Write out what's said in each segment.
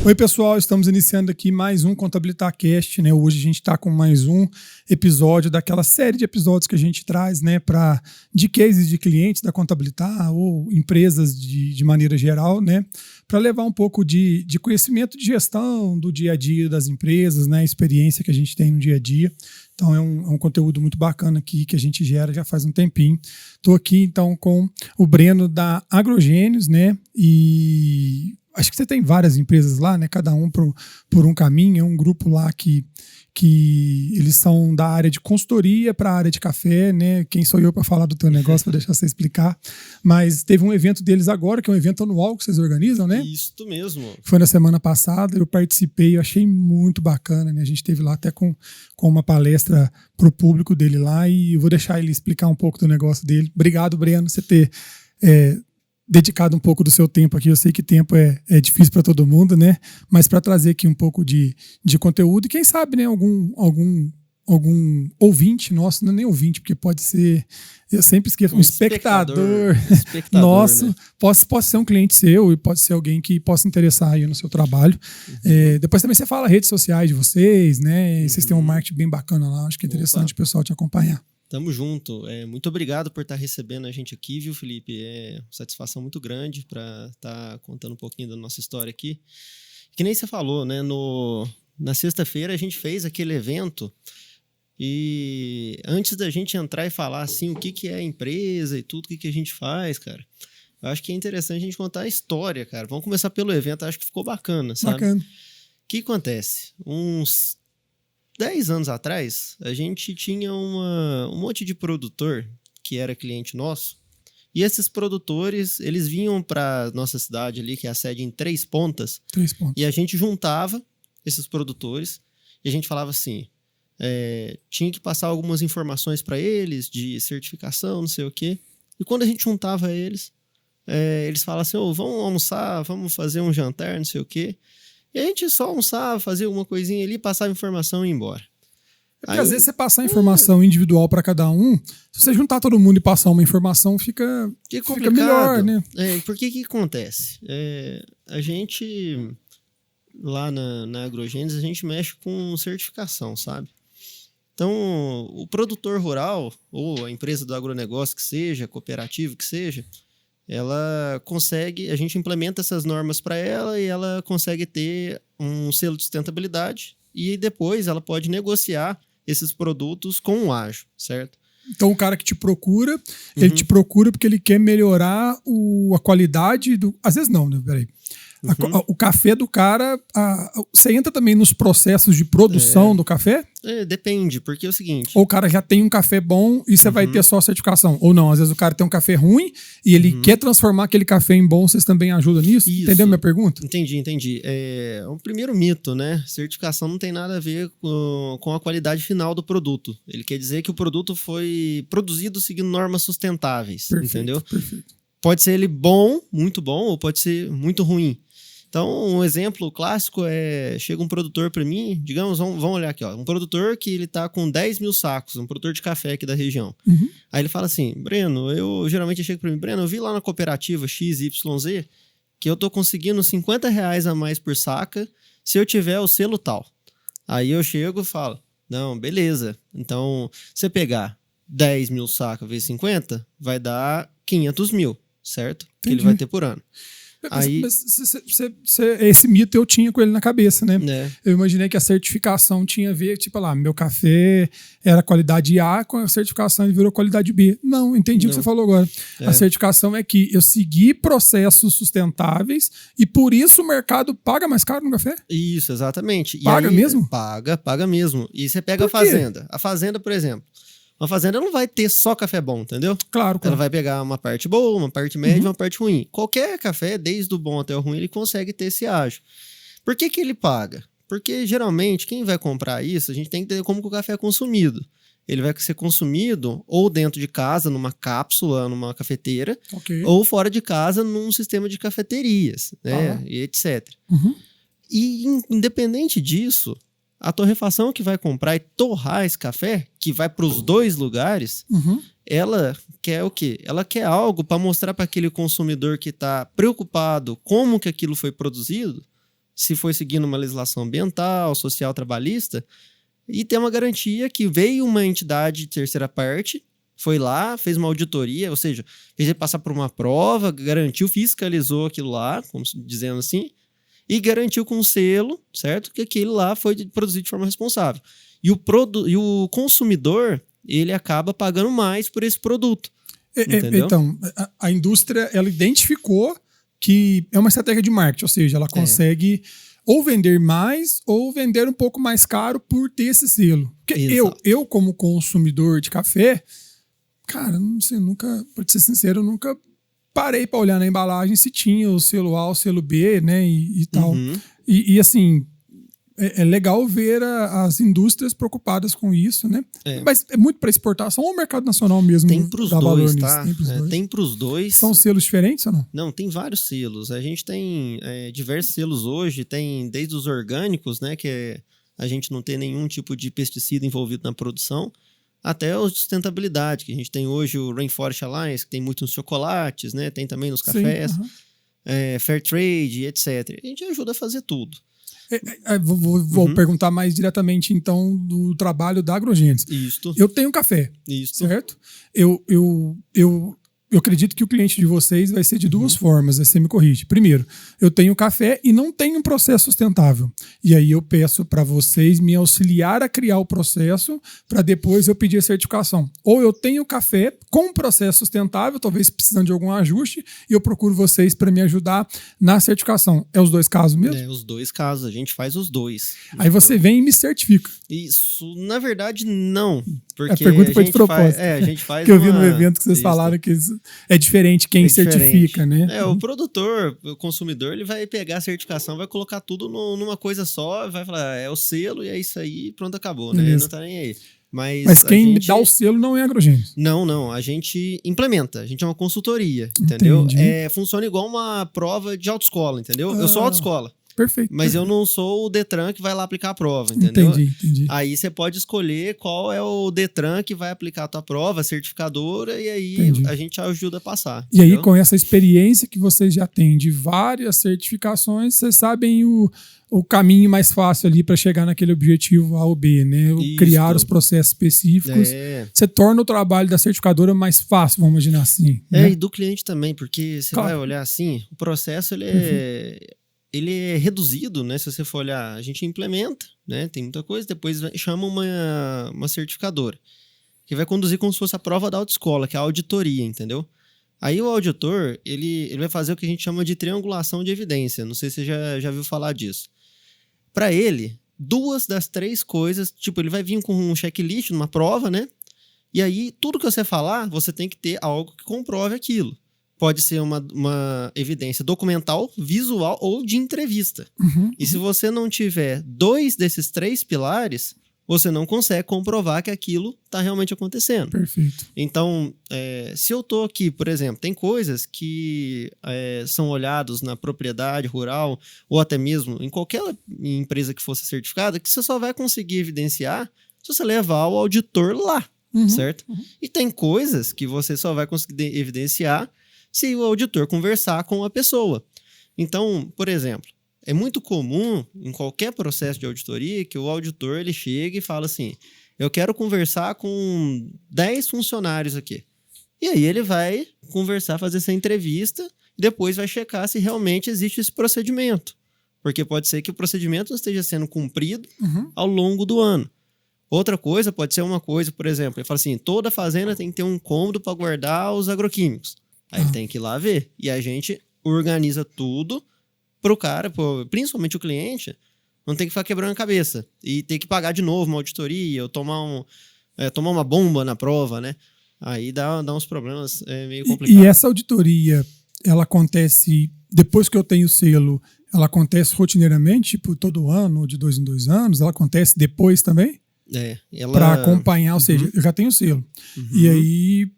Oi, pessoal, estamos iniciando aqui mais um Contabilitacast, né? Hoje a gente está com mais um episódio daquela série de episódios que a gente traz, né, de cases de clientes da Contabilitar ou empresas de maneira geral, né, para levar um pouco de conhecimento de gestão do dia a dia das empresas, né, a experiência que a gente tem no dia a dia. Então é um conteúdo muito bacana aqui que a gente gera já faz um tempinho. Estou aqui então com o Breno da Agrogênios, né, e acho que você tem várias empresas lá, né? Cada um por um caminho. É um grupo lá que eles são da área de consultoria para a área de café, né? Quem sou eu para falar do teu negócio, para deixar você explicar. Mas teve um evento deles agora, que é um evento anual que vocês organizam, né? Isso mesmo. Foi na semana passada, eu participei, eu achei muito bacana, né? A gente esteve lá até com uma palestra para o público dele lá e eu vou deixar ele explicar um pouco do negócio dele. Obrigado, Breno, você ter dedicado um pouco do seu tempo aqui. Eu sei que tempo é difícil para todo mundo, né? Mas para trazer aqui um pouco de conteúdo e quem sabe, né, algum ouvinte nosso, não é nem ouvinte, porque pode ser, eu sempre esqueço, um espectador nosso, né? Pode ser um cliente seu e pode ser alguém que possa interessar aí no seu trabalho. Depois também você fala redes sociais de vocês, né? E vocês têm um marketing bem bacana lá, acho que é interessante o pessoal te acompanhar. Tamo junto. Muito obrigado por estar recebendo a gente aqui, viu, Felipe? É uma satisfação muito grande para estar contando um pouquinho da nossa história aqui. Que nem você falou, né? Na sexta-feira a gente fez aquele evento e antes da gente entrar e falar assim o que é a empresa e tudo, o que a gente faz, cara, eu acho que é interessante a gente contar a história, cara. Vamos começar pelo evento, acho que ficou bacana, sabe? Bacana. O que acontece? Uns 10 anos atrás, a gente tinha um monte de produtor que era cliente nosso, e esses produtores, eles vinham para nossa cidade ali, que é a sede em Três Pontas, e a gente juntava esses produtores, e a gente falava assim, tinha que passar algumas informações para eles, de certificação, não sei o quê, e quando a gente juntava eles, eles falavam assim, vamos almoçar, vamos fazer um jantar, não sei o quê. E a gente só almoçava, fazia alguma coisinha ali, passava informação e ia embora. Porque às vezes você passar informação individual para cada um, se você juntar todo mundo e passar uma informação, fica melhor, né? Porque que acontece? A gente, lá na Agrogênios, a gente mexe com certificação, sabe? Então, o produtor rural, ou a empresa do agronegócio que seja, cooperativo que seja, ela consegue, a gente implementa essas normas para ela e ela consegue ter um selo de sustentabilidade e depois ela pode negociar esses produtos com o ágio, certo? Então o cara que te procura, ele te procura porque ele quer melhorar a qualidade do... Às vezes não, né? Peraí. O café do cara, você entra também nos processos de produção do café? Depende, porque é o seguinte... Ou o cara já tem um café bom e você vai ter só a certificação. Ou não, às vezes o cara tem um café ruim e ele quer transformar aquele café em bom, vocês também ajudam nisso? Isso. Entendeu a minha pergunta? Entendi. O primeiro mito, né? Certificação não tem nada a ver com a qualidade final do produto. Ele quer dizer que o produto foi produzido seguindo normas sustentáveis, entendeu? Perfeito. Pode ser ele bom, muito bom, ou pode ser muito ruim. Então, um exemplo clássico chega um produtor para mim, digamos, vamos olhar aqui, ó, um produtor que ele tá com 10 mil sacos, um produtor de café aqui da região. Aí ele fala assim, Breno, eu geralmente chego para mim, Breno, eu vi lá na cooperativa XYZ que eu tô conseguindo R$50 a mais por saca se eu tiver o selo tal. Aí eu chego e falo, não, beleza, então você pegar 10 mil sacos vezes 50, vai dar 500 mil, certo? Que ele vai ter por ano. Esse mito eu tinha com ele na cabeça, né? Eu imaginei que a certificação tinha a ver, tipo lá, meu café era qualidade A, com a certificação ele virou qualidade B. Não, entendi o que você falou agora. A certificação é que eu segui processos sustentáveis e por isso o mercado paga mais caro no café? Isso, exatamente. Paga mesmo? Paga mesmo. E você pega a fazenda. A fazenda, por exemplo, uma fazenda não vai ter só café bom, entendeu? Claro. Ela vai pegar uma parte boa, uma parte média e uma parte ruim. Qualquer café, desde o bom até o ruim, ele consegue ter esse ágio. Por que ele paga? Porque, geralmente, quem vai comprar isso, a gente tem que entender como que o café é consumido. Ele vai ser consumido ou dentro de casa, numa cápsula, numa cafeteira, ou fora de casa, num sistema de cafeterias, né? E etc. E, independente disso, a torrefação que vai comprar e torrar esse café, que vai para os dois lugares, ela quer o quê? Ela quer algo para mostrar para aquele consumidor que está preocupado como que aquilo foi produzido, se foi seguindo uma legislação ambiental, social, trabalhista, e tem uma garantia que veio uma entidade de terceira parte, foi lá, fez uma auditoria, ou seja, fez ele passar por uma prova, garantiu, fiscalizou aquilo lá, como dizendo assim, e garantiu com um selo, certo? Que aquele lá foi produzido de forma responsável. E o consumidor, ele acaba pagando mais por esse produto. Entendeu? Então, a indústria, ela identificou que é uma estratégia de marketing, ou seja, ela consegue ou vender mais ou vender um pouco mais caro por ter esse selo. Porque eu como consumidor de café, cara, não sei, nunca, pra ser sincero, eu nunca parei para olhar na embalagem se tinha o selo A, o selo B, né, e tal. E assim, é legal ver as indústrias preocupadas com isso, né? Mas é muito para exportação ou o mercado nacional mesmo? Tem para os dois, tá? Tem para os dois. São selos diferentes ou não? Não, tem vários selos. A gente tem diversos selos hoje, tem desde os orgânicos, né, que a gente não tem nenhum tipo de pesticida envolvido na produção, até os de sustentabilidade, que a gente tem hoje o Rainforest Alliance, que tem muito nos chocolates, né? Tem também nos cafés, Fair Trade, etc. A gente ajuda a fazer tudo. Vou perguntar mais diretamente, então, do trabalho da Agrogênesis. Isso. Eu tenho café, certo? Eu acredito que o cliente de vocês vai ser de duas formas, você me corrige. Primeiro, eu tenho café e não tenho um processo sustentável. E aí eu peço para vocês me auxiliar a criar o processo para depois eu pedir a certificação. Ou eu tenho café com processo sustentável, talvez precisando de algum ajuste, e eu procuro vocês para me ajudar na certificação. É os dois casos mesmo? É, os dois casos, a gente faz os dois. Aí você vem e me certifica. Isso, na verdade, não. Porque a pergunta foi de propósito. A gente faz que eu vi no evento que vocês falaram que é diferente quem certifica, né? O produtor, o consumidor, ele vai pegar a certificação, vai colocar tudo numa coisa só, vai falar, é o selo e é isso aí, pronto, acabou, né? Ele não tá nem aí. Mas quem dá o selo não é a Agrogênesis. Não, a gente implementa, a gente é uma consultoria, entendeu? Funciona igual uma prova de autoescola, entendeu? Eu sou autoescola. Perfeito. Mas eu não sou o Detran que vai lá aplicar a prova, entendeu? Entendi. Aí você pode escolher qual é o Detran que vai aplicar a tua prova, a certificadora, e aí a gente ajuda a passar. E entendeu? Aí, com essa experiência que vocês já têm de várias certificações, vocês sabem o caminho mais fácil ali para chegar naquele objetivo A ou B, né? Criar os processos específicos. Você torna o trabalho da certificadora mais fácil, vamos imaginar assim. Né? E do cliente também, porque você vai olhar assim, o processo ele é reduzido, né? Se você for olhar, a gente implementa, né? Tem muita coisa, depois chama uma certificadora, que vai conduzir como se fosse a prova da autoescola, que é a auditoria, entendeu? Aí o auditor, ele vai fazer o que a gente chama de triangulação de evidência. Não sei se você já viu falar disso. Para ele, 2 das 3 coisas, tipo, ele vai vir com um checklist numa prova, né? E aí, tudo que você falar, você tem que ter algo que comprove aquilo. Pode ser uma evidência documental, visual ou de entrevista. E se você não tiver 2 desses 3 pilares, você não consegue comprovar que aquilo está realmente acontecendo. Perfeito. Então, se eu estou aqui, por exemplo, tem coisas que são olhados na propriedade rural ou até mesmo em qualquer empresa que fosse certificada, que você só vai conseguir evidenciar se você levar o auditor lá, certo? E tem coisas que você só vai conseguir evidenciar se o auditor conversar com a pessoa. Então, por exemplo, é muito comum em qualquer processo de auditoria que o auditor ele chega e fala assim, eu quero conversar com 10 funcionários aqui. E aí ele vai conversar, fazer essa entrevista, e depois vai checar se realmente existe esse procedimento. Porque pode ser que o procedimento não esteja sendo cumprido ao longo do ano. Outra coisa pode ser uma coisa, por exemplo, ele fala assim, toda fazenda tem que ter um cômodo para guardar os agroquímicos. Aí tem que ir lá ver. E a gente organiza tudo pro cara, principalmente o cliente, não tem que ficar quebrando a cabeça. E ter que pagar de novo uma auditoria, ou tomar uma bomba na prova, né? Aí dá uns problemas meio complicados. E essa auditoria, ela acontece, depois que eu tenho o selo, ela acontece rotineiramente, tipo todo ano, ou de 2 em 2 anos? Ela acontece depois também? Para acompanhar, ou seja, eu já tenho o selo. E aí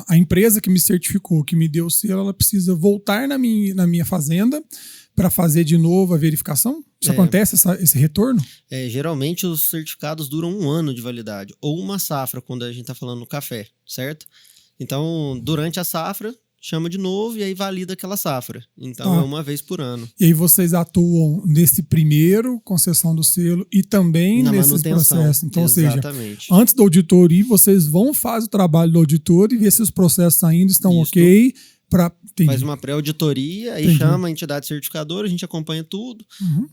a empresa que me certificou, que me deu o selo, ela precisa voltar na minha fazenda para fazer de novo a verificação? Isso acontece, esse retorno? Geralmente os certificados duram 1 ano de validade, ou uma safra, quando a gente está falando no café, certo? Então, durante a safra, chama de novo e aí valida aquela safra. Então é uma vez por ano. E aí vocês atuam nesse primeiro concessão do selo e também Na nesses manutenção. processos. Então, Exatamente. ou seja, antes do auditor ir, vocês vão fazer o trabalho do auditor e ver se os processos ainda estão Isso. ok. Faz uma pré-auditoria, aí chama a entidade certificadora, a gente acompanha tudo,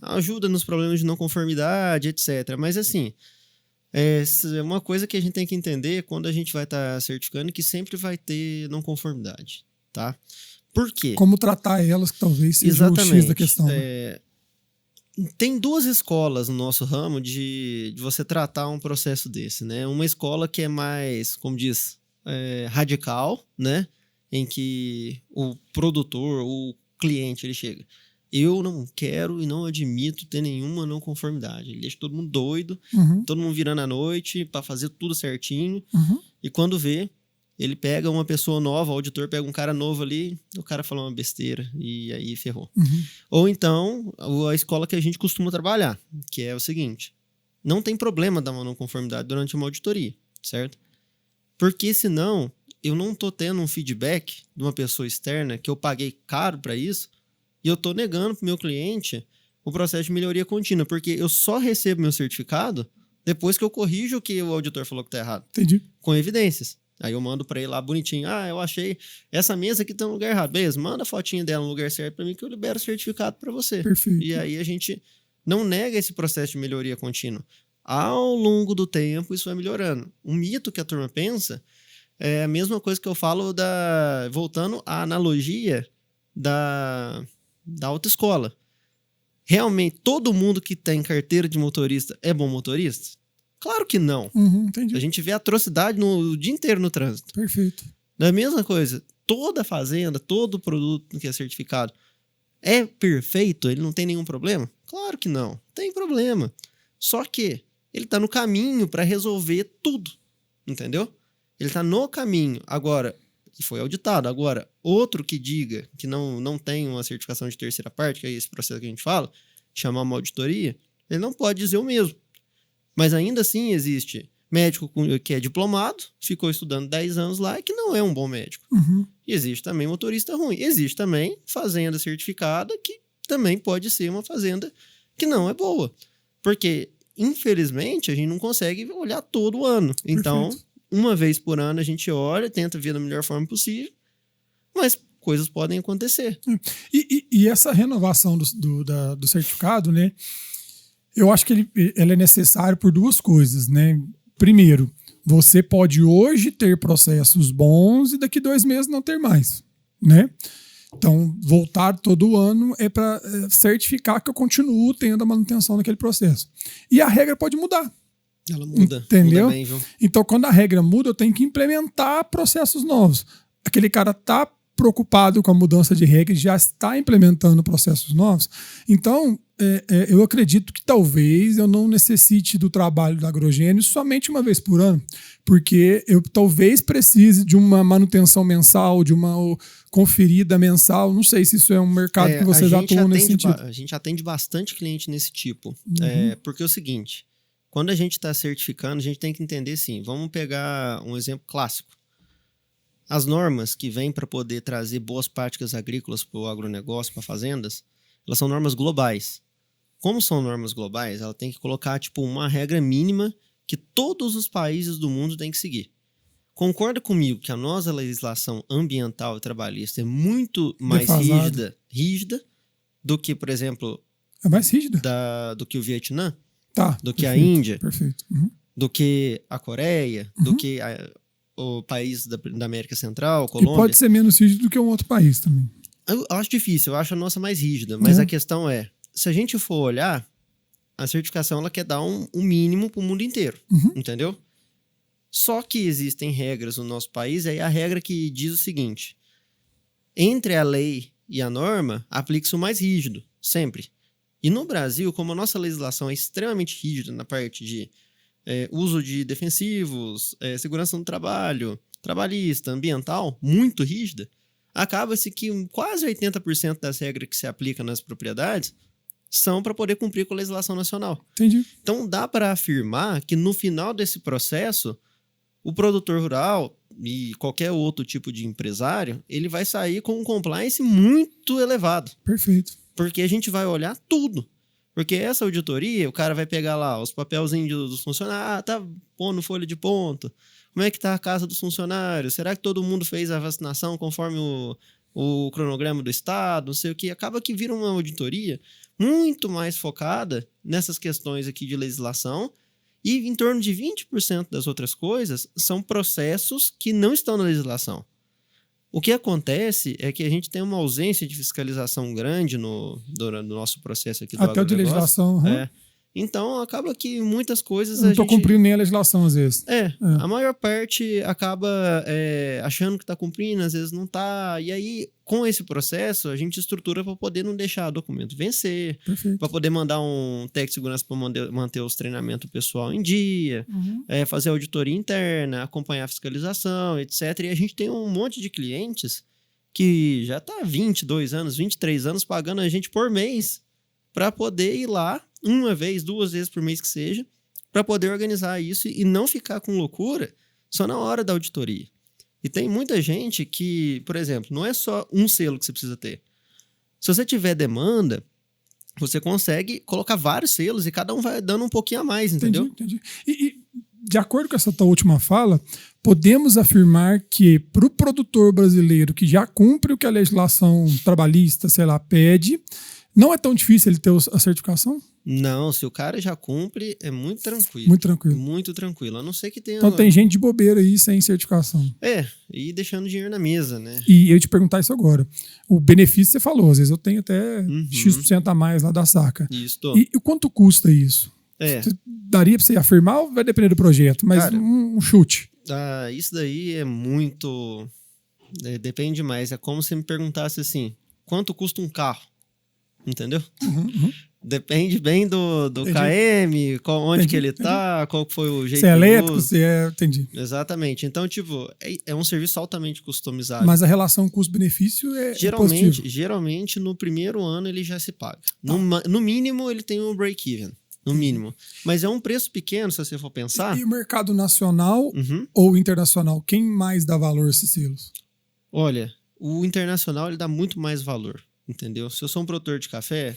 ajuda nos problemas de não conformidade, etc. Mas assim, uma coisa que a gente tem que entender quando a gente vai estar certificando é que sempre vai ter não conformidade, tá? Por quê? Como tratar elas, que talvez seja o X da questão. Tem duas escolas no nosso ramo de você tratar um processo desse, né? Uma escola que é mais, como diz, radical, né? Em que o produtor, o cliente, ele chega: eu não quero e não admito ter nenhuma não conformidade. Ele deixa todo mundo doido, todo mundo virando à noite para fazer tudo certinho. E quando vê, ele pega uma pessoa nova, o auditor pega um cara novo ali, o cara fala uma besteira e aí ferrou. Ou então, a escola que a gente costuma trabalhar, que é o seguinte: não tem problema dar uma não conformidade durante uma auditoria, certo? Porque senão eu não estou tendo um feedback de uma pessoa externa que eu paguei caro para isso e eu estou negando para o meu cliente o processo de melhoria contínua, porque eu só recebo meu certificado depois que eu corrijo o que o auditor falou que está errado. Entendi. Com evidências. Aí eu mando para ele lá bonitinho: eu achei essa mesa aqui tá no lugar errado. Beleza, manda a fotinha dela no lugar certo para mim que eu libero o certificado para você. Perfeito. E aí a gente não nega esse processo de melhoria contínua. Ao longo do tempo isso vai melhorando. Um mito que a turma pensa é a mesma coisa que eu falo voltando à analogia da autoescola. Realmente, todo mundo que tem carteira de motorista é bom motorista? Claro que não. Entendi. A gente vê atrocidade o dia inteiro no trânsito. Perfeito. Da mesma coisa, toda fazenda, todo produto que é certificado é perfeito? Ele não tem nenhum problema? Claro que não. Tem problema. Só que ele está no caminho para resolver tudo. Entendeu? Ele está no caminho. Agora, e foi auditado. Agora, outro que diga que não tem uma certificação de terceira parte, que é esse processo que a gente fala, chamar uma auditoria, ele não pode dizer o mesmo. Mas ainda assim existe médico que é diplomado, ficou estudando 10 anos lá e que não é um bom médico. E existe também motorista ruim. Existe também fazenda certificada que também pode ser uma fazenda que não é boa. Porque, infelizmente, a gente não consegue olhar todo ano. Então, uma vez por ano a gente olha, tenta ver da melhor forma possível, mas coisas podem acontecer. E essa renovação do certificado, né? Eu acho que ela é necessária por duas coisas, né? Primeiro, você pode hoje ter processos bons e daqui 2 meses não ter mais, né? Então, voltar todo ano é para certificar que eu continuo tendo a manutenção daquele processo. E a regra pode mudar. Ela muda. Entendeu? Muda bem, viu? Então, quando a regra muda, eu tenho que implementar processos novos. Aquele cara está preocupado com a mudança de regra e já está implementando processos novos. Então, eu acredito que talvez eu não necessite do trabalho do agrogênio somente uma vez por ano, porque eu talvez precise de uma manutenção mensal, de uma conferida mensal. Não sei se isso é um mercado que vocês atuam nesse sentido. A gente atende bastante cliente nesse tipo. Porque é o seguinte: quando a gente está certificando, a gente tem que entender, sim. Vamos pegar um exemplo clássico. As normas que vêm para poder trazer boas práticas agrícolas para o agronegócio, para fazendas, elas são normas globais. Como são normas globais, ela tem que colocar uma regra mínima que todos os países do mundo têm que seguir. Concorda comigo que a nossa legislação ambiental e trabalhista é muito mais rígida do que, por exemplo... É mais rígida? Do que o Vietnã? Tá. Do que a Índia? Perfeito. Do que a Coreia? Do que o país da América Central, Colômbia? E pode ser menos rígido do que um outro país também. Eu acho difícil, eu acho a nossa mais rígida. Mas a questão é, se a gente for olhar, a certificação ela quer dar um mínimo para o mundo inteiro, entendeu? Só que existem regras no nosso país, aí a regra que diz o seguinte: entre a lei e a norma, aplica-se o mais rígido, sempre. E no Brasil, como a nossa legislação é extremamente rígida na parte de uso de defensivos, segurança no trabalho, trabalhista, ambiental, muito rígida, acaba-se que quase 80% das regras que se aplicam nas propriedades são para poder cumprir com a legislação nacional. Entendi. Então, dá para afirmar que no final desse processo, o produtor rural e qualquer outro tipo de empresário, ele vai sair com um compliance muito elevado. Perfeito. Porque a gente vai olhar tudo. Porque essa auditoria, o cara vai pegar lá os papelzinhos dos funcionários, tá pondo folha de ponto, como é que tá a casa dos funcionários, será que todo mundo fez a vacinação conforme o cronograma do Estado, não sei o que, acaba que vira uma auditoria muito mais focada nessas questões aqui de legislação, e em torno de 20% das outras coisas são processos que não estão na legislação. O que acontece é que a gente tem uma ausência de fiscalização grande no nosso processo aqui do Até o de legislação. Então, acaba que muitas coisas não estou cumprindo nem a legislação, às vezes. A maior parte acaba achando que está cumprindo, às vezes não está. E aí, com esse processo, a gente estrutura para poder não deixar o documento vencer, para poder mandar um técnico de segurança para manter os treinamentos pessoal em dia, fazer auditoria interna, acompanhar a fiscalização, etc. E a gente tem um monte de clientes que já está 22 anos, 23 anos pagando a gente por mês para poder ir lá uma vez, 2 vezes por mês que seja, para poder organizar isso e não ficar com loucura só na hora da auditoria. E tem muita gente que, por exemplo, não é só um selo que você precisa ter. Se você tiver demanda, você consegue colocar vários selos e cada um vai dando um pouquinho a mais, entendeu? Entendi. E de acordo com essa tua última fala, podemos afirmar que para o produtor brasileiro que já cumpre o que a legislação trabalhista, sei lá, pede, não é tão difícil ele ter a certificação? Não, se o cara já cumpre, é muito tranquilo. Muito tranquilo. Muito tranquilo. A não ser que tenha... Então tem gente de bobeira aí sem certificação. E deixando dinheiro na mesa, né? E eu te perguntar isso agora. O benefício você falou, às vezes eu tenho até X% a mais lá da saca. Isso. E quanto custa isso? Daria para você afirmar ou vai depender do projeto? Mas cara, um chute. Isso daí é muito... depende mais. É como se me perguntasse assim, quanto custa um carro? Entendeu? Depende bem do KM, onde que ele tá, qual foi o jeito. Se é elétrico, se é... Entendi. Exatamente. Então, tipo, é um serviço altamente customizado. Mas a relação custo-benefício é positiva. Geralmente, no primeiro ano, ele já se paga. No mínimo, ele tem um break-even. No mínimo. Mas é um preço pequeno, se você for pensar. E o mercado nacional ou internacional? Quem mais dá valor a esses selos? Olha, o internacional ele dá muito mais valor. Entendeu? Se eu sou um produtor de café...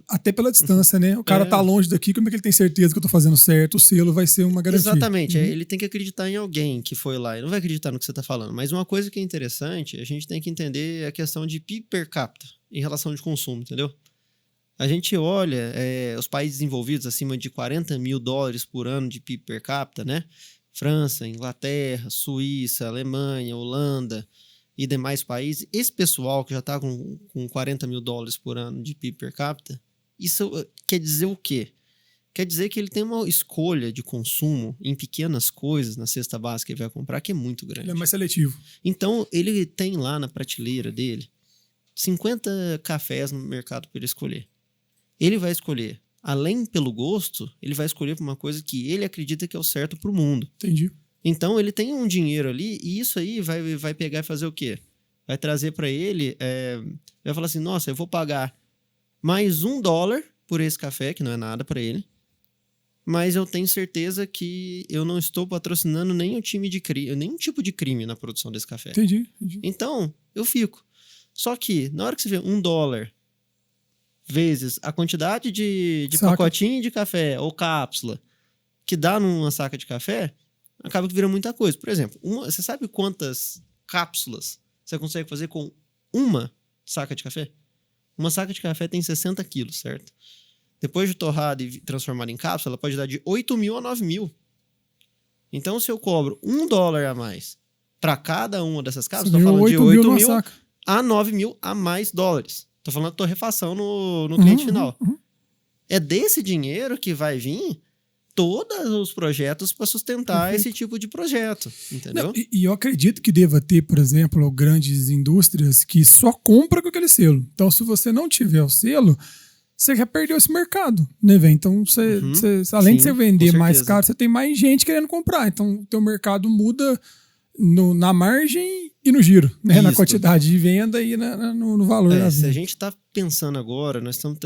Até pela distância, né? O cara tá longe daqui, como é que ele tem certeza que eu tô fazendo certo? O selo vai ser uma garantia. Exatamente. Ele tem que acreditar em alguém que foi lá. Ele não vai acreditar no que você tá falando. Mas uma coisa que é interessante, a gente tem que entender a questão de PIB per capita em relação de consumo, entendeu? A gente olha os países desenvolvidos acima de $40 mil por ano de PIB per capita, né? França, Inglaterra, Suíça, Alemanha, Holanda... e demais países, esse pessoal que já está com $40 mil por ano de PIB per capita, isso quer dizer o quê? Quer dizer que ele tem uma escolha de consumo em pequenas coisas na cesta básica que ele vai comprar que é muito grande. Ele é mais seletivo. Então, ele tem lá na prateleira dele 50 cafés no mercado para ele escolher. Ele vai escolher, além pelo gosto, ele vai escolher por uma coisa que ele acredita que é o certo para o mundo. Entendi. Então, ele tem um dinheiro ali e isso aí vai pegar e fazer o quê? Vai trazer para ele... vai falar assim, nossa, eu vou pagar mais $1 por esse café, que não é nada para ele, mas eu tenho certeza que eu não estou patrocinando nenhum tipo de crime na produção desse café. Entendi. Então, eu fico. Só que, na hora que você vê $1 vezes a quantidade de pacotinho de café ou cápsula que dá numa saca de café... acaba que vira muita coisa. Por exemplo, você sabe quantas cápsulas você consegue fazer com uma saca de café? Uma saca de café tem 60 quilos, certo? Depois de torrada e transformada em cápsula, ela pode dar de 8 mil a 9 mil. Então, se eu cobro $1 a mais para cada uma dessas cápsulas, estou falando de 8 mil a 9 mil a mais dólares. Estou falando de torrefação no cliente final. É desse dinheiro que vai vir todos os projetos para sustentar esse tipo de projeto, entendeu? Não, e eu acredito que deva ter, por exemplo, grandes indústrias que só compram com aquele selo. Então, se você não tiver o selo, você já perdeu esse mercado, né, velho? Então, além de você vender mais caro, você tem mais gente querendo comprar. Então, o teu mercado muda na margem e no giro, né? Na quantidade de venda e no valor da venda. Se a gente está pensando agora, nós estamos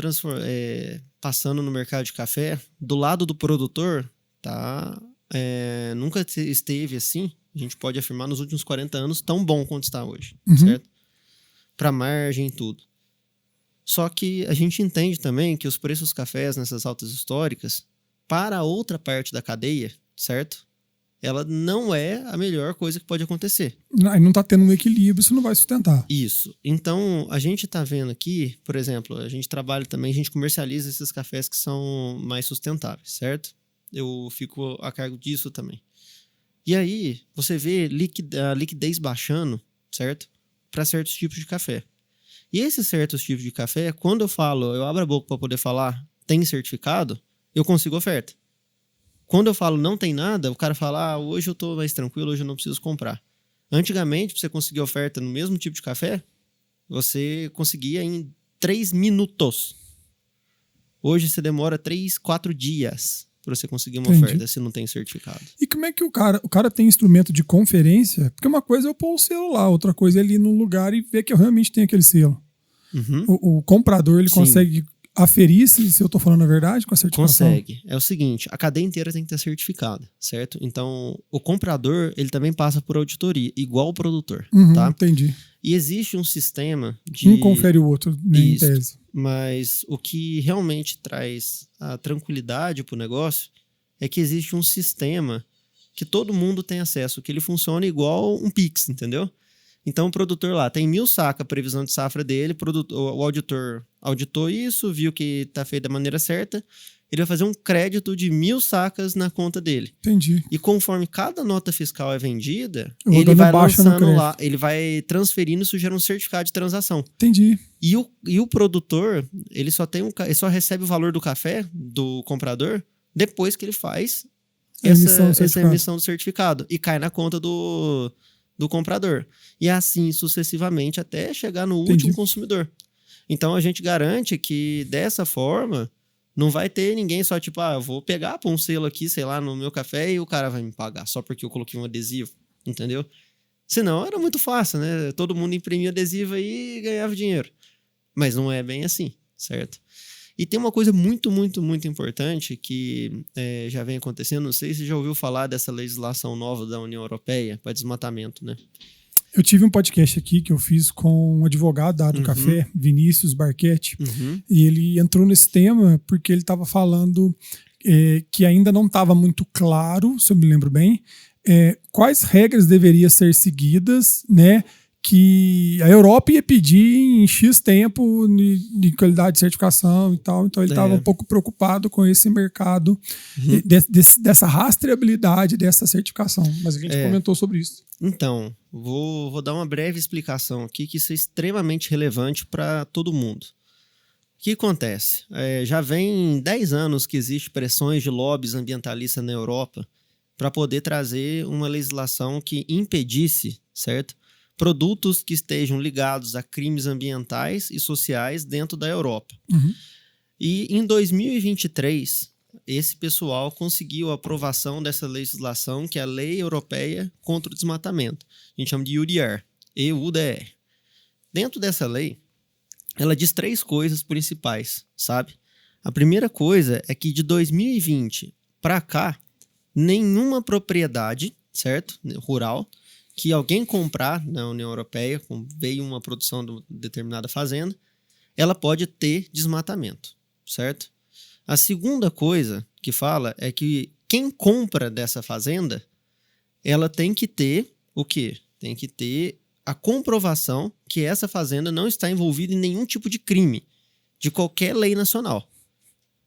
passando no mercado de café, do lado do produtor, tá? Nunca esteve assim, a gente pode afirmar, nos últimos 40 anos, tão bom quanto está hoje, Uhum. certo? Para margem e tudo. Só que a gente entende também que os preços dos cafés nessas altas históricas, para a outra parte da cadeia, certo? Ela não é a melhor coisa que pode acontecer. Aí não tá tendo um equilíbrio, isso não vai sustentar. Isso. Então, a gente tá vendo aqui, por exemplo, a gente trabalha também, a gente comercializa esses cafés que são mais sustentáveis, certo? Eu fico a cargo disso também. E aí, você vê a liquidez baixando, certo? Para certos tipos de café. E esses certos tipos de café, quando eu abro a boca para poder falar, tem certificado, eu consigo oferta. Quando eu falo não tem nada, o cara fala, hoje eu tô mais tranquilo, hoje eu não preciso comprar. Antigamente, para você conseguir oferta no mesmo tipo de café, você conseguia em 3 minutos. Hoje você demora 3, 4 dias para você conseguir uma oferta se não tem certificado. E como é que o cara tem instrumento de conferência? Porque uma coisa é eu pôr o selo lá, outra coisa é ele ir num lugar e ver que eu realmente tenho aquele selo. Uhum. O comprador, ele consegue aferir se eu tô falando a verdade com a certificação? Consegue. É o seguinte, a cadeia inteira tem que estar certificada, certo? Então, o comprador, ele também passa por auditoria, igual o produtor, tá? Entendi. E existe um sistema de... Um confere o outro, né, em tese. Mas o que realmente traz a tranquilidade pro negócio é que existe um sistema que todo mundo tem acesso, que ele funciona igual um Pix, entendeu? Então, o produtor lá tem 1.000 sacas, a previsão de safra dele, o auditor auditou isso, viu que tá feito da maneira certa, ele vai fazer um crédito de 1.000 sacas na conta dele. Entendi. E conforme cada nota fiscal é vendida, ele vai lançando lá, ele vai transferindo, isso gera um certificado de transação. Entendi. E o produtor, ele só recebe o valor do café do comprador depois que ele faz essa emissão do certificado e cai na conta do comprador. E assim sucessivamente até chegar no último consumidor. Então a gente garante que dessa forma não vai ter ninguém só tipo, eu vou pegar um selo aqui, sei lá, no meu café e o cara vai me pagar só porque eu coloquei um adesivo, entendeu? Senão era muito fácil, né? Todo mundo imprimia adesivo aí e ganhava dinheiro. Mas não é bem assim, certo? E tem uma coisa muito, muito, muito importante que já vem acontecendo. Não sei se você já ouviu falar dessa legislação nova da União Europeia para desmatamento, né? Eu tive um podcast aqui que eu fiz com um advogado da área do café, Vinícius Barchetti, e ele entrou nesse tema porque ele estava falando que ainda não estava muito claro, se eu me lembro bem, quais regras deveriam ser seguidas, né? Que a Europa ia pedir em X tempo de qualidade de certificação e tal. Então ele estava um pouco preocupado com esse mercado, dessa rastreabilidade dessa certificação. Mas a gente comentou sobre isso. Então, vou dar uma breve explicação aqui, que isso é extremamente relevante para todo mundo. O que acontece? Já vem 10 anos que existe pressões de lobbies ambientalistas na Europa para poder trazer uma legislação que impedisse, certo? Produtos que estejam ligados a crimes ambientais e sociais dentro da Europa. E em 2023, esse pessoal conseguiu a aprovação dessa legislação, que é a Lei Europeia contra o Desmatamento. A gente chama de EUDR, EUDR. Dentro dessa lei, ela diz 3 coisas principais, sabe? A primeira coisa é que de 2020 para cá, nenhuma propriedade, certo? Rural, que alguém comprar na União Europeia, veio uma produção de determinada fazenda, ela pode ter desmatamento, certo? A segunda coisa que fala é que quem compra dessa fazenda, ela tem que ter o quê? Tem que ter a comprovação que essa fazenda não está envolvida em nenhum tipo de crime, de qualquer lei nacional,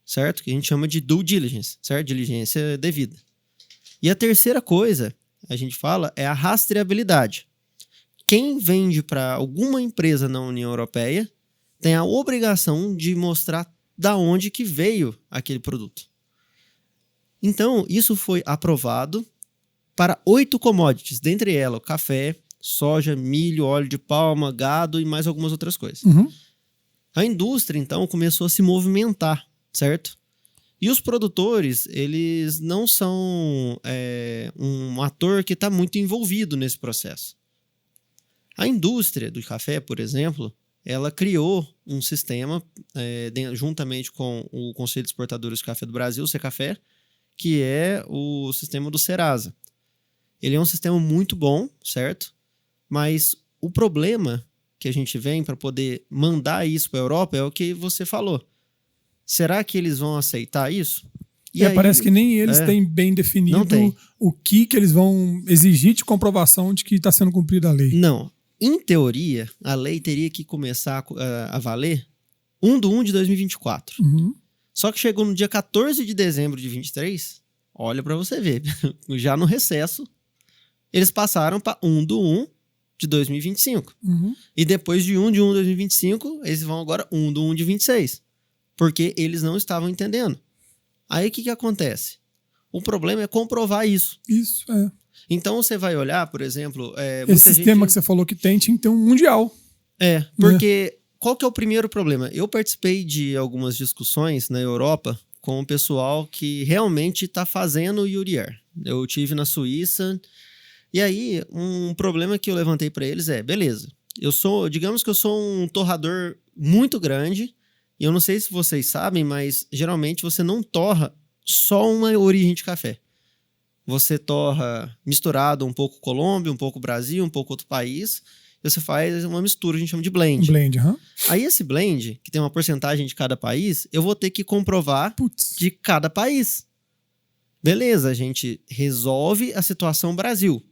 certo? Que a gente chama de due diligence, certo? Diligência devida. E a terceira coisa a gente fala é a rastreabilidade. Quem vende para alguma empresa na União Europeia tem a obrigação de mostrar da onde que veio aquele produto. Então, isso foi aprovado para 8 commodities, dentre elas café, soja, milho, óleo de palma, gado e mais algumas outras coisas. A indústria, então, começou a se movimentar, certo? E os produtores, eles não são um ator que está muito envolvido nesse processo. A indústria do café, por exemplo, ela criou um sistema, juntamente com o Conselho de Exportadores de Café do Brasil, o Secafé, que é o sistema do Serasa. ele é um sistema muito bom, certo? Mas o problema que a gente vem para poder mandar isso para a Europa é o que você falou. Será que eles vão aceitar isso? E aí, parece que nem eles têm bem definido o que eles vão exigir de comprovação de que está sendo cumprida a lei. Não. Em teoria, a lei teria que começar a valer 1/1 de 2024. Uhum. Só que chegou no dia 14 de dezembro de 23, olha para você ver, já no recesso, eles passaram para 1/1 de 2025. Uhum. E depois de 1/1 de 2025, eles vão agora 1/1 de 26. Porque eles não estavam entendendo. Aí o que acontece? O problema é comprovar isso. Isso, é. Então você vai olhar, por exemplo... Esse sistema que você falou que tem, tinha que ter um mundial. Porque qual que é o primeiro problema? Eu participei de algumas discussões na Europa com o pessoal que realmente está fazendo o UDR. Eu tive na Suíça... E aí, um problema que eu levantei para eles beleza, digamos que eu sou um torrador muito grande, e eu não sei se vocês sabem, mas geralmente você não torra só uma origem de café. Você torra misturado um pouco Colômbia, um pouco Brasil, um pouco outro país, e você faz uma mistura, a gente chama de blend. Blend, aham. Aí esse blend, que tem uma porcentagem de cada país, eu vou ter que comprovar de cada país. Beleza, a gente resolve a situação Brasil.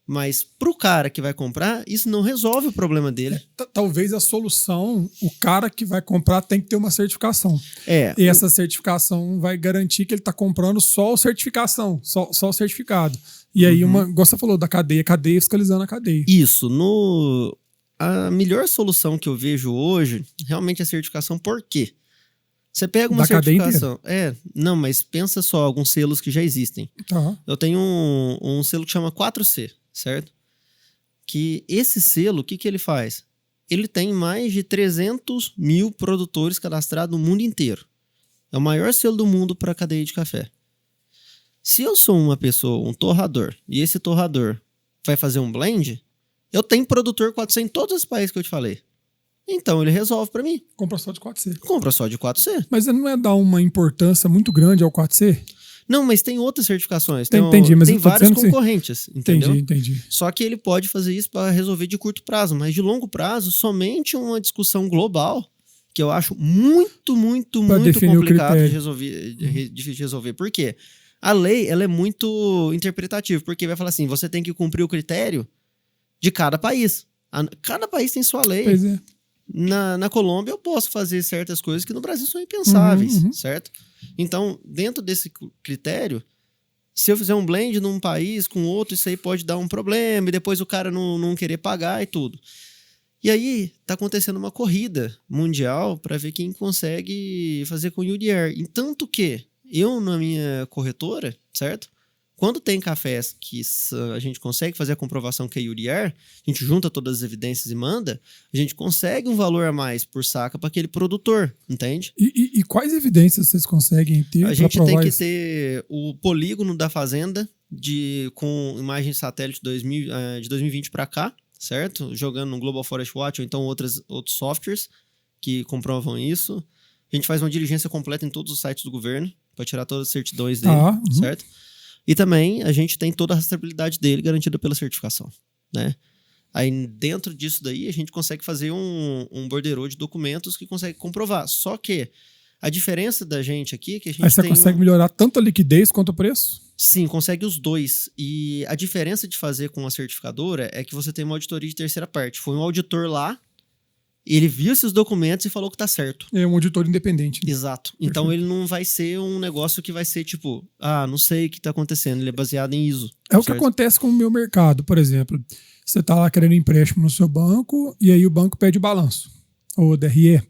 Mas pro cara que vai comprar, isso não resolve o problema dele. Talvez a solução, o cara que vai comprar tem que ter uma certificação. E essa certificação vai garantir que ele está comprando só a certificação, só o certificado. E aí, igual você falou, da cadeia fiscalizando a cadeia. Isso. A melhor solução que eu vejo hoje, realmente é a certificação. Por quê? Você pega uma certificação... Não, mas pensa só, alguns selos que já existem. Tá. Eu tenho um selo que chama 4C. Certo? Que esse selo, o que ele faz? Ele tem mais de 300 mil produtores cadastrados no mundo inteiro. É o maior selo do mundo para a cadeia de café. Se eu sou uma pessoa, um torrador, e esse torrador vai fazer um blend, eu tenho produtor 4C em todos os países que eu te falei. Então ele resolve para mim. Compra só de 4C. Compra só de 4C. Mas não é dar uma importância muito grande ao 4C? Não, mas tem outras certificações. Entendi, mas tem vários concorrentes, entendeu? Entendi. Só que ele pode fazer isso para resolver de curto prazo, mas de longo prazo, somente uma discussão global, que eu acho muito complicado de resolver. Por quê? A lei ela é muito interpretativa, porque vai falar assim, você tem que cumprir o critério de cada país. Cada país tem sua lei. Pois é. Na Colômbia eu posso fazer certas coisas que no Brasil são impensáveis, certo? Então, dentro desse critério, se eu fizer um blend num país com outro, isso aí pode dar um problema, e depois o cara não querer pagar e tudo. E aí, tá acontecendo uma corrida mundial para ver quem consegue fazer com UDR. E tanto que eu, na minha corretora, certo? Quando tem cafés que a gente consegue fazer a comprovação que é UDR, a gente junta todas as evidências e manda, a gente consegue um valor a mais por saca para aquele produtor, entende? E quais evidências vocês conseguem ter? A gente tem que ter o polígono da fazenda com imagem de satélite de 2020 para cá, certo? Jogando no Global Forest Watch ou então outros softwares que comprovam isso. A gente faz uma diligência completa em todos os sites do governo para tirar todas as certidões dele, certo? E também a gente tem toda a rastreabilidade dele garantida pela certificação, né? Aí dentro disso daí a gente consegue fazer um borderô de documentos que consegue comprovar. Só que a diferença da gente aqui é que a gente Aí você consegue melhorar tanto a liquidez quanto o preço? Sim, consegue os dois. E a diferença de fazer com a certificadora é que você tem uma auditoria de terceira parte. Foi um auditor lá, ele viu esses documentos e falou que tá certo. É um auditor independente. Né? Exato. Então ele não vai ser um negócio que vai ser tipo, não sei o que tá acontecendo. Ele é baseado em ISO. É certo? O que acontece com o meu mercado, por exemplo. Você tá lá querendo empréstimo no seu banco e aí o banco pede balanço, ou DRE.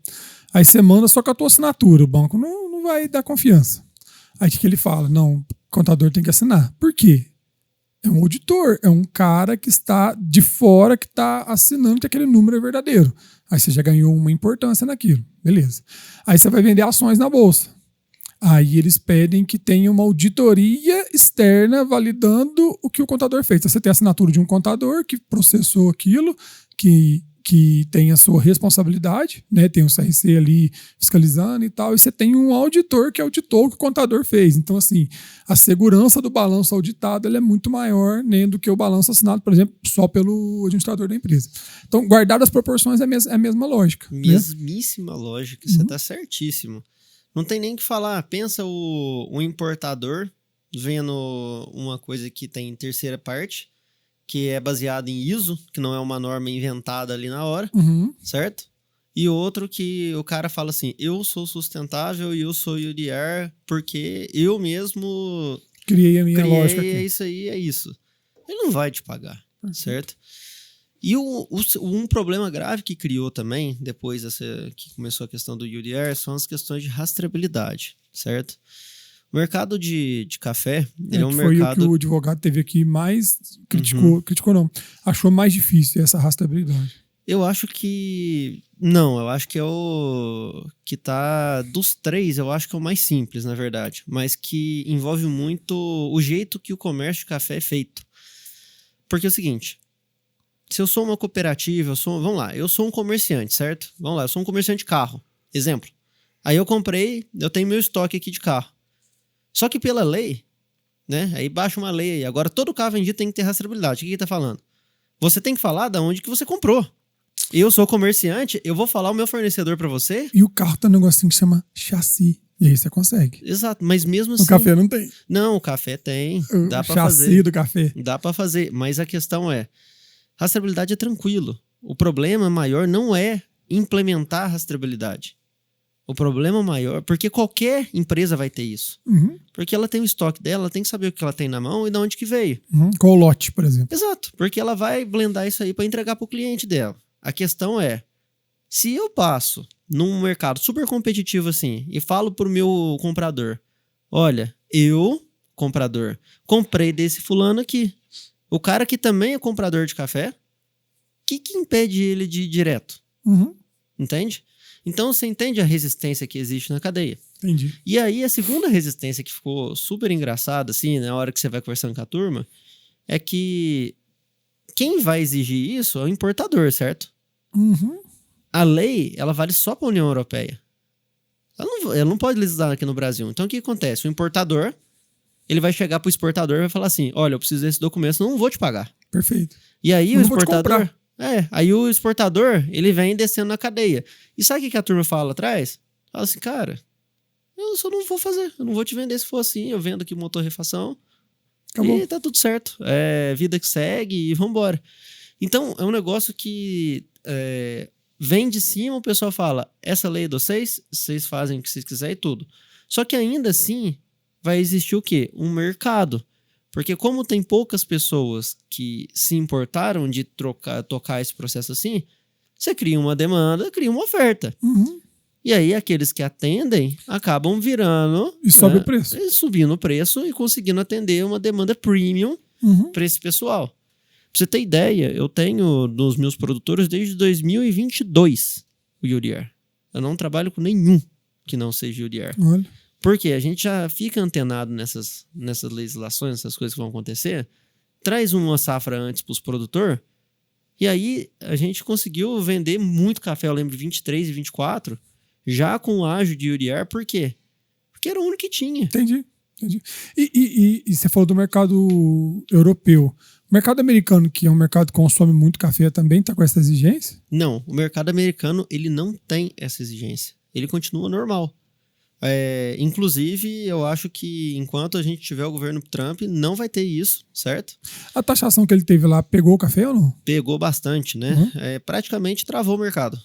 Aí você manda só com a tua assinatura. O banco não vai dar confiança. Aí o que ele fala? Não, o contador tem que assinar. Por quê? É um auditor, é um cara que está de fora que está assinando que aquele número é verdadeiro. Aí você já ganhou uma importância naquilo, beleza. Aí você vai vender ações na bolsa. Aí eles pedem que tenha uma auditoria externa validando o que o contador fez. Então, você tem a assinatura de um contador que processou aquilo, que que tem a sua responsabilidade, né? Tem o CRC ali fiscalizando e tal, e você tem um auditor que auditou o que o contador fez. Então, assim, a segurança do balanço auditado ela é muito maior, né, do que o balanço assinado, por exemplo, só pelo administrador da empresa. Então, guardar as proporções é a mesma lógica. Mesmíssima lógica, você está certíssimo. Não tem nem o que falar. Pensa o importador vendo uma coisa que tem terceira parte, que é baseado em ISO, que não é uma norma inventada ali na hora, certo? E outro que o cara fala assim, eu sou sustentável e eu sou UDR porque eu mesmo criei a minha lógica aqui. É isso aí, é isso. Ele não vai te pagar, certo? E um problema grave que criou também, depois que começou a questão do UDR, são as questões de rastreabilidade, certo? O mercado de café, ele é um foi mercado... o que o advogado teve aqui mais criticou não, achou mais difícil essa rastreabilidade. Eu acho que... Não, eu acho que é o que tá... Dos três, eu acho que é o mais simples, na verdade. Mas que envolve muito o jeito que o comércio de café é feito. Porque é o seguinte... Se eu sou uma cooperativa, vamos lá, eu sou um comerciante, certo? Vamos lá, eu sou um comerciante de carro. Exemplo. Aí eu tenho meu estoque aqui de carro. Só que pela lei, né? Aí baixa uma lei aí. Agora todo carro vendido tem que ter rastreabilidade. O que tá falando? Você tem que falar de onde que você comprou. Eu sou comerciante, eu vou falar o meu fornecedor para você. E o carro tem um negocinho que chama chassi. E aí você consegue. Exato, mas mesmo assim... O café não tem. Não, o café tem. Dá para fazer. O chassi do café. Dá para fazer, mas a questão é... Rastreabilidade é tranquilo. O problema maior não é implementar a rastreabilidade. O problema maior... Porque qualquer empresa vai ter isso. Porque ela tem o estoque dela, ela tem que saber o que ela tem na mão e de onde que veio. Qual o lote, por exemplo. Exato. Porque ela vai blendar isso aí para entregar para o cliente dela. A questão é... Se eu passo num mercado super competitivo assim e falo pro meu comprador... Olha, eu, comprador, comprei desse fulano aqui. O cara que também é comprador de café, o que impede ele de ir direto? Entende? Então você entende a resistência que existe na cadeia. Entendi. E aí a segunda resistência que ficou super engraçada, assim, na hora que você vai conversando com a turma, é que quem vai exigir isso é o importador, certo? A lei, ela vale só para a União Europeia. Ela não pode legislar aqui no Brasil. Então o que acontece? O importador... Ele vai chegar pro exportador e vai falar assim, olha, eu preciso desse documento, senão eu não vou te pagar. Perfeito. E aí o exportador... aí o exportador, ele vem descendo na cadeia. E sabe o que a turma fala atrás? Fala assim, cara, eu só não vou fazer, eu não vou te vender se for assim, eu vendo aqui motorrefação. Acabou. E tá tudo certo. É vida que segue e vambora. Então, é um negócio que vem de cima, o pessoal fala, essa lei é de vocês fazem o que vocês quiserem e tudo. Só que ainda assim... vai existir o quê? Um mercado. Porque como tem poucas pessoas que se importaram de tocar esse processo assim, você cria uma demanda, cria uma oferta. E aí aqueles que atendem acabam virando... E sobe o preço. Subindo o preço e conseguindo atender uma demanda premium para esse pessoal. Pra você ter ideia, eu tenho nos meus produtores desde 2022 o UDR. Eu não trabalho com nenhum que não seja UDR. Olha. Porque a gente já fica antenado nessas legislações, nessas coisas que vão acontecer, traz uma safra antes para os produtores, e aí a gente conseguiu vender muito café, eu lembro, 23 e 24, já com o ágio de UDR, por quê? Porque era o único que tinha. Entendi. E você falou do mercado europeu. O mercado americano, que é um mercado que consome muito café, também está com essa exigência? Não, o mercado americano ele não tem essa exigência. Ele continua normal. Inclusive, eu acho que enquanto a gente tiver o governo Trump, não vai ter isso, certo? A taxação que ele teve lá pegou o café ou não? Pegou bastante, né? Praticamente travou o mercado.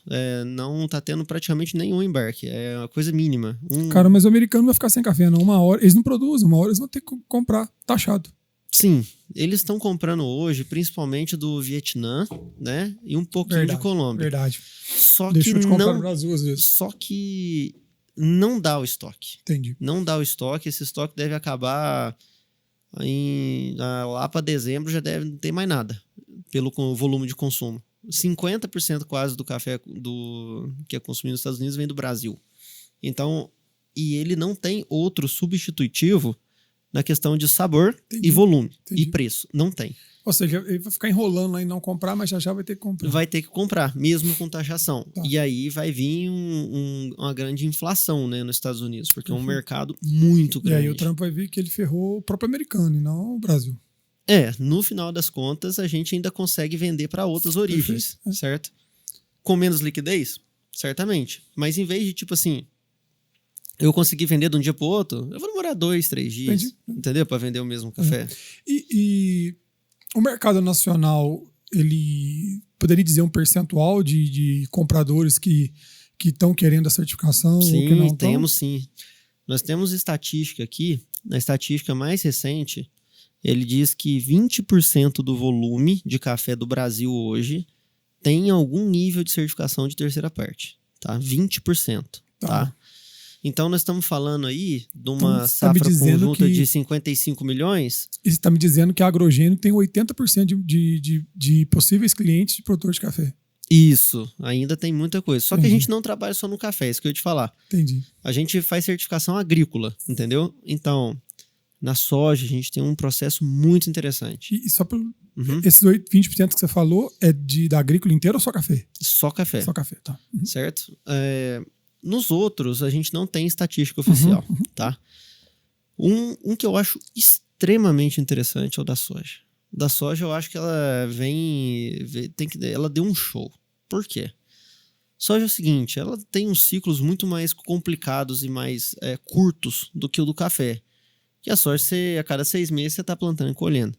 Não tá tendo praticamente nenhum embarque. É uma coisa mínima. Cara, mas o americano vai ficar sem café, não. Uma hora, eles não produzem, uma hora eles vão ter que comprar taxado. Sim, eles estão comprando hoje, principalmente do Vietnã, né? E um pouquinho de Colômbia. Verdade. Só Deixou que de comprar no Brasil às vezes. Só que não dá o estoque. Entendi. Não dá o estoque. Esse estoque deve acabar lá para dezembro, já deve não ter mais nada pelo volume de consumo. 50% quase do café que é consumido nos Estados Unidos vem do Brasil. Então, e ele não tem outro substitutivo na questão de sabor Entendi. e volume Entendi. e preço. Não tem. Ou seja, ele vai ficar enrolando lá e não comprar, mas já vai ter que comprar. Vai ter que comprar, mesmo com taxação. Tá. E aí vai vir uma grande inflação, né, nos Estados Unidos, porque é um Uhum. mercado muito E grande. aí o Trump vai ver que ele ferrou o próprio americano e não o Brasil. No final das contas, a gente ainda consegue vender para outras origens, Perfeito. certo? Com menos liquidez? Certamente. Mas em vez de, tipo assim, eu conseguir vender de um dia pro outro, eu vou demorar 2, 3 dias, Entendi. entendeu? Para vender o mesmo café. E o mercado nacional, ele poderia dizer um percentual de compradores que estão querendo a certificação ou que Sim, não estão? temos sim. Nós temos estatística aqui, na estatística mais recente, ele diz que 20% do volume de café do Brasil hoje tem algum nível de certificação de terceira parte, tá? 20%, tá? Então nós estamos falando aí de uma Então, você tá me safra dizendo conjunta que- de 55 milhões. E você está me dizendo que a Agrogênio tem 80% de possíveis clientes de produtor de café. Isso, ainda tem muita coisa. Só que a Entendi. gente não trabalha só no café, isso que eu ia te falar. Entendi. A gente faz certificação agrícola, entendeu? Então, na soja, a gente tem um processo muito interessante. E só por Uhum. esses 20% que você falou é da agrícola inteira ou só café? Só café, Só café, tá. Uhum. certo? Nos outros, a gente não tem estatística oficial, tá? Um que eu acho extremamente interessante é o da soja. O da soja, eu acho que ela ela deu um show. Por quê? Soja é o seguinte, ela tem uns ciclos muito mais complicados e mais curtos do que o do café. Que a soja, a cada 6 meses, você está plantando e colhendo.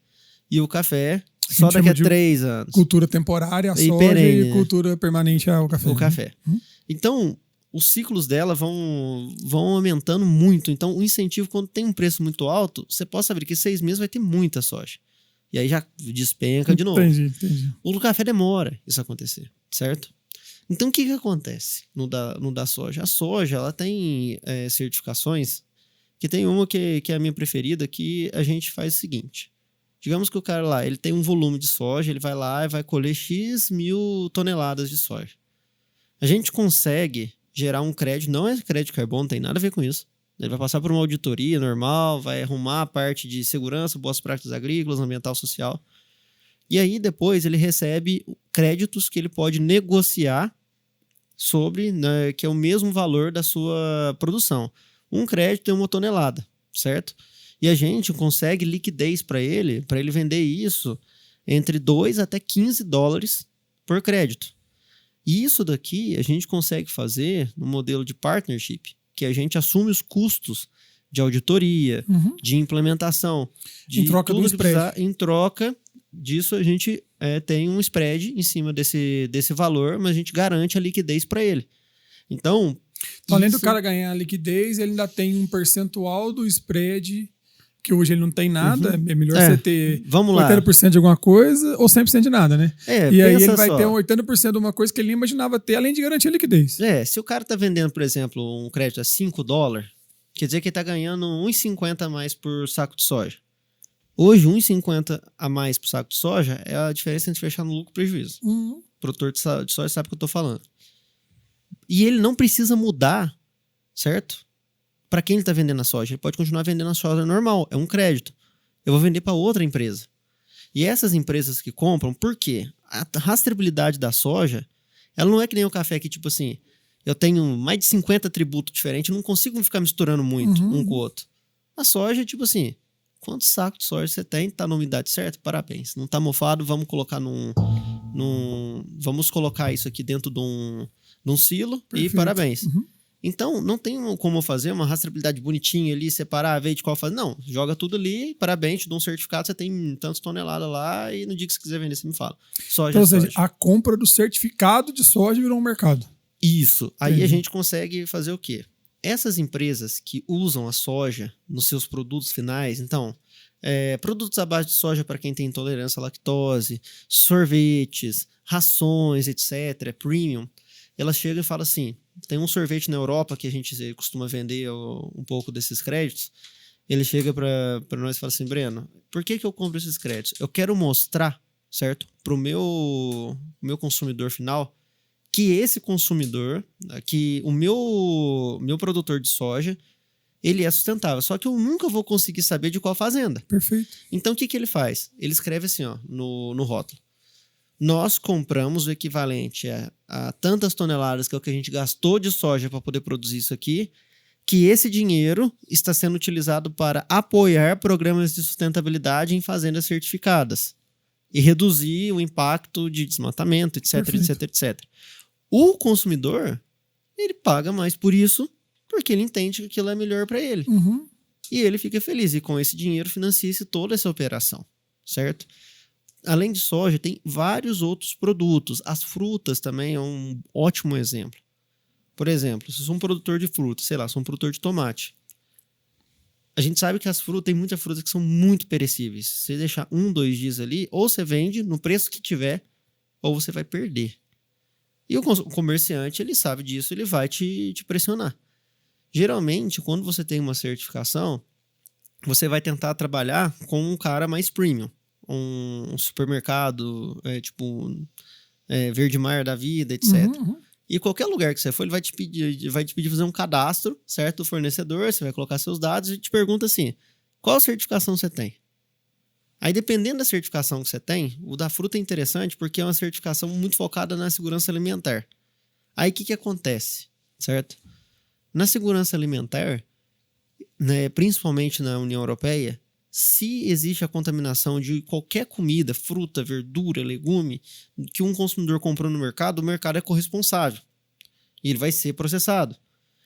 E o café, A só gente daqui a chama de 3 anos. Cultura temporária, a E soja, perene, e né? cultura permanente é o café. O né? café. Então, os ciclos dela vão aumentando muito. Então, o incentivo, quando tem um preço muito alto, você pode saber que 6 meses vai ter muita soja. E aí já despenca de novo. Entendi. O do café demora isso acontecer, certo? Então, o que acontece no da soja? A soja, ela tem certificações, que tem uma que é a minha preferida, que a gente faz o seguinte. Digamos que o cara lá, ele tem um volume de soja, ele vai lá e vai colher X mil toneladas de soja. A gente consegue gerar um crédito, não é crédito de carbono, não tem nada a ver com isso. Ele vai passar por uma auditoria normal, vai arrumar a parte de segurança, boas práticas agrícolas, ambiental, social. E aí depois ele recebe créditos que ele pode negociar sobre, né, que é o mesmo valor da sua produção. Um crédito é 1 tonelada, certo? E a gente consegue liquidez para ele vender isso entre 2 até 15 dólares por crédito. E isso daqui a gente consegue fazer no modelo de partnership, que a gente assume os custos de auditoria, de implementação, de Em troca tudo do que spread. precisar. Em troca disso, a gente tem um spread em cima desse valor, mas a gente garante a liquidez para ele. Então, além do cara ganhar liquidez, ele ainda tem um percentual do spread, que hoje ele não tem nada. É melhor você ter vamos lá. 80% de alguma coisa ou 100% de nada, né? E aí ele vai só. ter 80% de uma coisa que ele nem imaginava ter, além de garantir a liquidez. Se o cara tá vendendo, por exemplo, um crédito a $5, quer dizer que ele tá ganhando 1,50 a mais por saco de soja. Hoje, 1,50 a mais por saco de soja é a diferença entre fechar no lucro e prejuízo. O produtor de soja sabe o que eu tô falando. E ele não precisa mudar, certo? Para quem ele está vendendo a soja? Ele pode continuar vendendo a soja normal, é um crédito. Eu vou vender para outra empresa. E essas empresas que compram, por quê? A rastreabilidade da soja, ela não é que nem o café que, tipo assim, eu tenho mais de 50 tributos diferentes, não consigo ficar misturando muito um com o outro. A soja, tipo assim, quantos sacos de soja você tem? Tá na umidade certa? Parabéns. Não tá mofado, vamos colocar vamos colocar isso aqui dentro de um silo. Perfeito. E parabéns. Então, não tem como fazer uma rastreabilidade bonitinha ali, separar, ver de qual fazer. Não, joga tudo ali, parabéns, te dou um certificado, você tem tantas toneladas lá e no dia que você quiser vender, você me fala. Soja, então, ou seja, a compra do certificado de soja virou um mercado. Isso. Aí a gente consegue fazer o quê? Essas empresas que usam a soja nos seus produtos finais, então, produtos à base de soja para quem tem intolerância à lactose, sorvetes, rações, etc., premium, elas chegam e falam assim, tem um sorvete na Europa que a gente costuma vender um pouco desses créditos, ele chega para nós e fala assim, Breno, por que eu compro esses créditos? Eu quero mostrar, certo, para o meu consumidor final, que esse consumidor, que o meu produtor de soja, ele é sustentável. Só que eu nunca vou conseguir saber de qual fazenda. Perfeito. Então, o que ele faz? Ele escreve assim, ó, no rótulo. Nós compramos o equivalente a tantas toneladas, que é o que a gente gastou de soja para poder produzir isso aqui, que esse dinheiro está sendo utilizado para apoiar programas de sustentabilidade em fazendas certificadas e reduzir o impacto de desmatamento, etc, Perfeito. etc, etc. O consumidor, ele paga mais por isso, porque ele entende que aquilo é melhor para ele. Uhum. E ele fica feliz. E com esse dinheiro financia-se toda essa operação, certo? Além de soja, tem vários outros produtos. As frutas também é um ótimo exemplo. Por exemplo, se eu sou um produtor de fruta, sei lá, sou um produtor de tomate. A gente sabe que as frutas, tem muitas frutas que são muito perecíveis. Se você deixar 1, 2 dias ali, ou você vende no preço que tiver, ou você vai perder. E o comerciante, ele sabe disso, ele vai te pressionar. Geralmente, quando você tem uma certificação, você vai tentar trabalhar com um cara mais premium. Um supermercado, tipo Verde Mar da vida, etc. Uhum. E qualquer lugar que você for, ele vai te pedir fazer um cadastro, certo? Do fornecedor, você vai colocar seus dados e te pergunta assim, qual certificação você tem? Aí, dependendo da certificação que você tem, o da fruta é interessante porque é uma certificação muito focada na segurança alimentar. Aí, o que acontece, certo? Na segurança alimentar, né, principalmente na União Europeia, se existe a contaminação de qualquer comida, fruta, verdura, legume, que um consumidor comprou no mercado, o mercado é corresponsável. E ele vai ser processado.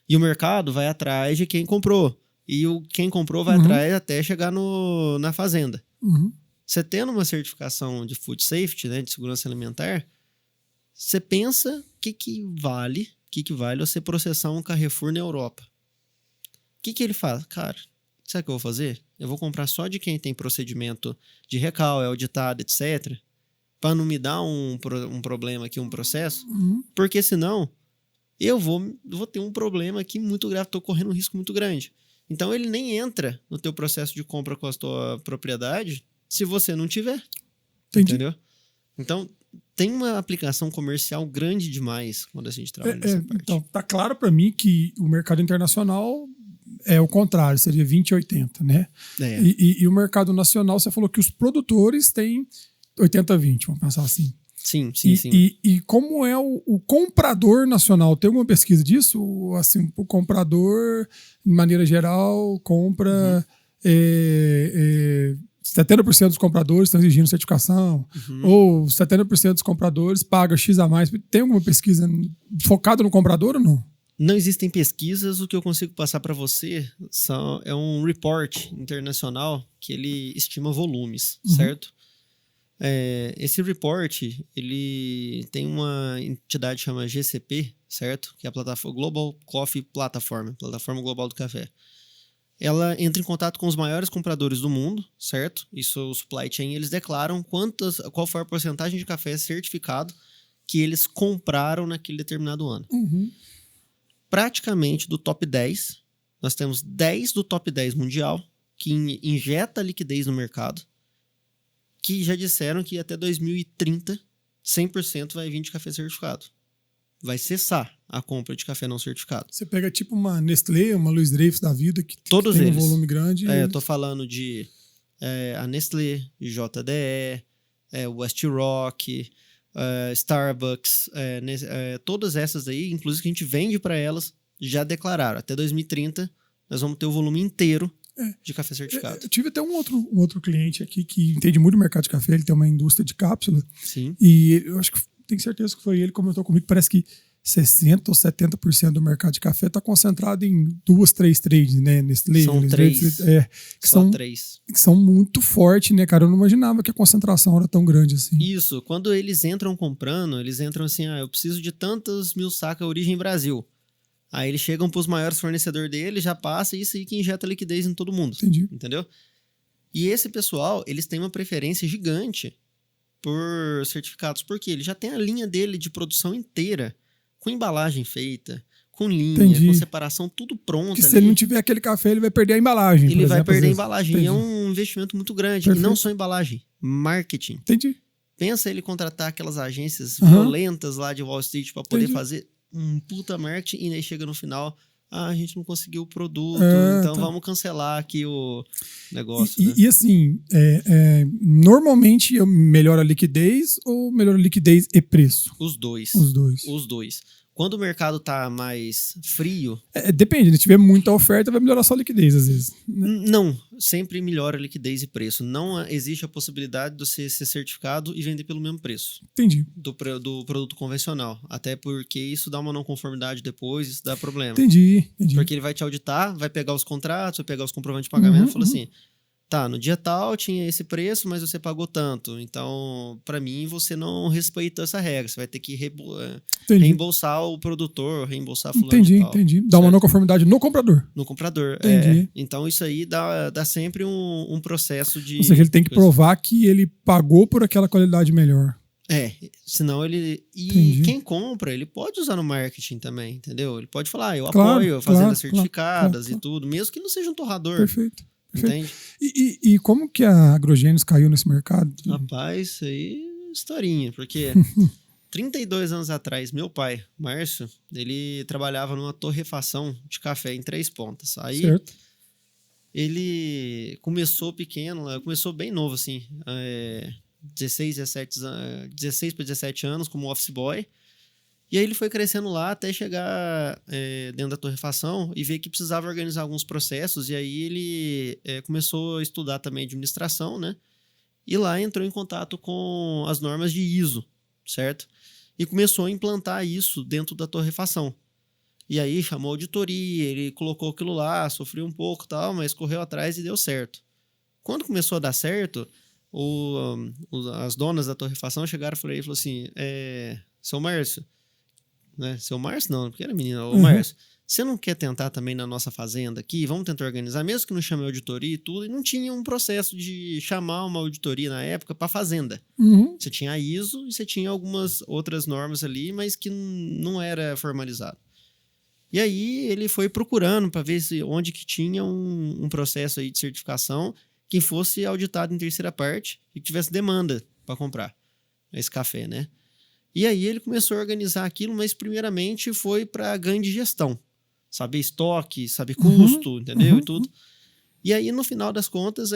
E o mercado vai atrás de quem comprou. E quem comprou vai atrás até chegar na fazenda. Uhum. Você tendo uma certificação de food safety, né, de segurança alimentar, você pensa o que vale você processar um Carrefour na Europa. O que ele faz? Cara, sabe o que eu vou fazer? Eu vou comprar só de quem tem procedimento de recal, é auditado, etc. Para não me dar um problema aqui, um processo. Uhum. Porque senão eu vou ter um problema aqui muito grave, estou correndo um risco muito grande. Então ele nem entra no teu processo de compra com a tua propriedade se você não tiver. Entendi. Entendeu? Então tem uma aplicação comercial grande demais quando a gente trabalha nessa parte. Então, tá claro para mim que o mercado internacional é o contrário, seria 20-80, né? E o mercado nacional, você falou que os produtores têm 80-20, vamos pensar assim. Sim. E como é o comprador nacional? Tem alguma pesquisa disso? Assim, o comprador, de maneira geral, compra... 70% dos compradores estão exigindo certificação, ou 70% dos compradores pagam X a mais. Tem alguma pesquisa focada no comprador ou não? Não existem pesquisas, o que eu consigo passar para você é um report internacional que ele estima volumes, certo? Esse report, ele tem uma entidade que chama GCP, certo? Que é a plataforma Global Coffee Platform, plataforma global do café. Ela entra em contato com os maiores compradores do mundo, certo? Isso, o supply chain, eles declaram qual foi a porcentagem de café certificado que eles compraram naquele determinado ano. Praticamente do top 10, nós temos 10 do top 10 mundial que injeta liquidez no mercado, que já disseram que até 2030, 100% vai vir de café certificado. Vai cessar a compra de café não certificado. Você pega tipo uma Nestlé, uma Louis Dreyfus da vida, que todos tem eles. Um volume grande. Eu tô falando de a Nestlé, JDE, West Rock, Starbucks, todas essas aí, inclusive que a gente vende para elas, já declararam. Até 2030, nós vamos ter o volume inteiro de café certificado. Eu tive até um outro cliente aqui que entende muito do mercado de café, ele tem uma indústria de cápsula. Sim. E eu acho que tenho certeza que foi ele que comentou comigo, parece que 60% ou 70% do mercado de café está concentrado em 2, 3 trades, né? Nestlé, são 3. Que são muito fortes, né, cara? Eu não imaginava que a concentração era tão grande assim. Isso. Quando eles entram comprando, eles entram assim, eu preciso de tantos 1000 sacas origem Brasil. Aí eles chegam para os maiores fornecedores deles, já passa isso aí que injeta liquidez em todo mundo. Entendi. Entendeu? E esse pessoal, eles têm uma preferência gigante por certificados, porque ele já tem a linha dele de produção inteira, com embalagem feita, com linha, com separação, tudo pronto. Que se ele não tiver aquele café, ele vai perder a embalagem. Ele vai perder a embalagem. Entendi. E é um investimento muito grande. Perfeito. E não só embalagem, marketing. Entendi. Pensa ele contratar aquelas agências violentas lá de Wall Street para poder fazer um puta marketing, e aí chega no final, a gente não conseguiu o produto, então vamos cancelar aqui o negócio. E assim, normalmente melhora a liquidez ou melhora a liquidez e preço? Os dois. Os dois. Quando o mercado tá mais frio... Depende, se tiver muita oferta, vai melhorar só a liquidez, às vezes. Né? Não, sempre melhora a liquidez e preço. Não existe a possibilidade de você ser certificado e vender pelo mesmo preço. Entendi. Do produto convencional. Até porque isso dá uma não conformidade depois, isso dá problema. Entendi. Porque ele vai te auditar, vai pegar os contratos, vai pegar os comprovantes de pagamento e fala assim... Tá, no dia tal tinha esse preço, mas você pagou tanto. Então, para mim, você não respeitou essa regra. Você vai ter que reembolsar o produtor, reembolsar fulano e tal. Entendi. Dá uma não conformidade no comprador. No comprador, Entendi. Então, isso aí dá sempre um processo de... Ou seja, ele tem que provar que ele pagou por aquela qualidade melhor. Senão ele... quem compra, ele pode usar no marketing também, entendeu? Ele pode falar, eu apoio fazendas certificadas e tudo, mesmo que não seja um torrador. Perfeito. Entende? E como que a Agrogênios caiu nesse mercado? Rapaz, isso aí é historinha, porque 32 anos atrás, meu pai, Márcio, ele trabalhava numa torrefação de café em Três Pontas. Aí ele começou pequeno, começou bem novo, assim, 16 para 17 anos como office boy. E aí ele foi crescendo lá até chegar dentro da torrefação e ver que precisava organizar alguns processos. E aí ele começou a estudar também administração, né? E lá entrou em contato com as normas de ISO, certo? E começou a implantar isso dentro da torrefação. E aí chamou a auditoria, ele colocou aquilo lá, sofreu um pouco e tal, mas correu atrás e deu certo. Quando começou a dar certo, as donas da torrefação chegaram e falaram assim, seu Márcio, né? Seu Márcio não, porque era menina. Ô, Márcio, você não quer tentar também na nossa fazenda aqui? Vamos tentar organizar, mesmo que não chame auditoria e tudo. E não tinha um processo de chamar uma auditoria na época para fazenda. Você tinha a ISO e você tinha algumas outras normas ali, mas que não era formalizado. E aí ele foi procurando para ver onde que tinha um processo aí de certificação que fosse auditado em terceira parte e que tivesse demanda para comprar esse café, né? E aí ele começou a organizar aquilo, mas primeiramente foi para ganho de gestão. Saber estoque, saber custo, entendeu? E tudo. E aí, no final das contas,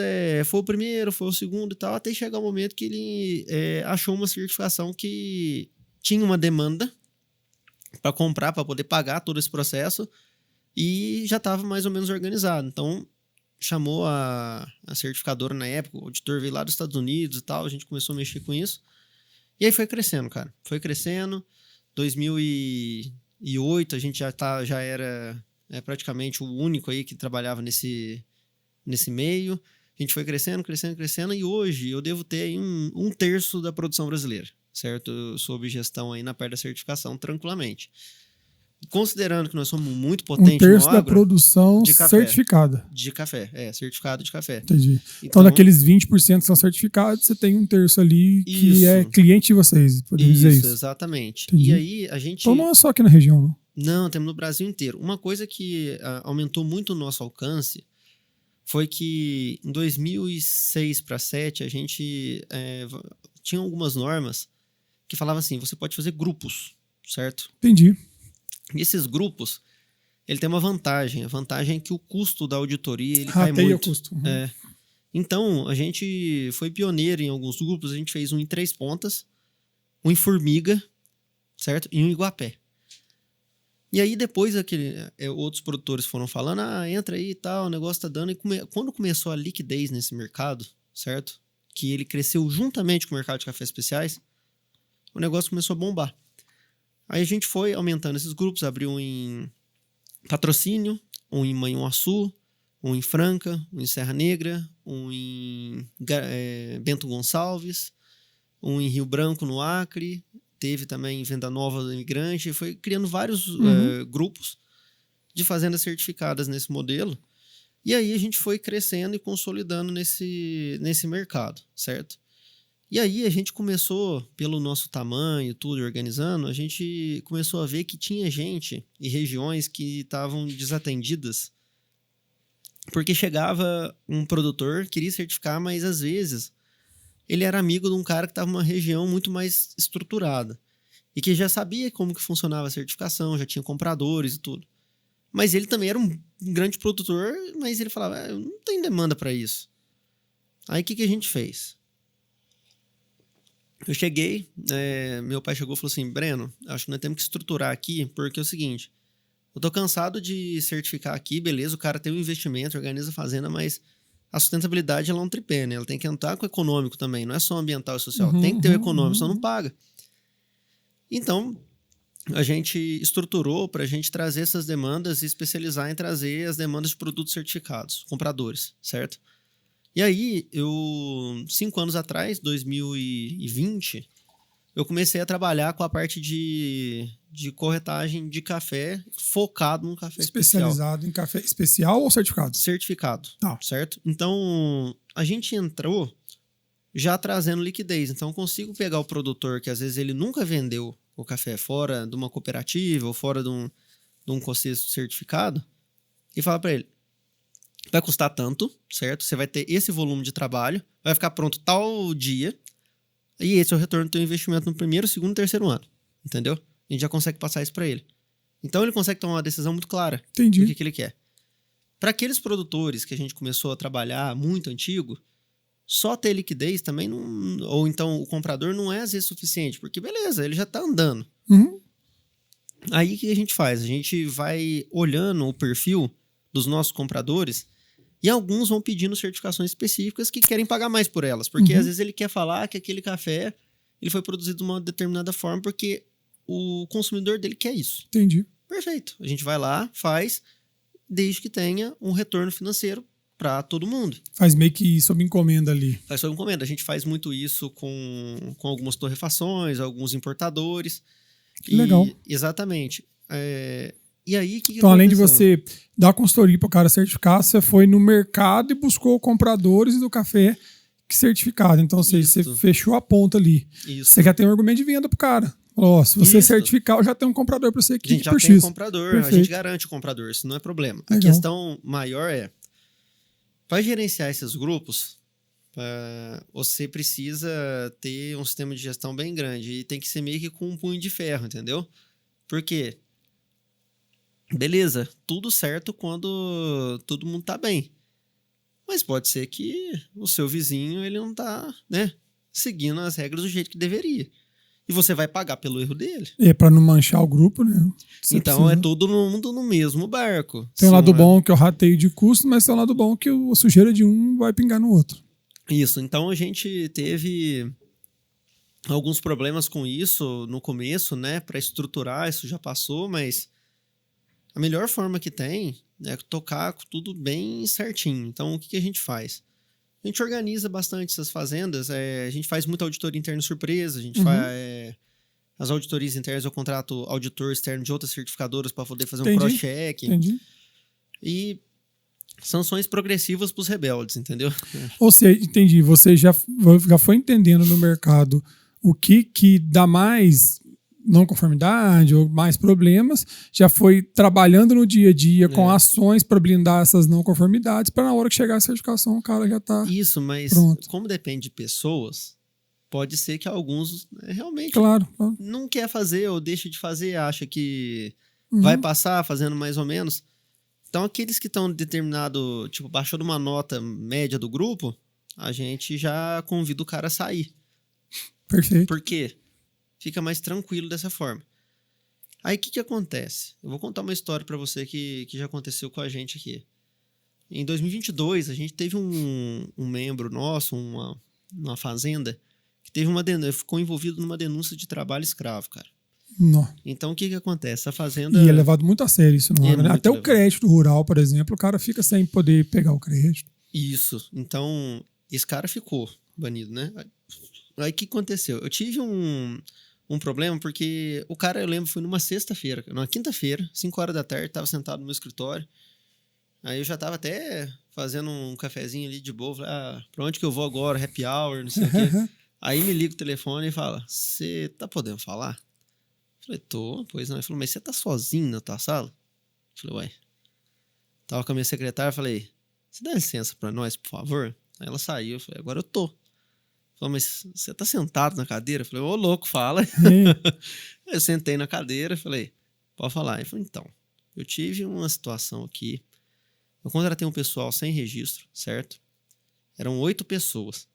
foi o primeiro, foi o segundo e tal, até chegar o momento que ele achou uma certificação que tinha uma demanda para comprar, para poder pagar todo esse processo e já estava mais ou menos organizado. Então, chamou a certificadora na época, o auditor veio lá dos Estados Unidos e tal, a gente começou a mexer com isso. E aí foi crescendo, cara. Foi crescendo. 2008 a gente já era praticamente o único aí que trabalhava nesse meio. A gente foi crescendo, crescendo, crescendo. E hoje eu devo ter aí um terço da produção brasileira, certo? Sob gestão aí na parte da certificação, tranquilamente. Considerando que nós somos muito potentes no agro... Um terço da agro, produção certificada. De café, certificado de café. Entendi. Então daqueles 20% que são certificados, você tem um terço ali que é cliente de vocês, podemos dizer isso. Exatamente. Entendi. E aí a gente... Então não é só aqui na região, não? Não, temos no Brasil inteiro. Uma coisa que aumentou muito o nosso alcance foi que em 2006 para 2007 a gente tinha algumas normas que falavam assim, você pode fazer grupos, certo? Entendi. E esses grupos, ele tem uma vantagem. A vantagem é que o custo da auditoria ele cai muito. O custo. Então, a gente foi pioneiro em alguns grupos. A gente fez um em Três Pontas, um em Formiga, certo? E um em Iguapé. E aí, depois, outros produtores foram falando, entra aí e tal, o negócio tá dando. E quando começou a liquidez nesse mercado, certo? Que ele cresceu juntamente com o mercado de cafés especiais, o negócio começou a bombar. Aí a gente foi aumentando esses grupos, abriu um em Patrocínio, um em Manhuaçu, um em Franca, um em Serra Negra, um em Bento Gonçalves, um em Rio Branco, no Acre, teve também em Venda Nova do Imigrante, foi criando vários grupos de fazendas certificadas nesse modelo. E aí a gente foi crescendo e consolidando nesse mercado, certo? E aí a gente começou, pelo nosso tamanho, tudo organizando, a gente começou a ver que tinha gente e regiões que estavam desatendidas. Porque chegava um produtor, queria certificar, mas às vezes ele era amigo de um cara que estava numa região muito mais estruturada. E que já sabia como que funcionava a certificação, já tinha compradores e tudo. Mas ele também era um grande produtor, mas ele falava, eu não tenho demanda para isso. Aí o que a gente fez? Eu cheguei, meu pai chegou e falou assim, Breno, acho que nós temos que estruturar aqui, porque é o seguinte, eu tô cansado de certificar aqui, beleza, o cara tem um investimento, organiza a fazenda, mas a sustentabilidade ela é um tripé, né? Ela tem que entrar com o econômico também, não é só ambiental e social, tem que ter o econômico, senão não paga. Então, a gente estruturou para a gente trazer essas demandas e especializar em trazer as demandas de produtos certificados, compradores, certo? E aí, 5 anos atrás, 2020, eu comecei a trabalhar com a parte de corretagem de café, focado num café Especializado em café especial ou certificado? Certificado, certo? Então, a gente entrou já trazendo liquidez. Então, eu consigo pegar o produtor que às vezes ele nunca vendeu o café fora de uma cooperativa ou fora de um contexto certificado e falar para ele, vai custar tanto, certo? Você vai ter esse volume de trabalho, vai ficar pronto tal dia e esse é o retorno do teu investimento no primeiro, segundo e terceiro ano, entendeu? A gente já consegue passar isso para ele. Então, ele consegue tomar uma decisão muito clara do que ele quer. Para aqueles produtores que a gente começou a trabalhar muito antigo, só ter liquidez também não... Ou então o comprador não é às vezes suficiente, porque beleza, ele já está andando. Aí o que a gente faz? A gente vai olhando o perfil dos nossos compradores e alguns vão pedindo certificações específicas que querem pagar mais por elas, porque às vezes ele quer falar que aquele café ele foi produzido de uma determinada forma porque o consumidor dele quer isso. Entendi. Perfeito. A gente vai lá, faz, desde que tenha um retorno financeiro para todo mundo. Faz meio que sob encomenda ali. Faz sob encomenda. A gente faz muito isso com algumas torrefações, alguns importadores. Que legal. Exatamente. E aí, que então, além de você dar consultoria para o cara certificar, você foi no mercado e buscou compradores do café certificado. Então, você fechou a ponta ali. Isso. Você já tem um argumento de venda para o cara. Se você certificar, eu já tenho um comprador para você aqui. A gente já tem um comprador, a gente garante o comprador, isso não é problema. Legal. A questão maior para gerenciar esses grupos, você precisa ter um sistema de gestão bem grande e tem que ser meio que com um punho de ferro, entendeu? Por quê? Beleza, tudo certo quando todo mundo tá bem. Mas pode ser que o seu vizinho ele não tá, né, seguindo as regras do jeito que deveria. E você vai pagar pelo erro dele. É para não manchar o grupo, né? Então é todo mundo no mesmo barco. Tem um lado bom que é o rateio de custo, mas tem um lado bom que a sujeira de um vai pingar no outro. Isso. Então a gente teve alguns problemas com isso no começo, né? Para estruturar, isso já passou, mas a melhor forma que tem é tocar tudo bem certinho. Então o que a gente faz? A gente organiza bastante essas fazendas, a gente faz muita auditoria interna surpresa, a gente faz as auditorias internas, eu contrato auditor externo de outras certificadoras para poder fazer um cross-check. Entendi. E sanções progressivas para os rebeldes, entendeu? Ou seja, entendi, você já foi entendendo no mercado o que dá mais não conformidade ou mais problemas, já foi trabalhando no dia a dia com ações para blindar essas não conformidades, para na hora que chegar a certificação o cara já está Isso, mas pronto. Como depende de pessoas, pode ser que alguns realmente não quer fazer ou deixa de fazer, acha que vai passar fazendo mais ou menos. Então aqueles que estão determinado, tipo, baixou de uma nota média do grupo, a gente já convida o cara a sair. Perfeito. Por quê? Fica mais tranquilo dessa forma. Aí o que acontece? Eu vou contar uma história para você que já aconteceu com a gente aqui. Em 2022, a gente teve um membro nosso, uma fazenda, que ficou envolvido numa denúncia de trabalho escravo, cara. Não. Então o que acontece? A fazenda... E é levado muito a sério isso, não é? Né? Até o crédito rural, por exemplo, o cara fica sem poder pegar o crédito. Isso. Então, esse cara ficou banido, né? Aí o que aconteceu? Eu tive um problema porque o cara, eu lembro, foi numa sexta-feira, numa quinta-feira, 5 horas da tarde, tava sentado no meu escritório. Aí eu já tava até fazendo um cafezinho ali de boa. Falei, pra onde que eu vou agora? Happy hour, não sei o quê. Aí me liga o telefone e fala, você tá podendo falar? Falei, tô, pois não. Ele falou, mas você tá sozinho na tua sala? Falei, ué. Tava com a minha secretária, falei, você dá licença pra nós, por favor? Aí ela saiu, eu falei, agora eu tô. Falei, mas você tá sentado na cadeira? Eu falei, ô louco, fala. Eu sentei na cadeira, falei, pode falar. Ele falou, então, Eu tive uma situação aqui. Eu contratei um pessoal sem registro, certo? Eram 8 pessoas.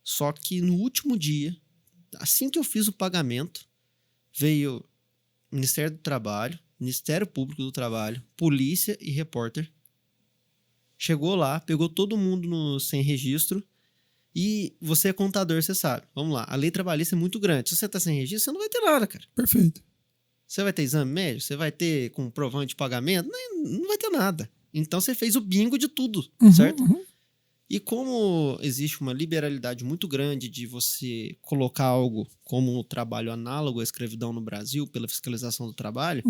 Só que no último dia, assim que eu fiz o pagamento, veio Ministério do Trabalho, Ministério Público do Trabalho, polícia e repórter. Chegou lá, pegou todo mundo sem registro. E você é contador, você sabe. Vamos lá, a lei trabalhista é muito grande. Se você tá sem registro, você não vai ter nada, cara. Perfeito. Você vai ter exame médico? Você vai ter comprovante de pagamento? Não vai ter nada. Então você fez o bingo de tudo, certo? E como existe uma liberalidade muito grande de você colocar algo como um trabalho análogo à escravidão no Brasil pela fiscalização do trabalho,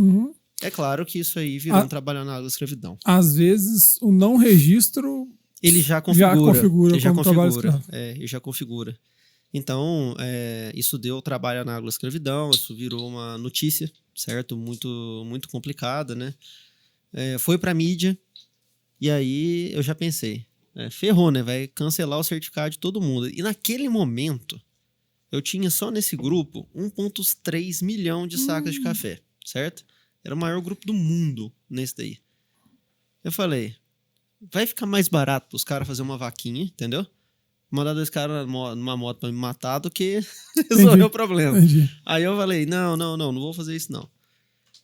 é claro que isso aí virou um trabalho análogo à escravidão. Às vezes, o não registro ele já configura. Ele já configura. Então, isso deu trabalho análogo à escravidão, isso virou uma notícia, certo? Muito, muito complicada, né? Foi pra mídia, e aí eu já pensei, ferrou, né? Vai cancelar o certificado de todo mundo. E naquele momento, eu tinha só nesse grupo 1,3 milhão de sacas de café, certo? Era o maior grupo do mundo nesse daí. Eu falei, vai ficar mais barato pros caras fazer uma vaquinha, entendeu? Mandar 2 caras numa moto pra me matar do que resolver o problema. Entendi. Aí eu falei, não vou fazer isso não.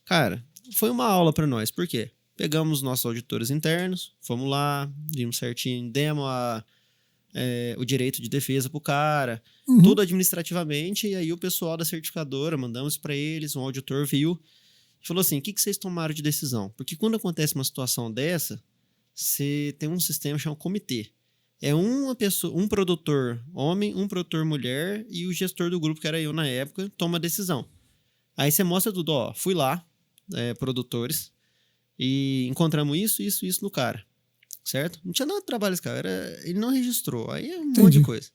Cara, foi uma aula pra nós. Por quê? Pegamos nossos auditores internos, fomos lá, vimos certinho, demos o direito de defesa pro cara, tudo administrativamente, e aí o pessoal da certificadora, mandamos pra eles, um auditor viu, e falou assim, o que vocês tomaram de decisão? Porque quando acontece uma situação dessa, você tem um sistema chamado comitê. É uma pessoa, um produtor homem, um produtor mulher e o gestor do grupo, que era eu na época, toma a decisão. Aí você mostra tudo, ó, fui lá, produtores, e encontramos isso no cara, certo? Não tinha nada de trabalho esse cara, ele não registrou, aí é um monte de coisa.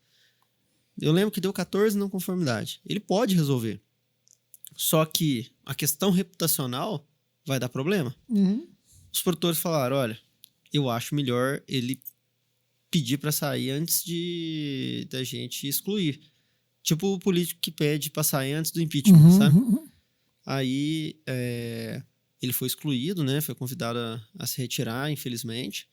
Eu lembro que deu 14 não conformidade. Ele pode resolver, só que a questão reputacional vai dar problema. Os produtores falaram, olha, eu acho melhor ele pedir pra sair antes da gente excluir. Tipo o político que pede pra sair antes do impeachment, sabe? Aí ele foi excluído, né? Foi convidado a se retirar, infelizmente.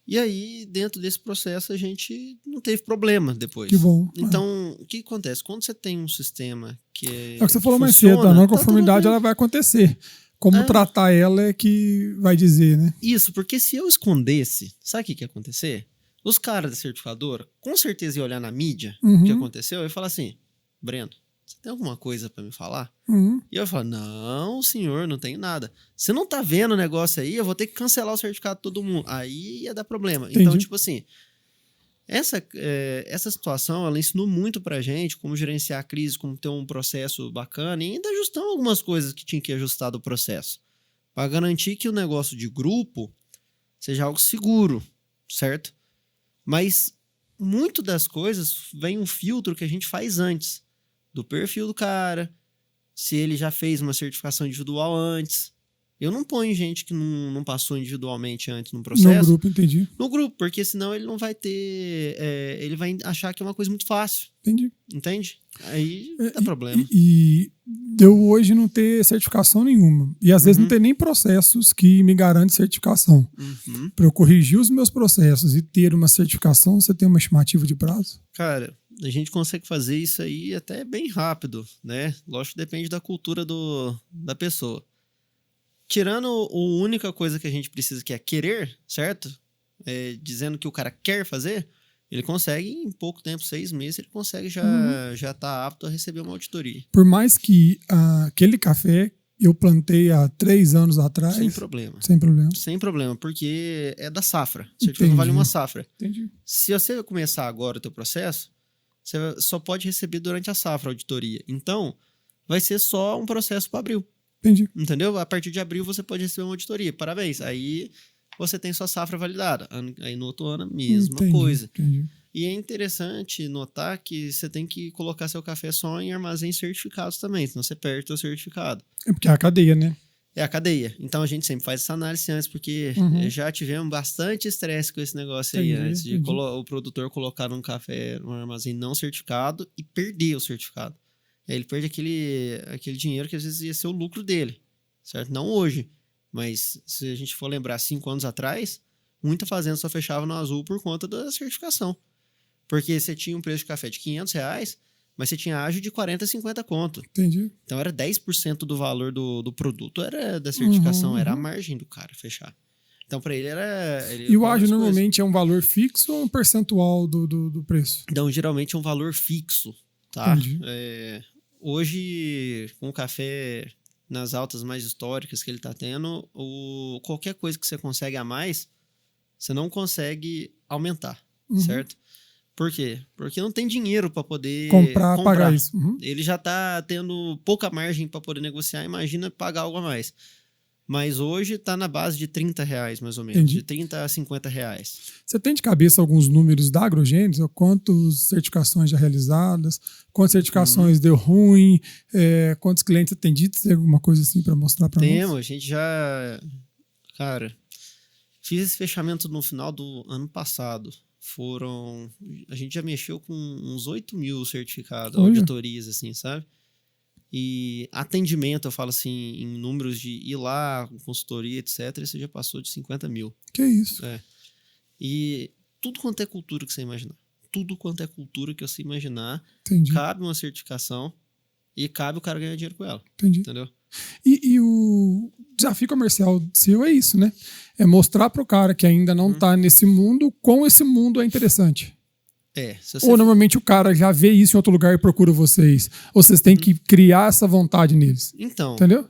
E aí, dentro desse processo, a gente não teve problema depois. Que bom. Então, o que acontece? Quando você tem um sistema que é o que você falou mais cedo, a não conformidade ela vai acontecer. Como tratar ela é que vai dizer, né? Isso, porque se eu escondesse, sabe o que ia acontecer? Os caras da certificadora, com certeza, iam olhar na mídia o que aconteceu e falar assim, Breno, você tem alguma coisa pra me falar? E eu ia falar, não, senhor, não tenho nada. Você não tá vendo o negócio aí, eu vou ter que cancelar o certificado de todo mundo. Aí ia dar problema. Entendi. Então, tipo assim, essa situação, ela ensinou muito pra gente como gerenciar a crise, como ter um processo bacana e ainda ajustamos algumas coisas que tinha que ajustar do processo. Pra garantir que o negócio de grupo seja algo seguro, certo? Mas muito das coisas vem um filtro que a gente faz antes. Do perfil do cara, se ele já fez uma certificação individual antes. Eu não ponho gente que não passou individualmente antes no processo. No grupo, entendi. No grupo, porque senão ele não vai ter... ele vai achar que é uma coisa muito fácil. Entendi. Entende? Aí dá problema. E eu hoje não ter certificação nenhuma. E às vezes não ter nem processos que me garantem certificação. Para eu corrigir os meus processos e ter uma certificação, você tem uma estimativa de prazo? Cara, a gente consegue fazer isso aí até bem rápido, né? Lógico que depende da cultura da pessoa. Tirando a única coisa que a gente precisa, que é querer, certo? Dizendo que o cara quer fazer, ele consegue em pouco tempo, 6 meses, ele consegue já tá apto a receber uma auditoria. Por mais que aquele café eu plantei há 3 anos atrás... Sem problema. Sem problema. Sem problema, porque é da safra. O certificado vale uma safra. Entendi. Se você começar agora o teu processo, você só pode receber durante a safra a auditoria. Então, vai ser só um processo para abril. Entendi. Entendeu? A partir de abril você pode receber uma auditoria. Parabéns. Aí você tem sua safra validada. Aí no outro ano, a mesma coisa. Entendi. E é interessante notar que você tem que colocar seu café só em armazéns certificados também, senão você perde o seu certificado. É porque é a cadeia, né? É a cadeia. Então a gente sempre faz essa análise antes, porque já tivemos bastante estresse com esse negócio aí antes de o produtor colocar um café num armazém não certificado e perder o certificado. Aí ele perde aquele dinheiro que às vezes ia ser o lucro dele, certo? Não hoje, mas se a gente for lembrar 5 anos atrás, muita fazenda só fechava no azul por conta da certificação. Porque você tinha um preço de café de R$500, mas você tinha ágio de 40, 50 conto. Entendi. Então era 10% do valor do produto, era da certificação, era a margem do cara fechar. Então para ele era... E o ágio normalmente é um valor fixo ou um percentual do preço? Então geralmente é um valor fixo, tá? Entendi. Hoje, com o café nas altas mais históricas que ele tá tendo, qualquer coisa que você consegue a mais, você não consegue aumentar, certo? Por quê? Porque não tem dinheiro para poder comprar, pagar isso. Ele já tá tendo pouca margem para poder negociar, imagina pagar algo a mais. Mas hoje tá na base de R$30, mais ou menos. Entendi. De 30 a R$50. Você tem de cabeça alguns números da Agrogênesis? Quantas certificações já realizadas? Quantas certificações deu ruim? Quantos clientes atendidos? Tem alguma coisa assim para mostrar para nós? Temos, a gente já... Cara, fiz esse fechamento no final do ano passado. A gente já mexeu com uns 8 mil certificados, auditorias, assim, sabe? E atendimento, eu falo assim, em números de ir lá, consultoria, etc., você já passou de 50 mil. Que isso? E tudo quanto é cultura que você imaginar. Tudo quanto é cultura que você imaginar, Entendi. cabe uma certificação e cabe o cara ganhar dinheiro com ela. Entendi. Entendeu? E o desafio comercial seu é isso, né? É mostrar para o cara que ainda não está nesse mundo, quão esse mundo é interessante. Ou normalmente o cara já vê isso em outro lugar e procura vocês. Ou vocês têm que criar essa vontade neles. Então. Entendeu?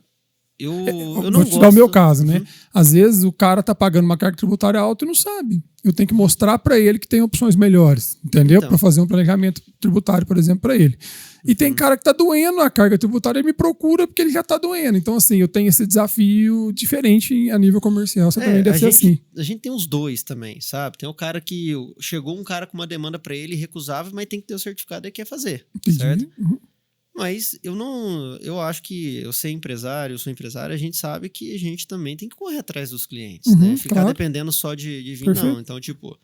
Eu não vou te gosto... dar o meu caso, né? Às vezes o cara tá pagando uma carga tributária alta e não sabe. Eu tenho que mostrar para ele que tem opções melhores, entendeu? Para fazer um planejamento tributário, por exemplo, para ele. E tem cara que tá doendo a carga tributária e me procura porque ele já tá doendo. Então, assim, eu tenho esse desafio diferente a nível comercial. Você também deve ser assim. A gente tem os dois também, sabe? Tem o cara que chegou um cara com uma demanda para ele, recusável, mas tem que ter o certificado e quer fazer. Entendi. Certo? Mas eu acho que eu sou empresário, a gente sabe que a gente também tem que correr atrás dos clientes, né? Ficar dependendo só de vir, não. Então, tipo,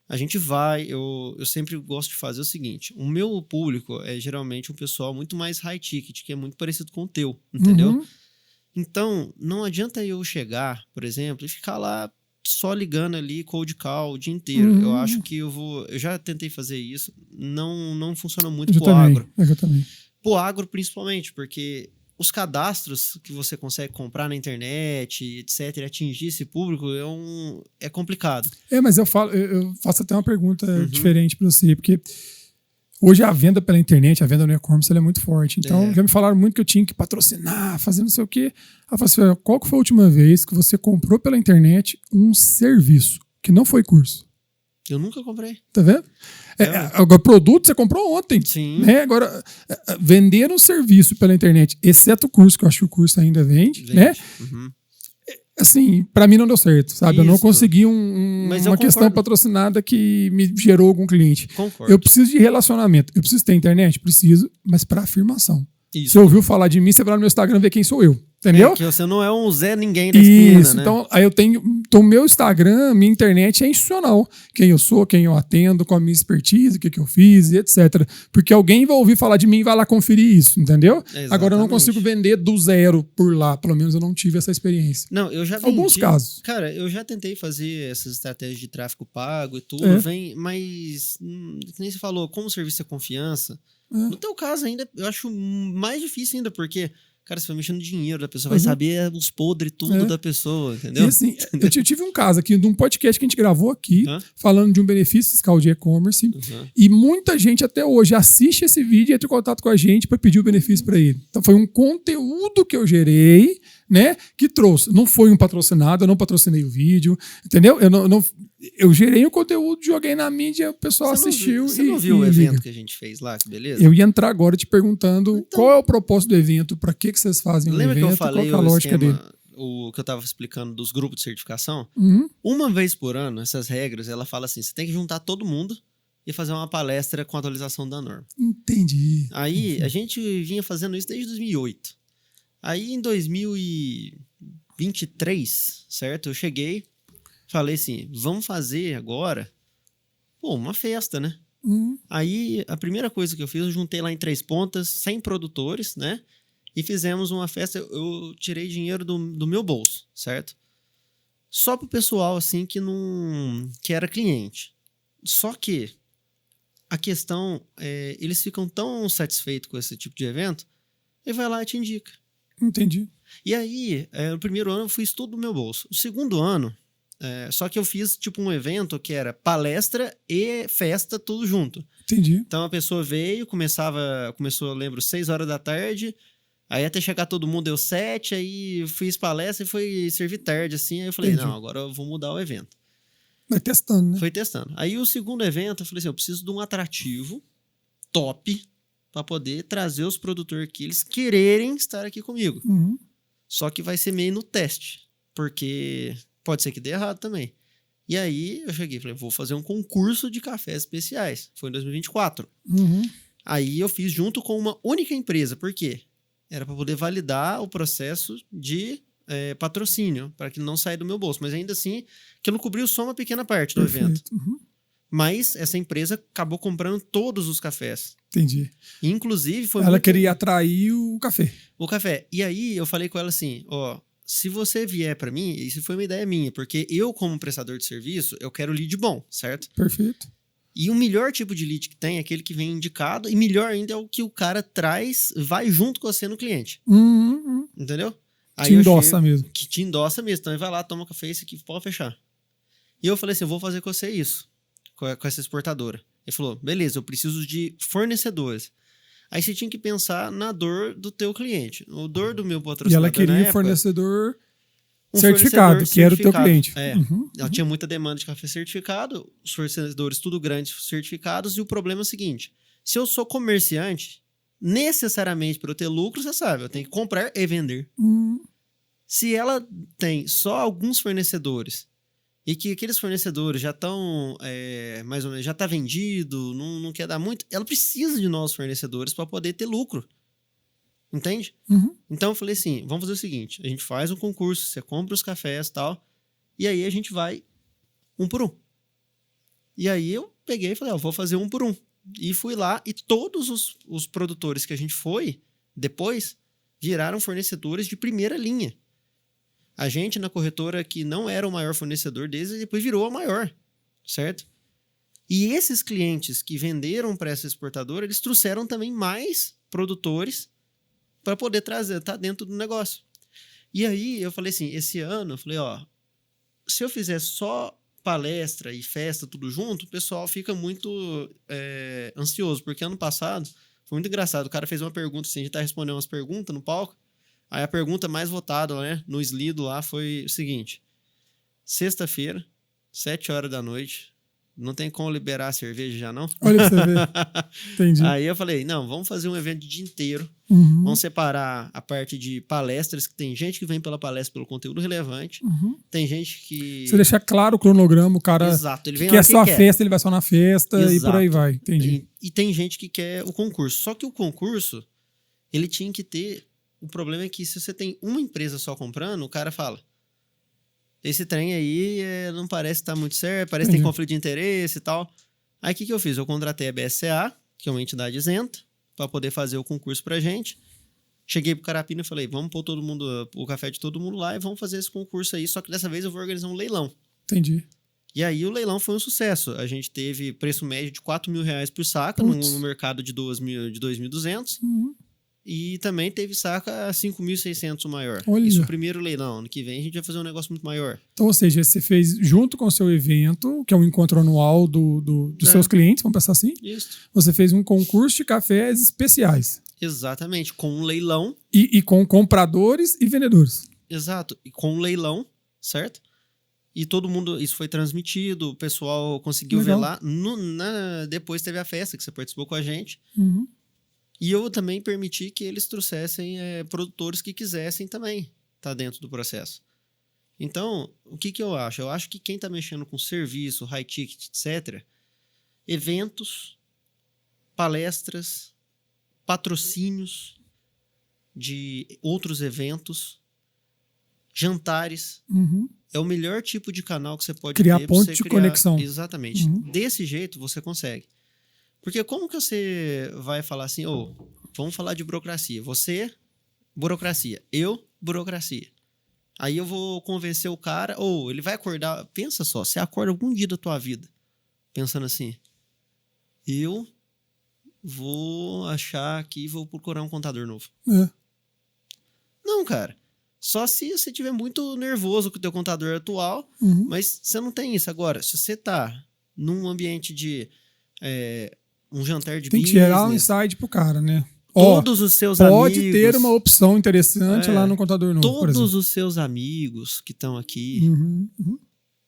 a gente vai, eu sempre gosto de fazer o seguinte, o meu público é geralmente um pessoal muito mais high ticket, que é muito parecido com o teu, entendeu? Então, não adianta eu chegar, por exemplo, e ficar lá só ligando ali cold call o dia inteiro. Eu acho que eu já tentei fazer isso, não funciona muito pro agro. Eu também. Pro agro, principalmente, porque os cadastros que você consegue comprar na internet, etc., e atingir esse público é complicado. Mas eu faço até uma pergunta diferente para você, porque hoje a venda pela internet, a venda no e-commerce, ela é muito forte. Então, já me falaram muito que eu tinha que patrocinar, fazer não sei o quê. Eu falei assim, qual que foi a última vez que você comprou pela internet um serviço que não foi curso? Eu nunca comprei. Tá vendo? Agora, produto você comprou ontem. Sim. Né? Agora, vender um serviço pela internet, exceto o curso, que eu acho que o curso ainda vende. Né? Assim, pra mim não deu certo, sabe? Isso. Eu não consegui uma questão patrocinada que me gerou algum cliente. Concordo. Eu preciso de relacionamento. Eu preciso ter internet? Preciso, mas pra afirmação. Isso. Você ouviu falar de mim, você vai lá no meu Instagram ver quem sou eu. Entendeu? Que você não é um Zé Ninguém da esquina, Isso, né? então aí eu tenho. Então, meu Instagram, minha internet é institucional. Quem eu sou, quem eu atendo, com a minha expertise, o que eu fiz, e etc. Porque alguém vai ouvir falar de mim e vai lá conferir isso, entendeu? Exatamente. Agora eu não consigo vender do zero por lá. Pelo menos eu não tive essa experiência. Não, eu já vendi. Alguns casos. Cara, eu já tentei fazer essas estratégias de tráfego pago e tudo, mas, que nem você falou, como o serviço é confiança, no teu caso ainda, eu acho mais difícil ainda, porque... Cara, você vai mexendo no dinheiro da pessoa, vai saber os podres tudo da pessoa, entendeu? E assim, eu tive um caso aqui de um podcast que a gente gravou aqui, falando de um benefício fiscal de e-commerce, e muita gente até hoje assiste esse vídeo e entra em contato com a gente para pedir o benefício para ele. Então foi um conteúdo que eu gerei, né, que trouxe. Não foi um patrocinado, eu não patrocinei o vídeo, entendeu? Eu gerei o conteúdo, joguei na mídia, o pessoal assistiu. Você não viu o evento que a gente fez lá, que beleza? Eu ia entrar agora te perguntando qual é o propósito do evento, para que vocês fazem o evento, que eu falei qual é a lógica dele. O que eu estava explicando dos grupos de certificação? Uma vez por ano, essas regras, ela fala assim, você tem que juntar todo mundo e fazer uma palestra com atualização da norma. Entendi. Aí, a gente vinha fazendo isso desde 2008. Aí, em 2023, certo? Eu cheguei, falei assim, vamos fazer agora, uma festa, né? Aí, a primeira coisa que eu fiz, eu juntei lá em Três Pontas, 100 produtores, né? e fizemos uma festa. Eu tirei dinheiro do meu bolso, certo? Só pro pessoal, assim, que era cliente. Só que a questão é, eles ficam tão satisfeitos com esse tipo de evento, ele vai lá e te indica. Entendi. E aí, no primeiro ano eu fiz tudo do meu bolso. O segundo ano, só que eu fiz tipo um evento que era palestra e festa tudo junto. Entendi. Então a pessoa veio, começou, eu lembro, 6 horas da tarde, aí até chegar todo mundo deu 7, aí eu fiz palestra e foi servir tarde, assim, aí eu falei, Entendi. não, agora eu vou mudar o evento. Vai testando, né? Foi testando. Aí o segundo evento, eu falei assim, eu preciso de um atrativo top para poder trazer os produtores que eles quererem estar aqui comigo. Uhum. Só que vai ser meio no teste, porque pode ser que dê errado também. E aí eu cheguei e falei, vou fazer um concurso de cafés especiais. Foi em 2024. Uhum. Aí eu fiz junto com uma única empresa. Por quê? Era para poder validar o processo de patrocínio, para que não saia do meu bolso. Mas ainda assim, que eu não cobriu só uma pequena parte do Perfeito. evento. Uhum. Mas essa empresa acabou comprando todos os cafés. Entendi. E, inclusive, foi Ela muito... queria atrair o café. O café. E aí eu falei com ela assim, ó, se você vier para mim, isso foi uma ideia minha, porque eu, como prestador de serviço, eu quero lead bom, certo? Perfeito. E o melhor tipo de lead que tem é aquele que vem indicado, e melhor ainda é o que o cara traz, vai junto com você no cliente. Uhum. Entendeu? Te endossa mesmo. Que te endossa mesmo. Então ele vai lá, toma café, esse aqui pode fechar. E eu falei assim, eu vou fazer com você isso, com essa exportadora. Ele falou, beleza, eu preciso de fornecedores. Aí você tinha que pensar na dor do teu cliente. O dor do meu E patrocinador ela queria na época, fornecedor um certificado, fornecedor que era o teu certificado. cliente. É. Uhum. Ela tinha muita demanda de café certificado, os fornecedores tudo grandes certificados, e o problema é o seguinte, se eu sou comerciante, necessariamente para eu ter lucro, você sabe, eu tenho que comprar e vender. Se ela tem só alguns fornecedores e que aqueles fornecedores já estão, mais ou menos, já está vendido, não quer dar muito, ela precisa de novos fornecedores para poder ter lucro. Entende? Uhum. Então eu falei assim, vamos fazer o seguinte, a gente faz um concurso, você compra os cafés e tal, e aí a gente vai um por um. E aí eu peguei e falei, vou fazer um por um. E fui lá e todos os produtores que a gente foi, depois, viraram fornecedores de primeira linha. A gente, na corretora, que não era o maior fornecedor deles, depois virou a maior, certo? E esses clientes que venderam para essa exportadora, eles trouxeram também mais produtores para poder trazer, tá dentro do negócio. E aí eu falei assim, esse ano, eu falei, se eu fizer só palestra e festa tudo junto, o pessoal fica muito ansioso, porque ano passado foi muito engraçado, o cara fez uma pergunta assim, a gente tá respondendo umas perguntas no palco, aí a pergunta mais votada, né, no Slido lá foi o seguinte, sexta-feira, 7 horas da noite, não tem como liberar a cerveja já não? Olha pra você ver. Entendi. Aí eu falei, não, vamos fazer um evento o dia inteiro. Uhum. Vamos separar a parte de palestras, que tem gente que vem pela palestra pelo conteúdo relevante. Uhum. Tem gente que... Você deixa claro o cronograma, o cara Exato, ele vem que lá é só a quer. festa, ele vai só na festa. Exato. E por aí vai. Entendi. E tem gente que quer o concurso. Só que o concurso, ele tinha que ter... O problema é que se você tem uma empresa só comprando, o cara fala, esse trem aí não parece estar muito certo, parece que tem conflito de interesse e tal. Aí o que eu fiz? Eu contratei a BSCA, que é uma entidade isenta, para poder fazer o concurso pra gente. Cheguei pro Carapina e falei, vamos pôr todo mundo, o café de todo mundo lá e vamos fazer esse concurso aí, só que dessa vez eu vou organizar um leilão. Entendi. E aí o leilão foi um sucesso. A gente teve preço médio de R$4.000 por saca, no mercado de 2.200. Uhum. E também teve saca a 5.600 o maior. Olha. Isso o primeiro leilão. Ano que vem a gente vai fazer um negócio muito maior. Então, ou seja, você fez junto com o seu evento, que é um encontro anual dos seus clientes, vamos pensar assim. Isso. Você fez um concurso de cafés especiais. Exatamente. Com um leilão. E com compradores e vendedores. Exato. E com um leilão, certo? E todo mundo, isso foi transmitido, o pessoal conseguiu ver lá. Depois teve a festa que você participou com a gente. Uhum. E eu também permiti que eles trouxessem produtores que quisessem também estar dentro do processo. Então, o que eu acho? Eu acho que quem está mexendo com serviço, high ticket, etc., eventos, palestras, patrocínios de outros eventos, jantares, é o melhor tipo de canal que você pode criar ter. Ponto de conexão. Exatamente. Desse jeito você consegue. Porque como que você vai falar assim, vamos falar de burocracia. Você burocracia. Burocracia. Aí eu vou convencer o cara, ou ele vai acordar. Pensa só, você acorda algum dia da tua vida pensando assim: eu vou achar aqui, vou procurar um contador novo. Não, cara. Só se você estiver muito nervoso com o teu contador atual, mas você não tem isso. Agora, se você tá num ambiente de um jantar de business... Tem que gerar um insight pro cara, né? Todos os seus pode amigos... ter uma opção interessante lá no contador novo, todos os seus amigos que estão aqui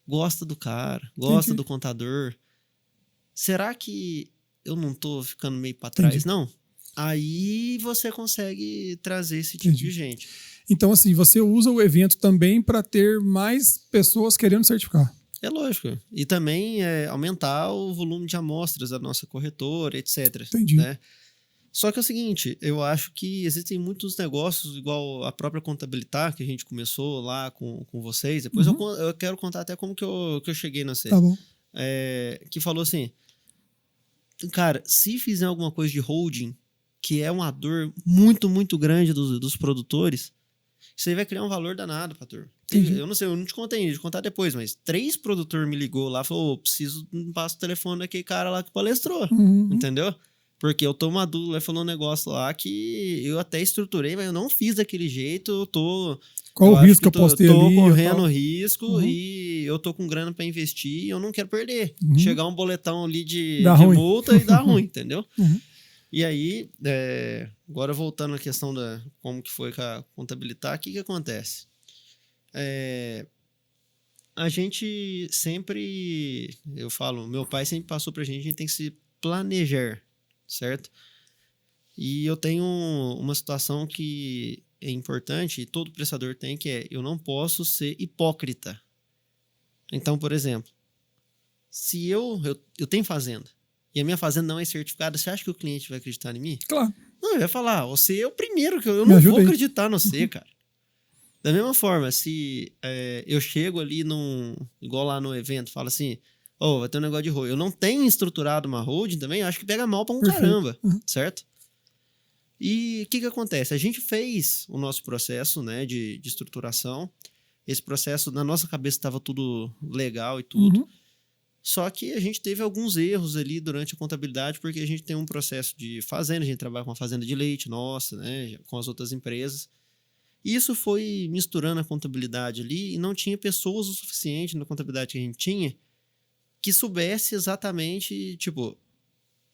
gostam do cara, gostam do contador. Será que eu não tô ficando meio para trás, não? Aí você consegue trazer esse tipo de gente. Então, assim, você usa o evento também para ter mais pessoas querendo certificar. É lógico. E também aumentar o volume de amostras da nossa corretora, etc. Entendi. Né? Só que é o seguinte, eu acho que existem muitos negócios, igual a própria Contabilitar, que a gente começou lá com vocês. Depois eu quero contar até como que eu cheguei na série. Tá bom. Que falou assim, cara, se fizer alguma coisa de holding, que é uma dor muito, muito grande dos produtores, isso aí vai criar um valor danado pra turma. Eu não sei, eu não te contei, te contar depois, mas 3 produtores me ligou lá e falou, preciso passar o telefone daquele cara lá que palestrou, entendeu? Porque eu tô maduro, ele falou um negócio lá que eu até estruturei, mas eu não fiz daquele jeito, eu tô... Qual o risco que eu postei ali? Tô correndo risco e eu tô com grana pra investir e eu não quero perder. Chegar um boletão ali de multa e dar ruim, entendeu? E aí, agora voltando à questão da como que foi com a Contabilitar, o que acontece? A gente sempre, eu falo, meu pai sempre passou pra gente, a gente tem que se planejar, certo? E eu tenho uma situação que é importante, e todo prestador tem, que é, eu não posso ser hipócrita. Então, por exemplo, se eu tenho fazenda, e a minha fazenda não é certificada, você acha que o cliente vai acreditar em mim? Claro. Não, ele vai falar, você é o primeiro, que eu não vou acreditar no você, cara. Da mesma forma, se eu chego ali igual lá no evento, falo assim, vai ter um negócio de holding. Eu não tenho estruturado uma holding também, eu acho que pega mal pra caramba, certo? E o que acontece? A gente fez o nosso processo, né, de estruturação. Esse processo, na nossa cabeça, estava tudo legal e tudo. Só que a gente teve alguns erros ali durante a contabilidade, porque a gente tem um processo de fazenda, a gente trabalha com uma fazenda de leite nossa, né, com as outras empresas. E isso foi misturando a contabilidade ali e não tinha pessoas o suficiente na contabilidade que a gente tinha que soubesse exatamente, tipo,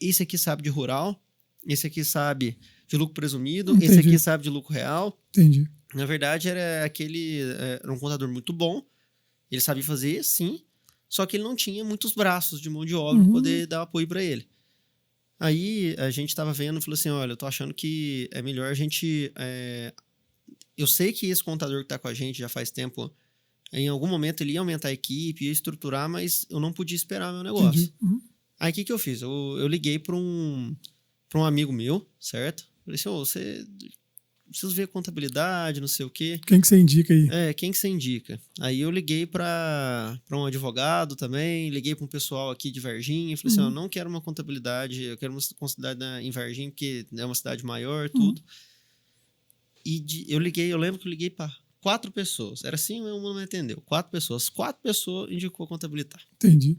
esse aqui sabe de rural, esse aqui sabe de lucro presumido, esse aqui sabe de lucro real. Entendi. Na verdade, era um contador muito bom, ele sabia fazer, sim, só que ele não tinha muitos braços de mão de obra para poder dar apoio para ele. Aí a gente estava vendo e falou assim, olha, eu tô achando que é melhor a gente... eu sei que esse contador que está com a gente já faz tempo, em algum momento ele ia aumentar a equipe, ia estruturar, mas eu não podia esperar meu negócio. Aí o que eu fiz? Eu liguei para um amigo meu, certo? Falei assim, você precisa ver contabilidade, não sei o quê. Quem que você indica aí? Quem que você indica? Aí eu liguei para um advogado também, liguei para um pessoal aqui de Varginha, falei assim, eu não quero uma contabilidade, eu quero uma contabilidade em Varginha, porque é uma cidade maior, tudo. E eu lembro que eu liguei para 4 pessoas. Era assim, uma não me atendeu. 4 pessoas. 4 pessoas indicou a Contabilitar. Entendi.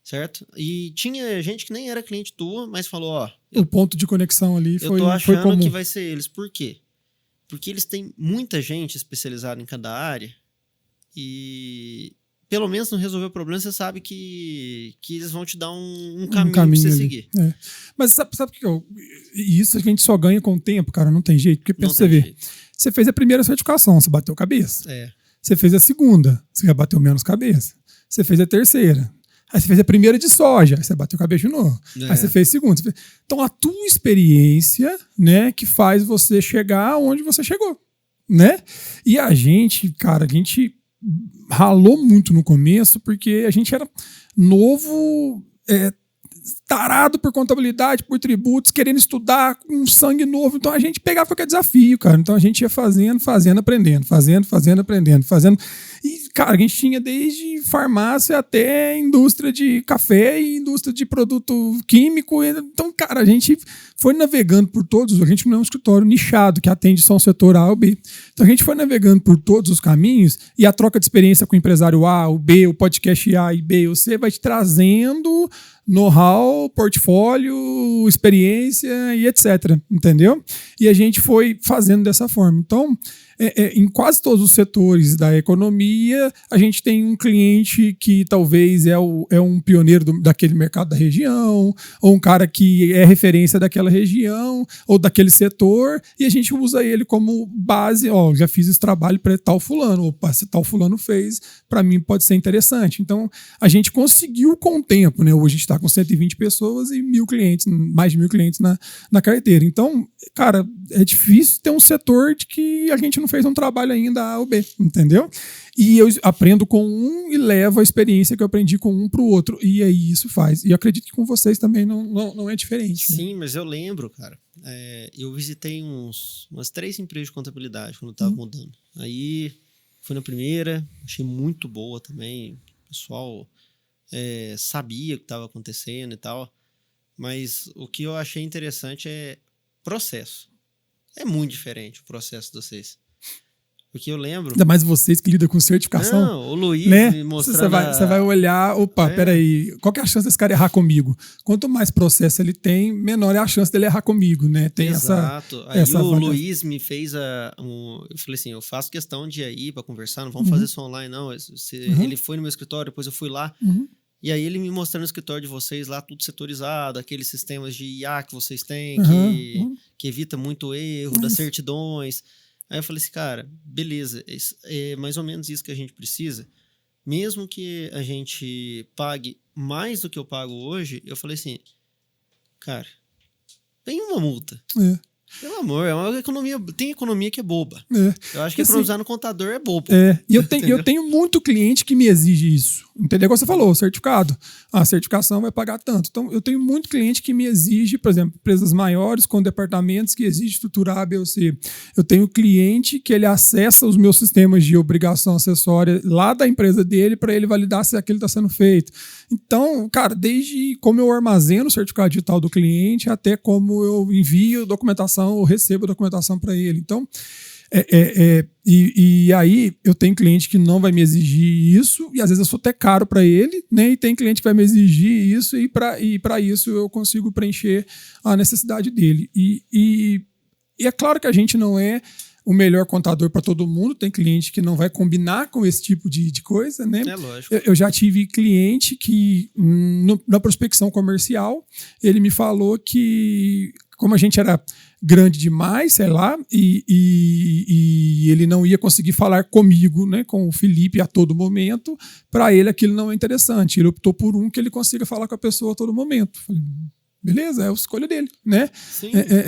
Certo? E tinha gente que nem era cliente tua, mas falou, o ponto de conexão ali foi comum. Eu tô achando que vai ser eles. Por quê? Porque eles têm muita gente especializada em cada área e pelo menos não resolver o problema, você sabe que eles vão te dar um caminho pra você seguir. Mas sabe o que isso a gente só ganha com o tempo, cara, não tem jeito. Porque pensa, você vê, você fez a primeira certificação, você bateu cabeça. Você fez a segunda, você já bateu menos cabeça. Você fez a terceira. Aí você fez a primeira de soja, aí você bateu cabeça de novo. Aí você fez a segunda. Então a tua experiência, né, que faz você chegar onde você chegou, né? E a gente ralou muito no começo porque a gente era novo, tarado por contabilidade, por tributos, querendo estudar com sangue novo. Então a gente pegava qualquer desafio, cara. Então a gente ia fazendo, aprendendo. E, cara, a gente tinha desde farmácia até indústria de café e indústria de produto químico. Então, cara, a gente foi navegando por todos. A gente não é um escritório nichado que atende só um setor A ou B. Então, a gente foi navegando por todos os caminhos e a troca de experiência com o empresário A, o B, o podcast A e B ou C vai te trazendo know-how, portfólio, experiência e etc. Entendeu? E a gente foi fazendo dessa forma. Então, em quase todos os setores da economia, a gente tem um cliente que talvez é um pioneiro daquele mercado da região, ou um cara que é referência daquela região, ou daquele setor, e a gente usa ele como base. Ó, já fiz esse trabalho para tal fulano, opa, se tal fulano fez, para mim pode ser interessante. Então, a gente conseguiu com o tempo, né? Hoje a gente está com 120 pessoas e 1.000 clientes, mais de 1.000 clientes na carteira. Então, cara, é difícil ter um setor de que a gente não fez um trabalho ainda A ou B, entendeu? E eu aprendo com um e levo a experiência que eu aprendi com um para o outro. E aí isso faz. E eu acredito que com vocês também não é diferente. Sim, né? Mas eu lembro, cara. Eu visitei umas 3 empresas de contabilidade quando eu estava mudando. Aí fui na primeira, achei muito boa também. O pessoal sabia o que estava acontecendo e tal. Mas o que eu achei interessante é processo. É muito diferente o processo de vocês. Porque eu lembro... Ainda mais vocês que lidam com certificação. Não, o Luiz né? me mostrando... Você vai olhar, opa, peraí, qual que é a chance desse cara errar comigo? Quanto mais processo ele tem, menor é a chance dele errar comigo, né? Tem Exato. Aí essa o Luiz me fez eu falei assim, eu faço questão de ir aí para conversar, não vamos fazer isso online, não. Ele foi no meu escritório, depois eu fui lá. E aí ele me mostrando o escritório de vocês lá, tudo setorizado, aqueles sistemas de IA que vocês têm, que evita muito erro, das certidões. Aí eu falei assim, cara, beleza, é mais ou menos isso que a gente precisa. Mesmo que a gente pague mais do que eu pago hoje, eu falei assim, cara, tem uma multa. Pelo amor, é uma economia, tem economia que é boba. Eu acho que economizar no contador é bobo. E eu tenho muito cliente que me exige isso. Entendeu? Como você falou, certificado. A certificação vai pagar tanto. Então, eu tenho muito cliente que me exige, por exemplo, empresas maiores com departamentos que exigem estrutura A, B ou C. Eu tenho cliente que ele acessa os meus sistemas de obrigação acessória lá da empresa dele para ele validar se aquilo está sendo feito. Então, cara, desde como eu armazeno o certificado digital do cliente até como eu envio documentação ou recebo a documentação para ele. Então, e aí eu tenho cliente que não vai me exigir isso e às vezes eu sou até caro para ele, né? E tem cliente que vai me exigir isso e para isso eu consigo preencher a necessidade dele. E é claro que a gente não é o melhor contador para todo mundo, tem cliente que não vai combinar com esse tipo de coisa, né? É lógico. Eu já tive cliente que na prospecção comercial ele me falou que como a gente era grande demais, sei lá, e ele não ia conseguir falar comigo, né, com o Felipe a todo momento, para ele aquilo não é interessante. Ele optou por um que ele consiga falar com a pessoa a todo momento. Falei, beleza, é a escolha dele, né?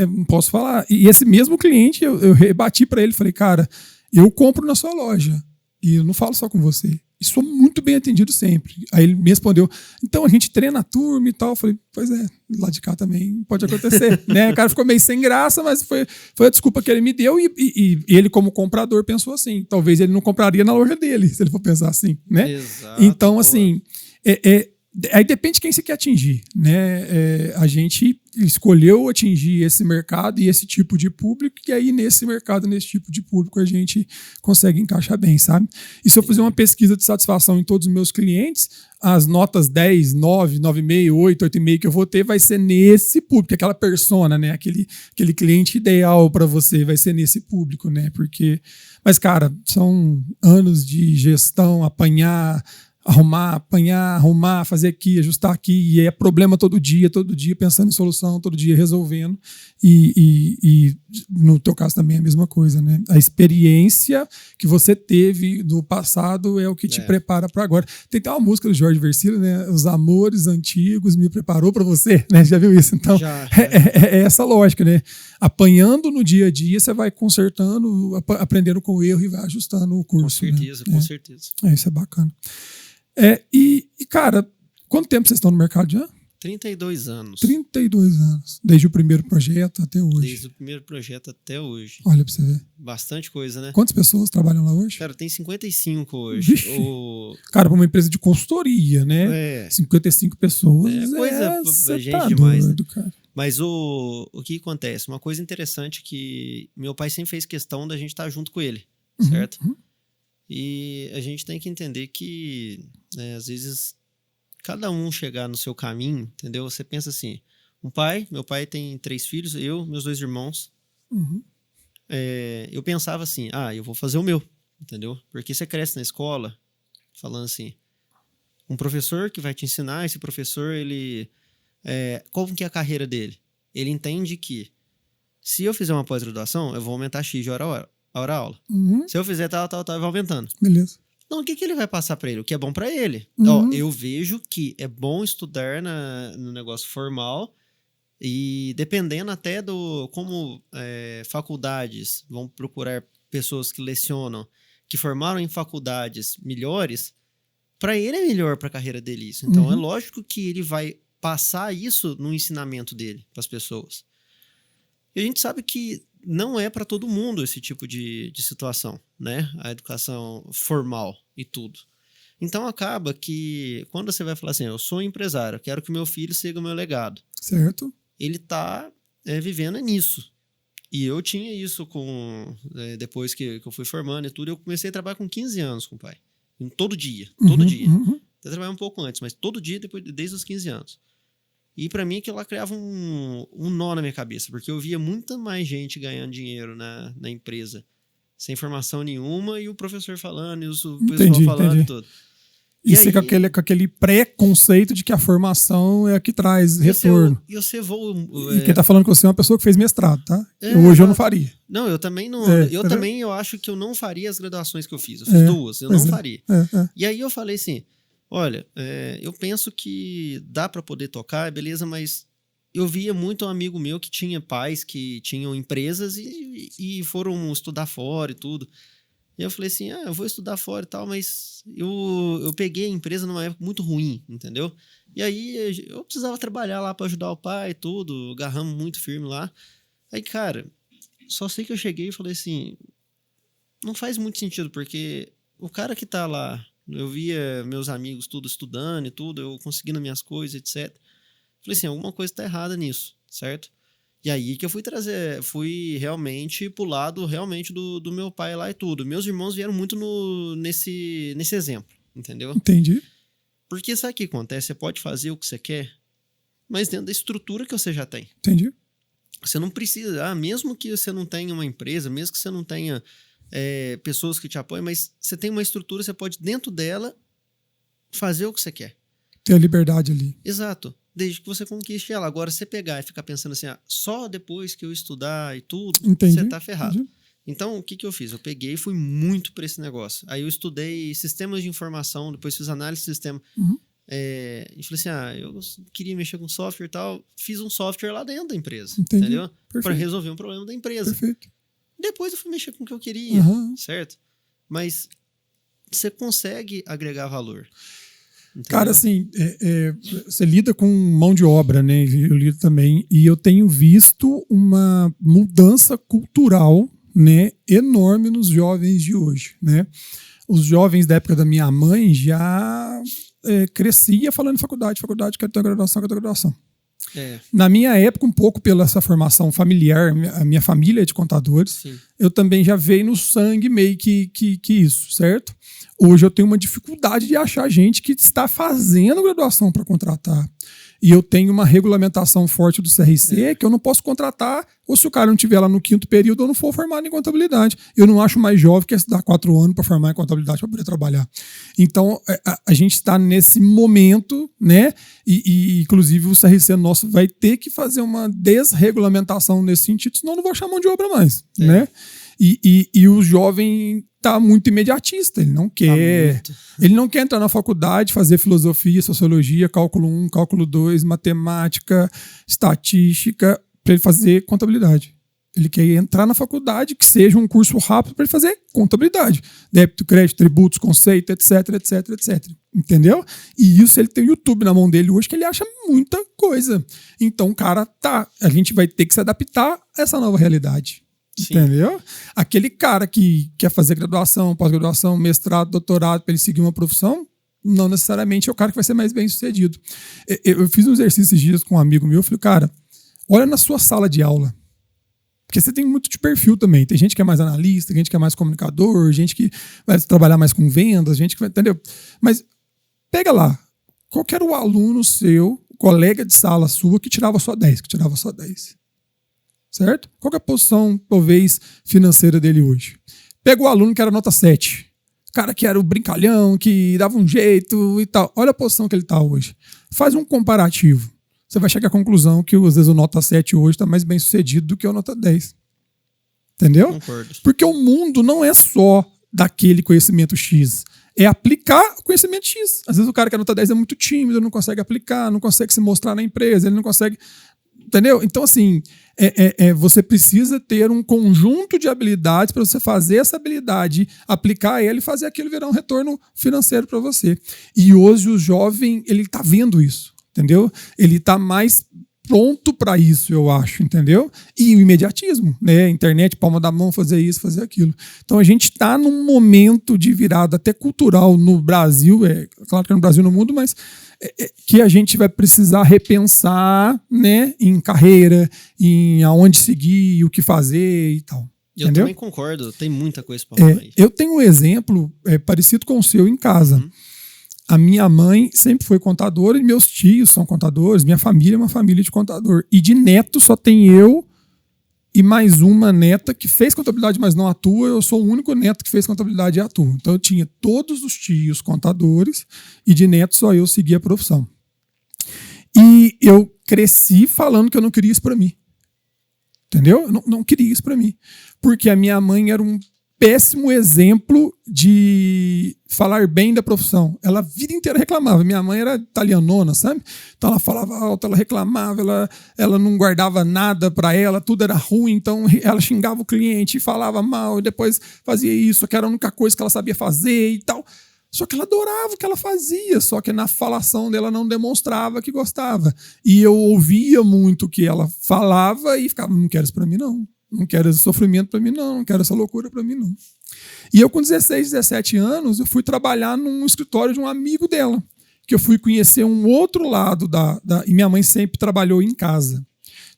Não posso falar. E esse mesmo cliente, eu rebati para ele, falei, cara, eu compro na sua loja e eu não falo só com você. E sou muito bem atendido sempre. Aí ele me respondeu, então a gente treina a turma e tal. Eu falei, pois é, lá de cá também pode acontecer. Né? O cara ficou meio sem graça, mas foi a desculpa que ele me deu e ele como comprador pensou assim, talvez ele não compraria na loja dele, se ele for pensar assim, né? Exato, então, assim, aí depende de quem você quer atingir, né? A gente escolheu atingir esse mercado e esse tipo de público, e aí nesse mercado, nesse tipo de público, a gente consegue encaixar bem, sabe? E se eu fizer uma pesquisa de satisfação em todos os meus clientes, as notas 10, 9, 9,5, 8, 8,5 que eu vou ter vai ser nesse público, aquela persona, né? Aquele cliente ideal para você vai ser nesse público, né? Mas, cara, são anos de gestão, arrumar, fazer aqui, ajustar aqui, e é problema todo dia pensando em solução, todo dia resolvendo, e no teu caso também é a mesma coisa, né? A experiência que você teve no passado é o que te prepara para agora. Tem até uma música do Jorge Versilo, né? Os amores antigos me preparou para você, né? Já viu isso? Então, é essa lógica, né? Apanhando no dia a dia, você vai consertando, aprendendo com o erro e vai ajustando o curso. Com certeza. Isso é bacana. Cara, quanto tempo vocês estão no mercado já? 32 anos. 32 anos. Desde o primeiro projeto até hoje. Desde o primeiro projeto até hoje. Olha pra você ver. Bastante coisa, né? Quantas pessoas trabalham lá hoje? Cara, tem 55 hoje. Vixe. Cara, pra uma empresa de consultoria, né? 55 pessoas. Coisa gente tá demais, doido, né? cara. Mas o que acontece? Uma coisa interessante que meu pai sempre fez questão da gente estar junto com ele, certo? E a gente tem que entender que, né, às vezes, cada um chegar no seu caminho, entendeu? Você pensa assim, meu pai tem 3 filhos, eu, meus 2 irmãos. Eu pensava assim, eu vou fazer o meu, entendeu? Porque você cresce na escola falando assim, um professor que vai te ensinar, esse professor, ele... como que é a carreira dele? Ele entende que se eu fizer uma pós-graduação, eu vou aumentar X de hora-aula. Se eu fizer tal, eu vou aumentando. Beleza. Então, o que ele vai passar para ele? O que é bom para ele. Eu vejo que é bom estudar no negócio formal e dependendo até do como faculdades vão procurar pessoas que lecionam, que formaram em faculdades melhores, para ele é melhor para a carreira dele isso. Então, é lógico que ele vai passar isso no ensinamento dele para as pessoas. E a gente sabe que não é para todo mundo esse tipo de situação, né? A educação formal e tudo. Então acaba que quando você vai falar assim, eu sou empresário, eu quero que meu filho siga o meu legado. Certo. Ele tá vivendo nisso. E eu tinha isso depois que eu fui formando e tudo, eu comecei a trabalhar com 15 anos com o pai. Todo dia. Até trabalhar um pouco antes, mas todo dia desde os 15 anos. E pra mim aquilo lá criava um nó na minha cabeça, porque eu via muita mais gente ganhando dinheiro na empresa, sem formação nenhuma, e o professor falando, e o pessoal falando e tudo. E você com aquele preconceito de que a formação é a que traz retorno. E você voa... E quem tá falando com você é uma pessoa que fez mestrado, tá? Hoje eu não faria. Não, eu também não... eu acho que eu não faria as graduações que eu fiz. Eu fiz 2, eu não faria. E aí eu falei assim... Olha, eu penso que dá para poder tocar, beleza, mas eu via muito um amigo meu que tinha pais que tinham empresas e foram estudar fora e tudo. E eu falei assim, eu vou estudar fora e tal, mas eu peguei a empresa numa época muito ruim, entendeu? E aí eu precisava trabalhar lá para ajudar o pai e tudo, agarramos muito firme lá. Aí, cara, só sei que eu cheguei e falei assim, não faz muito sentido, porque o cara que tá lá... Eu via meus amigos tudo estudando e tudo, eu conseguindo minhas coisas, etc. Falei assim, alguma coisa tá errada nisso, certo? E aí que eu fui realmente pro lado realmente do meu pai lá e tudo. Meus irmãos vieram muito nesse exemplo, entendeu? Entendi. Porque sabe o que acontece? Você pode fazer o que você quer, mas dentro da estrutura que você já tem. Entendi. Você não precisa, mesmo que você não tenha uma empresa, mesmo que você não tenha... pessoas que te apoiam, mas você tem uma estrutura, você pode dentro dela fazer o que você quer. Ter a liberdade ali. Exato. Desde que você conquiste ela. Agora, você pegar e ficar pensando assim, só depois que eu estudar e tudo, você tá ferrado. Entendi. Então, o que eu fiz? Eu peguei e fui muito para esse negócio. Aí eu estudei sistemas de informação, depois fiz análise de sistema. E falei assim, eu queria mexer com software e tal, fiz um software lá dentro da empresa. Entendi. Entendeu? Para resolver um problema da empresa. Perfeito. Depois eu fui mexer com o que eu queria, certo? Mas você consegue agregar valor. Entendeu? Cara, assim, você lida com mão de obra, né? Eu lido também. E eu tenho visto uma mudança cultural, né, enorme nos jovens de hoje, né? Os jovens da época da minha mãe já crescia falando em faculdade, quero ter graduação. Na minha época, um pouco pela essa formação familiar, a minha família é de contadores, sim, eu também já veio no sangue meio que isso, certo? Hoje eu tenho uma dificuldade de achar gente que está fazendo graduação para contratar. E eu tenho uma regulamentação forte do CRC que eu não posso contratar, ou se o cara não estiver lá no 5º período, eu não for formado em contabilidade. Eu não acho mais jovem que estudar 4 anos para formar em contabilidade para poder trabalhar. Então, a gente está nesse momento, né? E inclusive o CRC nosso vai ter que fazer uma desregulamentação nesse sentido, senão eu não vou achar mão de obra mais, né? E o jovem tá muito imediatista, ele não quer entrar na faculdade, fazer filosofia, sociologia, cálculo 1, cálculo 2, matemática, estatística, para ele fazer contabilidade. Ele quer entrar na faculdade, que seja um curso rápido para ele fazer contabilidade. Débito, crédito, tributos, conceito, etc, etc, etc. Entendeu? E isso ele tem o YouTube na mão dele hoje, que ele acha muita coisa. Então, cara, a gente vai ter que se adaptar a essa nova realidade. Sim. Entendeu? Aquele cara que quer fazer graduação, pós-graduação, mestrado, doutorado, para ele seguir uma profissão, não necessariamente é o cara que vai ser mais bem sucedido. Eu fiz um exercício esses dias com um amigo meu, eu falei, cara, olha na sua sala de aula. Porque você tem muito de perfil também. Tem gente que é mais analista, gente que é mais comunicador, gente que vai trabalhar mais com vendas, gente que vai, entendeu? Mas pega lá, qual que era o aluno seu, colega de sala sua, que tirava só 10, certo? Qual que é a posição, talvez, financeira dele hoje? Pega o aluno que era nota 7, cara que era o brincalhão, que dava um jeito e tal. Olha a posição que ele está hoje. Faz um comparativo. Você vai chegar à conclusão que, às vezes, o nota 7 hoje está mais bem sucedido do que o nota 10. Entendeu? Concordo. Porque o mundo não é só daquele conhecimento X. É aplicar o conhecimento X. Às vezes o cara que é nota 10 é muito tímido, não consegue aplicar, não consegue se mostrar na empresa, ele não consegue... Entendeu? Então, assim, você precisa ter um conjunto de habilidades para você fazer essa habilidade, aplicar ela e fazer aquilo virar um retorno financeiro para você. E hoje o jovem, ele está vendo isso. Entendeu? Ele está mais pronto para isso, eu acho, entendeu? E o imediatismo, né? Internet, palma da mão, fazer isso, fazer aquilo. Então a gente está num momento de virada até cultural no Brasil, claro que é no Brasil, no mundo, mas que a gente vai precisar repensar, né? Em carreira, em aonde seguir, o que fazer e tal. Eu também concordo, tem muita coisa para falar aí. Eu tenho um exemplo parecido com o seu em casa. A minha mãe sempre foi contadora e meus tios são contadores, minha família é uma família de contador. E de neto só tem eu e mais uma neta que fez contabilidade, mas não atua. Eu sou o único neto que fez contabilidade e atua. Então eu tinha todos os tios contadores e de neto só eu segui a profissão. E eu cresci falando que eu não queria isso para mim. Entendeu? Eu não queria isso para mim. Porque a minha mãe era um péssimo exemplo de falar bem da profissão. Ela a vida inteira reclamava. Minha mãe era italianona, sabe? Então ela falava alto, ela reclamava, ela não guardava nada para ela, tudo era ruim, então ela xingava o cliente, falava mal, e depois fazia isso, que era a única coisa que ela sabia fazer e tal. Só que ela adorava o que ela fazia, só que na falação dela não demonstrava que gostava. E eu ouvia muito o que ela falava e ficava, não quero isso para mim, não. Não quero esse sofrimento para mim, não quero essa loucura para mim, não. E eu, com 16, 17 anos, eu fui trabalhar num escritório de um amigo dela, que eu fui conhecer um outro lado e minha mãe sempre trabalhou em casa.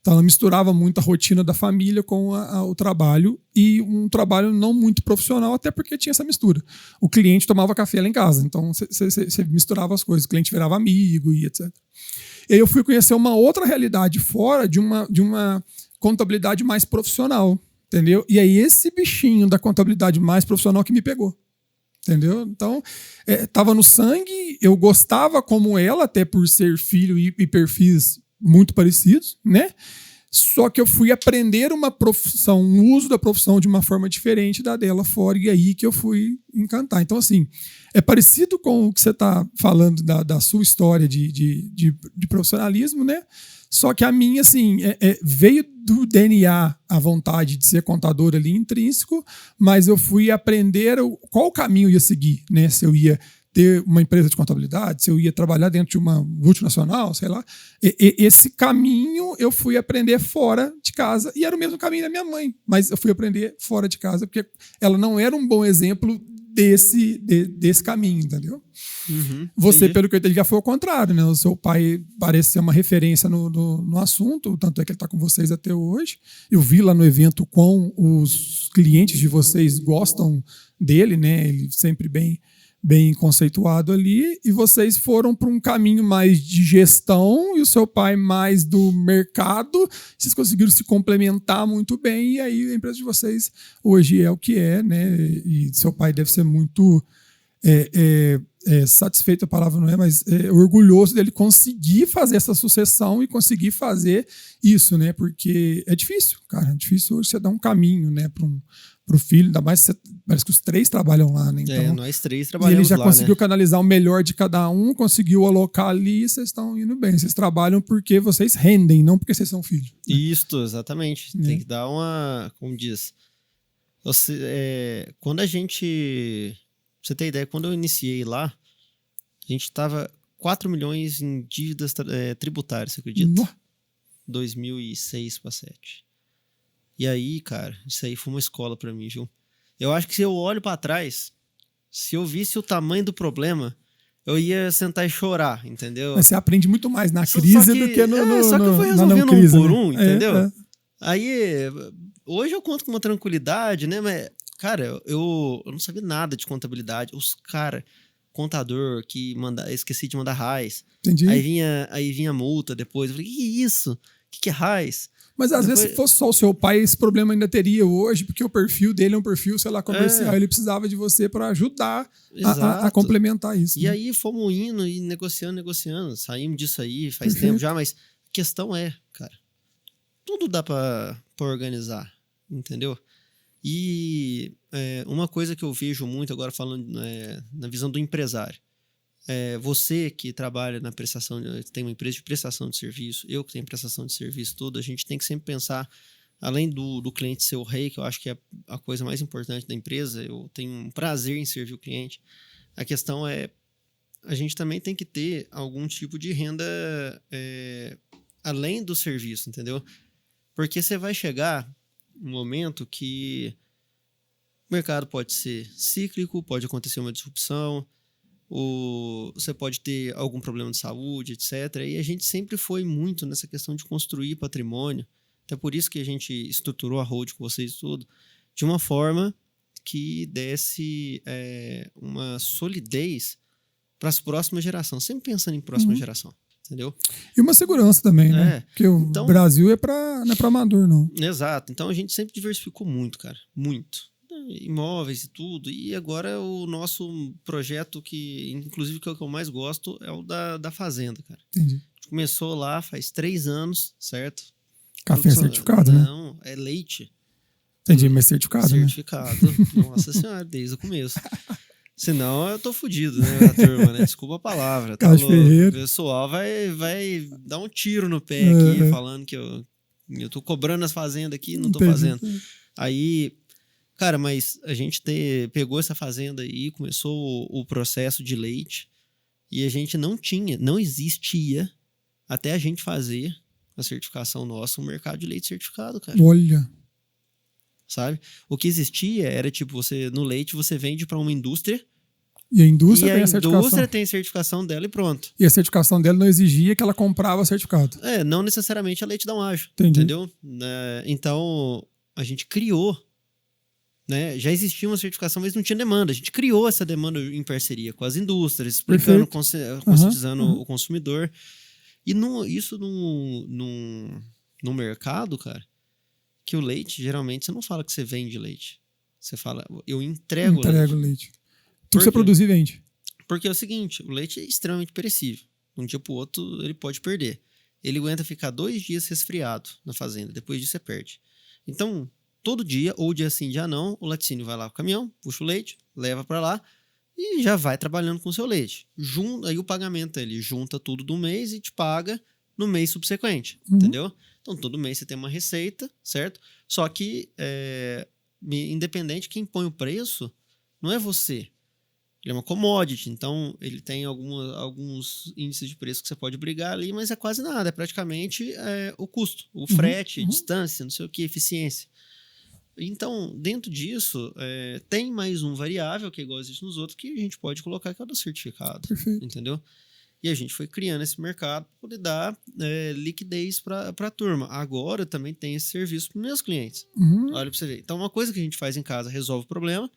Então ela misturava muito a rotina da família com o trabalho, e um trabalho não muito profissional, até porque tinha essa mistura. O cliente tomava café lá em casa, então você misturava as coisas, o cliente virava amigo e etc. E aí eu fui conhecer uma outra realidade fora de uma contabilidade mais profissional, entendeu? E aí esse bichinho da contabilidade mais profissional que me pegou, entendeu? Então, estava no sangue, eu gostava como ela, até por ser filho e perfis muito parecidos, né? Só que eu fui aprender uma profissão, um uso da profissão de uma forma diferente da dela fora, e aí que eu fui encantar. Então, assim, é parecido com o que você está falando da sua história de profissionalismo, né? Só que a minha, assim, veio do DNA a vontade de ser contador ali intrínseco, mas eu fui aprender qual caminho eu ia seguir, né? Se eu ia ter uma empresa de contabilidade, se eu ia trabalhar dentro de uma multinacional, sei lá. Esse caminho eu fui aprender fora de casa, e era o mesmo caminho da minha mãe, mas eu fui aprender fora de casa, porque ela não era um bom exemplo desse caminho, entendeu? Uhum, você, entendi. pelo que eu entendi, já foi ao contrário, né? O seu pai parece ser uma referência no assunto, tanto é que ele está com vocês até hoje. Eu vi lá no evento quão os clientes de vocês gostam dele, né? Ele sempre bem conceituado ali, e vocês foram para um caminho mais de gestão e o seu pai mais do mercado. Vocês conseguiram se complementar muito bem, e aí a empresa de vocês hoje é o que é, né? E seu pai deve ser muito satisfeito, a palavra não é, mas orgulhoso dele conseguir fazer essa sucessão e conseguir fazer isso, né? Porque é difícil, cara, é difícil hoje você dar um caminho, né, pro filho, ainda mais parece que os 3 trabalham lá, né? Então, nós 3 e trabalhamos ele já lá, conseguiu né? canalizar o melhor de cada um, conseguiu alocar ali e vocês estão indo bem. Vocês trabalham porque vocês rendem, não porque vocês são filhos. Né? Isto, exatamente. Tem que dar uma, como diz, quando a gente, pra você ter ideia, quando eu iniciei lá, a gente tava 4 milhões em dívidas tributárias, você acredita? 2006 para 2007. E aí, cara, isso aí foi uma escola pra mim, viu? Eu acho que se eu olho pra trás, se eu visse o tamanho do problema, eu ia sentar e chorar, entendeu? Mas você aprende muito mais na crise do que só que eu fui na não resolvendo crise, um por né? um, entendeu? Aí, hoje eu conto com uma tranquilidade, né? Mas, cara, eu não sabia nada de contabilidade. Os caras, contador que esqueci de mandar RAIS. Entendi. Aí vinha multa depois. Eu falei, que isso? O que é RAIS? Mas às vezes, se fosse só o seu pai, esse problema ainda teria hoje, porque o perfil dele é um perfil, sei lá, comercial. Ele precisava de você para ajudar a complementar isso. E né? aí fomos indo e negociando. Saímos disso aí faz tempo já, mas a questão cara, tudo dá para organizar, entendeu? E uma coisa que eu vejo muito agora falando na visão do empresário. Você que trabalha na prestação, tem uma empresa de prestação de serviço, eu que tenho prestação de serviço, tudo, a gente tem que sempre pensar, além do cliente ser o rei, que eu acho que é a coisa mais importante da empresa, eu tenho um prazer em servir o cliente, a questão a gente também tem que ter algum tipo de renda além do serviço, entendeu? Porque você vai chegar um momento que o mercado pode ser cíclico, pode acontecer uma disrupção, você pode ter algum problema de saúde, etc. E a gente sempre foi muito nessa questão de construir patrimônio. Até por isso que a gente estruturou a Hold com vocês e tudo, de uma forma que desse uma solidez para as próximas gerações. Sempre pensando em próxima geração, entendeu? E uma segurança também, né? Porque o Brasil não é para amador, não. Exato. Então a gente sempre diversificou muito, cara. Muito. Imóveis e tudo, e agora o nosso projeto que, inclusive, que é o que eu mais gosto é o da fazenda, cara. Entendi. A gente começou lá faz 3 anos, certo? Café certificado, né? Não, é leite. Entendi, mas certificado, certificado. Nossa senhora, desde o começo. Senão eu tô fudido, né, a turma, né? Desculpa a palavra. Tá louco. O pessoal vai dar um tiro no pé aqui, falando que eu tô cobrando as fazendas aqui e não tô fazendo. Aí... Cara, mas a gente pegou essa fazenda aí, começou o processo de leite e a gente não existia até a gente fazer a certificação nossa, um mercado de leite certificado, cara. Olha. Sabe? O que existia era tipo, no leite você vende para uma indústria e a indústria tem a certificação. A indústria tem a certificação dela e pronto. E a certificação dela não exigia que ela comprava o certificado. Não necessariamente a leite dá um ágio, entendi. Entendeu? Então, a gente criou, né? Já existia uma certificação, mas não tinha demanda. A gente criou essa demanda em parceria com as indústrias, explicando, conscientizando o consumidor. E isso no mercado, cara, que o leite, geralmente, você não fala que você vende leite. Você fala, eu entrego leite. Tudo que você produz e vende. Porque é o seguinte, o leite é extremamente perecível. De um dia pro outro, ele pode perder. Ele aguenta ficar 2 dias resfriado na fazenda. Depois disso, você perde. Então... Todo dia, ou dia sim, dia não, o laticínio vai lá com o caminhão, puxa o leite, leva para lá e já vai trabalhando com o seu leite. Aí o pagamento, ele junta tudo do mês e te paga no mês subsequente, entendeu? Então, todo mês você tem uma receita, certo? Só que, independente, quem põe o preço não é você. Ele é uma commodity, então ele tem alguns índices de preço que você pode brigar ali, mas é quase nada, é praticamente o custo, o frete, distância, não sei o que, eficiência. Então, dentro disso, tem mais um variável, que é igual existe nos outros, que a gente pode colocar, que é o do certificado. Perfeito. Entendeu? E a gente foi criando esse mercado para poder dar liquidez para a turma. Agora eu também tenho esse serviço para os meus clientes. Olha para você ver. Então, uma coisa que a gente faz em casa resolve o problema,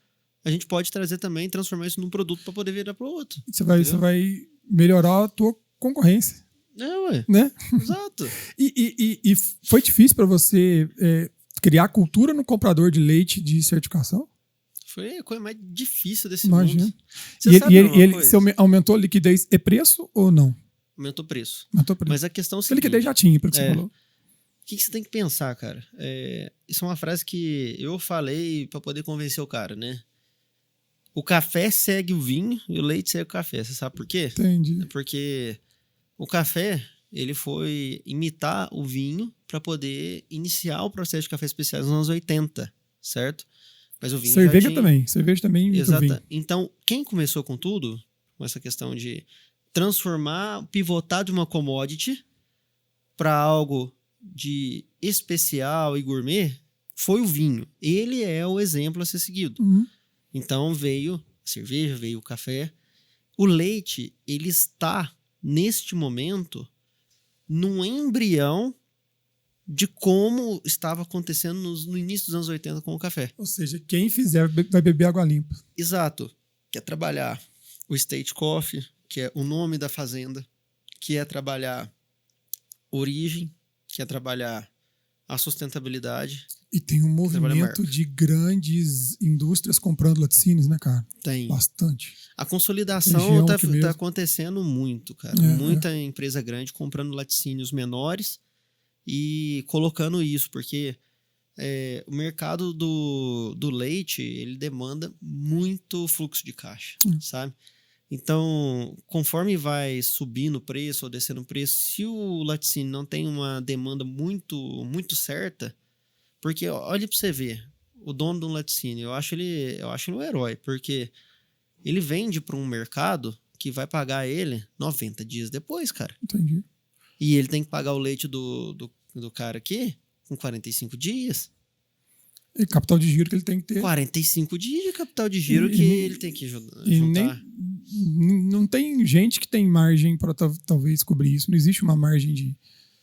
a gente pode trazer também, transformar isso num produto para poder virar para o outro. Você vai melhorar a tua concorrência. Ué. Né? Exato. E foi difícil para você... criar cultura no comprador de leite de certificação? Foi a coisa mais difícil desse Imagina. mundo. Você aumentou a liquidez e preço ou não? Aumentou o preço. Aumentou o preço. Mas a questão é o a seguinte... liquidez já tinha, pelo que você falou. que você tem que pensar, cara? Isso é uma frase que eu falei para poder convencer o cara, né? O café segue o vinho e o leite segue o café. Você sabe por quê? Entendi. Porque o café, ele foi imitar o vinho para poder iniciar o processo de café especiais nos anos 80, certo? Mas o vinho Cerveja também. Cerveja também imita o vinho. Exato. Então, quem começou com tudo, com essa questão de transformar, pivotar de uma commodity para algo de especial e gourmet, foi o vinho. Ele é o exemplo a ser seguido. Uhum. Então veio a cerveja, veio o café. O leite, ele está, neste momento, num embrião de como estava acontecendo no início dos anos 80 com o café. Ou seja, quem fizer vai beber água limpa. Exato. Quer trabalhar o State Coffee, que é o nome da fazenda, que é trabalhar origem, que é trabalhar a sustentabilidade. E tem um movimento de grandes indústrias comprando laticínios, né, cara? Tem. Bastante. A consolidação tá mesmo. acontecendo muito, cara. Muita empresa grande comprando laticínios menores e colocando isso, porque o mercado do leite, ele demanda muito fluxo de caixa, sabe? Então, conforme vai subindo o preço ou descendo o preço, se o laticínio não tem uma demanda muito, muito certa, porque olha pra você ver, o dono do laticínio, eu acho ele um herói, porque ele vende para um mercado que vai pagar ele 90 dias depois, cara. Entendi. E ele tem que pagar o leite do cara aqui com 45 dias. E capital de giro que ele tem que ter. 45 dias de capital de giro que ele tem que juntar. Não tem gente que tem margem para talvez cobrir isso. Não existe uma margem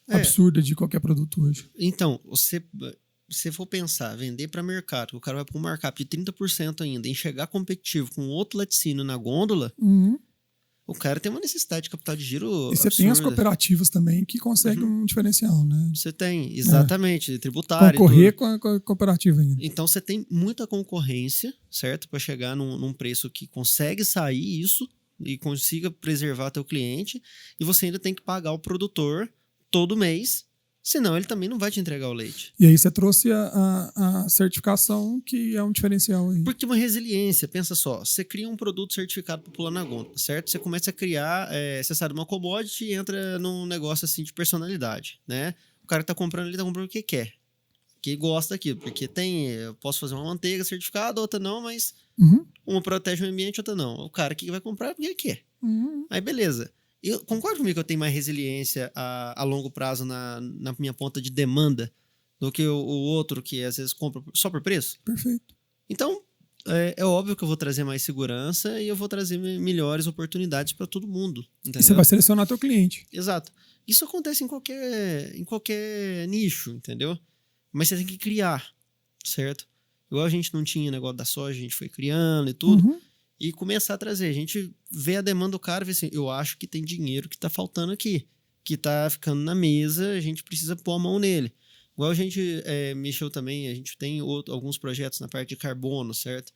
absurda de qualquer produto hoje. Então, você for pensar, vender para mercado, o cara vai para um markup de 30% ainda, em chegar competitivo com outro laticínio na gôndola, o cara tem uma necessidade de capital de giro E você absurda. tem as cooperativas também que conseguem um diferencial, né? Você tem, exatamente, tributário. Concorrer com a cooperativa ainda. Então você tem muita concorrência, certo? Para chegar num preço que consegue sair isso e consiga preservar teu cliente, e você ainda tem que pagar o produtor todo mês, senão ele também não vai te entregar o leite. E aí você trouxe a certificação, que é um diferencial aí. Porque uma resiliência, pensa só, você cria um produto certificado para pular na gôndola, certo? Você começa a criar, você sabe, uma commodity e entra num negócio assim de personalidade, né? O cara que tá comprando, ele tá comprando o que quer, que gosta daquilo, porque eu posso fazer uma manteiga certificada, outra não, mas uma protege o ambiente, outra não. O cara que vai comprar é porque ele quer. Aí beleza. Eu concordo comigo que eu tenho mais resiliência a longo prazo na minha ponta de demanda do que o outro que às vezes compra só por preço. Perfeito. Então, é óbvio que eu vou trazer mais segurança e eu vou trazer melhores oportunidades para todo mundo. Entendeu? E você vai selecionar teu cliente. Exato. Isso acontece em qualquer nicho, entendeu? Mas você tem que criar, certo? Igual a gente não tinha negócio da soja, a gente foi criando e tudo. E começar a trazer. A gente vê a demanda do cara e vê assim, eu acho que tem dinheiro que tá faltando aqui, que tá ficando na mesa, a gente precisa pôr a mão nele. Igual a gente mexeu também, a gente tem alguns projetos na parte de carbono, certo?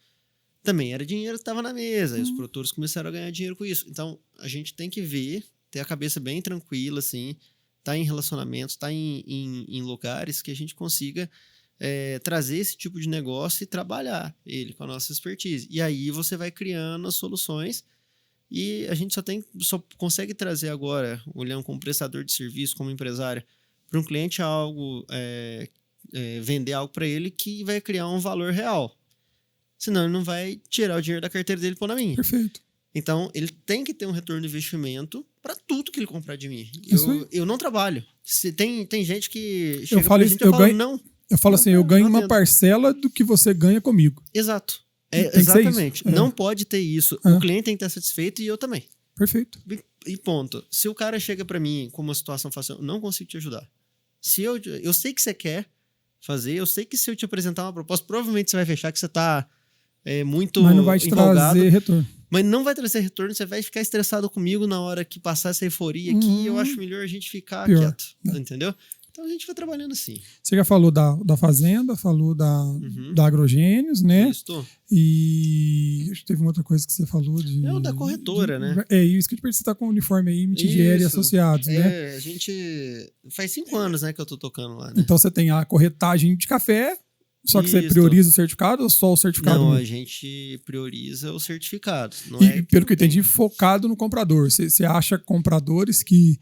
Também era dinheiro que estava na mesa, e os produtores começaram a ganhar dinheiro com isso. Então, a gente tem que ver, ter a cabeça bem tranquila, assim, tá em relacionamentos, tá em lugares que a gente consiga trazer esse tipo de negócio e trabalhar ele com a nossa expertise. E aí você vai criando as soluções e a gente só consegue trazer agora, olhando como prestador de serviço, como empresário, para um cliente algo, vender algo para ele que vai criar um valor real. Senão ele não vai tirar o dinheiro da carteira dele e pôr na minha. Perfeito. Então, ele tem que ter um retorno de investimento para tudo que ele comprar de mim. Eu não trabalho. Tem gente que chega pra gente e fala, não. Eu falo assim, eu ganho uma parcela do que você ganha comigo. Exato. Exatamente. Não pode ter isso. O cliente tem que estar satisfeito e eu também. Perfeito. E ponto. Se o cara chega para mim com uma situação fácil, eu não consigo te ajudar. Se eu sei que você quer fazer, eu sei que se eu te apresentar uma proposta, provavelmente você vai fechar que você tá muito Mas não vai te empolgado, trazer retorno. Mas não vai trazer retorno, você vai ficar estressado comigo na hora que passar essa euforia aqui. Eu acho melhor a gente ficar quieto. Entendeu? Então a gente vai trabalhando assim. Você já falou da fazenda, falou da Agrogênios, né? Isso. E acho que teve uma outra coisa que você falou de... É o da corretora, né? É isso que eu te pergunto, você tá com o uniforme aí, Mitidieri e Associados, né? A gente... Faz 5 anos, né, que eu tô tocando lá, né? Então você tem a corretagem de café, só que você prioriza o certificado ou só o certificado? Não, mesmo? a gente prioriza o certificado. Pelo que eu entendi, focado no comprador. Você acha compradores que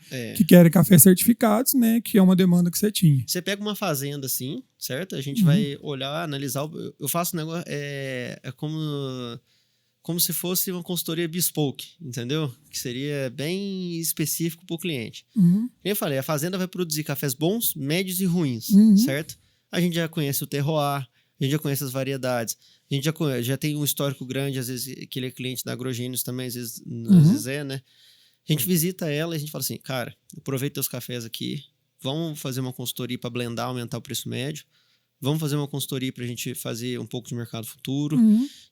querem café certificados, né? Que é uma demanda que você tinha. Você pega uma fazenda assim, certo? A gente vai olhar, analisar. Eu faço um negócio. É como se fosse uma consultoria bespoke, entendeu? Que seria bem específico para o cliente. Como eu falei, a fazenda vai produzir cafés bons, médios e ruins, certo? A gente já conhece o terroir, a gente já conhece as variedades, a gente já tem um histórico grande, às vezes que ele é cliente da Agrogênios também, às vezes é, né? A gente visita ela e a gente fala assim, cara, aproveita teus cafés aqui, vamos fazer uma consultoria para blendar, aumentar o preço médio, vamos fazer uma consultoria para a gente fazer um pouco de mercado futuro,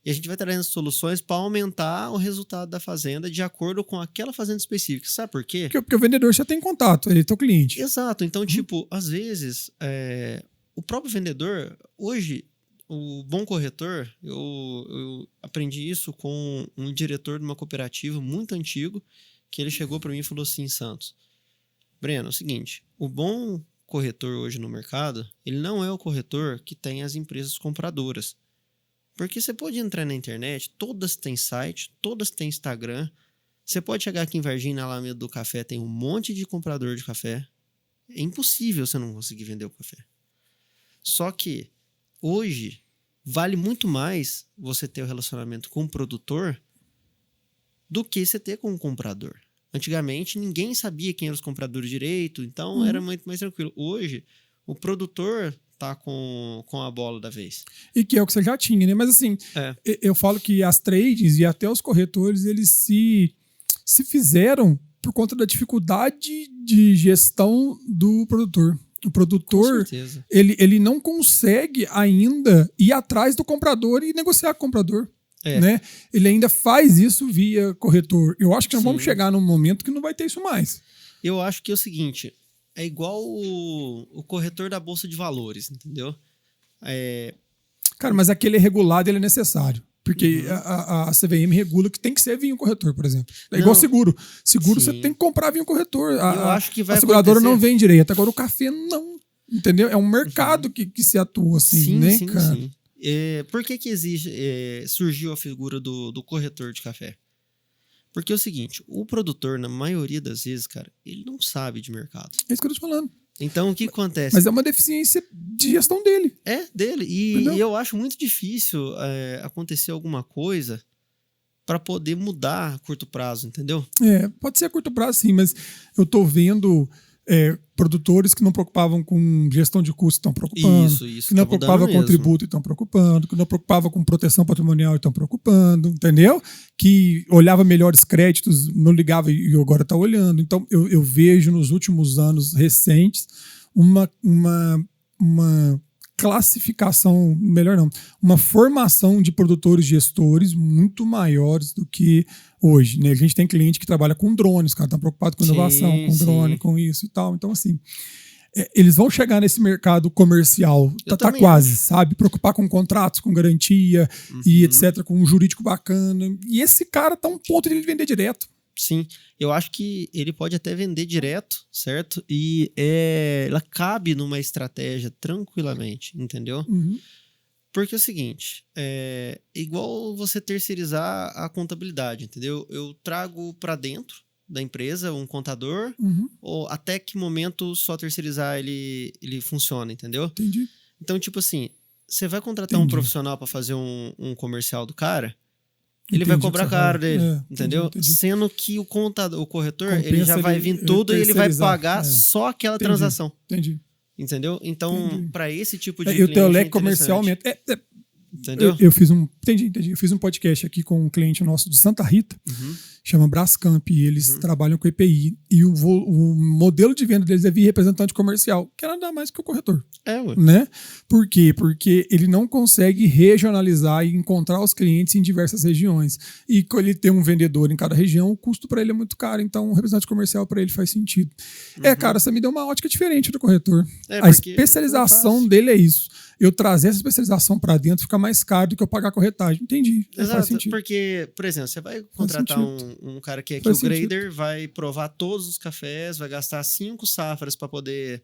e a gente vai trazendo soluções para aumentar o resultado da fazenda de acordo com aquela fazenda específica. Sabe por quê? Porque o vendedor já tem contato, ele é teu cliente. Exato, então tipo, às vezes... O próprio vendedor, hoje, o bom corretor, eu aprendi isso com um diretor de uma cooperativa muito antigo, que ele chegou para mim e falou assim, Santos, Breno, é o seguinte, o bom corretor hoje no mercado, ele não é o corretor que tem as empresas compradoras. Porque você pode entrar na internet, todas têm site, todas têm Instagram, você pode chegar aqui em Varginha, na Alameda do Café, tem um monte de comprador de café, é impossível você não conseguir vender o café. Só que hoje vale muito mais você ter o relacionamento com o produtor do que você ter com o comprador. Antigamente ninguém sabia quem eram os compradores direito, então era muito mais tranquilo. Hoje o produtor tá com a bola da vez. E que é o que você já tinha, né? Mas assim, eu falo que as tradings e até os corretores, eles se fizeram por conta da dificuldade de gestão do produtor. O produtor, ele não consegue ainda ir atrás do comprador e negociar com o comprador. Né? Ele ainda faz isso via corretor. Eu acho que nós vamos chegar num momento que não vai ter isso mais. Eu acho que é o seguinte, é igual o corretor da Bolsa de Valores, entendeu? Cara, mas aquele é regulado, ele é necessário. Porque a CVM regula que tem que ser vinho corretor, por exemplo. É igual seguro. Seguro você tem que comprar vinho corretor. Eu acho que vai a seguradora acontecer... não vem direito. Agora o café não. Entendeu? É um mercado que se atua assim, né, cara? Sim. Por que surgiu a figura do corretor de café? Porque é o seguinte, o produtor, na maioria das vezes, cara, ele não sabe de mercado. É isso que eu tô te falando. Então, o que acontece? Mas é uma deficiência de gestão dele. É, dele. E eu acho muito difícil acontecer alguma coisa para poder mudar a curto prazo, entendeu? Pode ser a curto prazo, sim, mas eu tô vendo produtores que não preocupavam com gestão de custos estão preocupando. Isso. Que não preocupavam com tributo e estão preocupando. Que não preocupavam com proteção patrimonial e estão preocupando, entendeu? Que olhava melhores créditos, não ligava e agora está olhando. Então, eu vejo nos últimos anos recentes uma classificação, melhor não, uma formação de produtores gestores muito maiores do que hoje, né? A gente tem cliente que trabalha com drones, cara, tá preocupado com inovação, com drone, com isso e tal. Então, assim, eles vão chegar nesse mercado comercial, tá quase, sabe? Preocupar com contratos, com garantia e etc, com um jurídico bacana. E esse cara tá um ponto de ele vender direto. Sim, eu acho que ele pode até vender direto, certo? E ela cabe numa estratégia tranquilamente, entendeu? Porque é o seguinte, é igual você terceirizar a contabilidade, entendeu? Eu trago para dentro da empresa um contador, ou até que momento só terceirizar ele funciona, entendeu? Entendi. Então, tipo assim, você vai contratar um profissional para fazer um comercial do cara, ele vai cobrar caro dele, entendeu? Entendi. Sendo que o corretor, ele já vai vir tudo e ele vai pagar só aquela transação. Entendi. Entendeu? Então, para esse tipo de cliente, cliente, o teu leque comercial aumenta. Entendeu? Eu fiz entendi. Eu fiz um podcast aqui com um cliente nosso de Santa Rita, chama Brascamp, e eles trabalham com EPI. E o modelo de venda deles é via representante comercial, que é nada mais que o corretor. Ué. Né? Por quê? Porque ele não consegue regionalizar e encontrar os clientes em diversas regiões. E quando ele tem um vendedor em cada região, o custo para ele é muito caro. Então, o representante comercial para ele faz sentido. Cara, você me deu uma ótica diferente do corretor. A especialização dele é isso. Eu trazer essa especialização para dentro fica mais caro do que eu pagar a corretagem. Entendi. Exato, porque, por exemplo, você vai contratar um cara que é aqui o grader, vai provar todos os cafés, vai gastar 5 safras para poder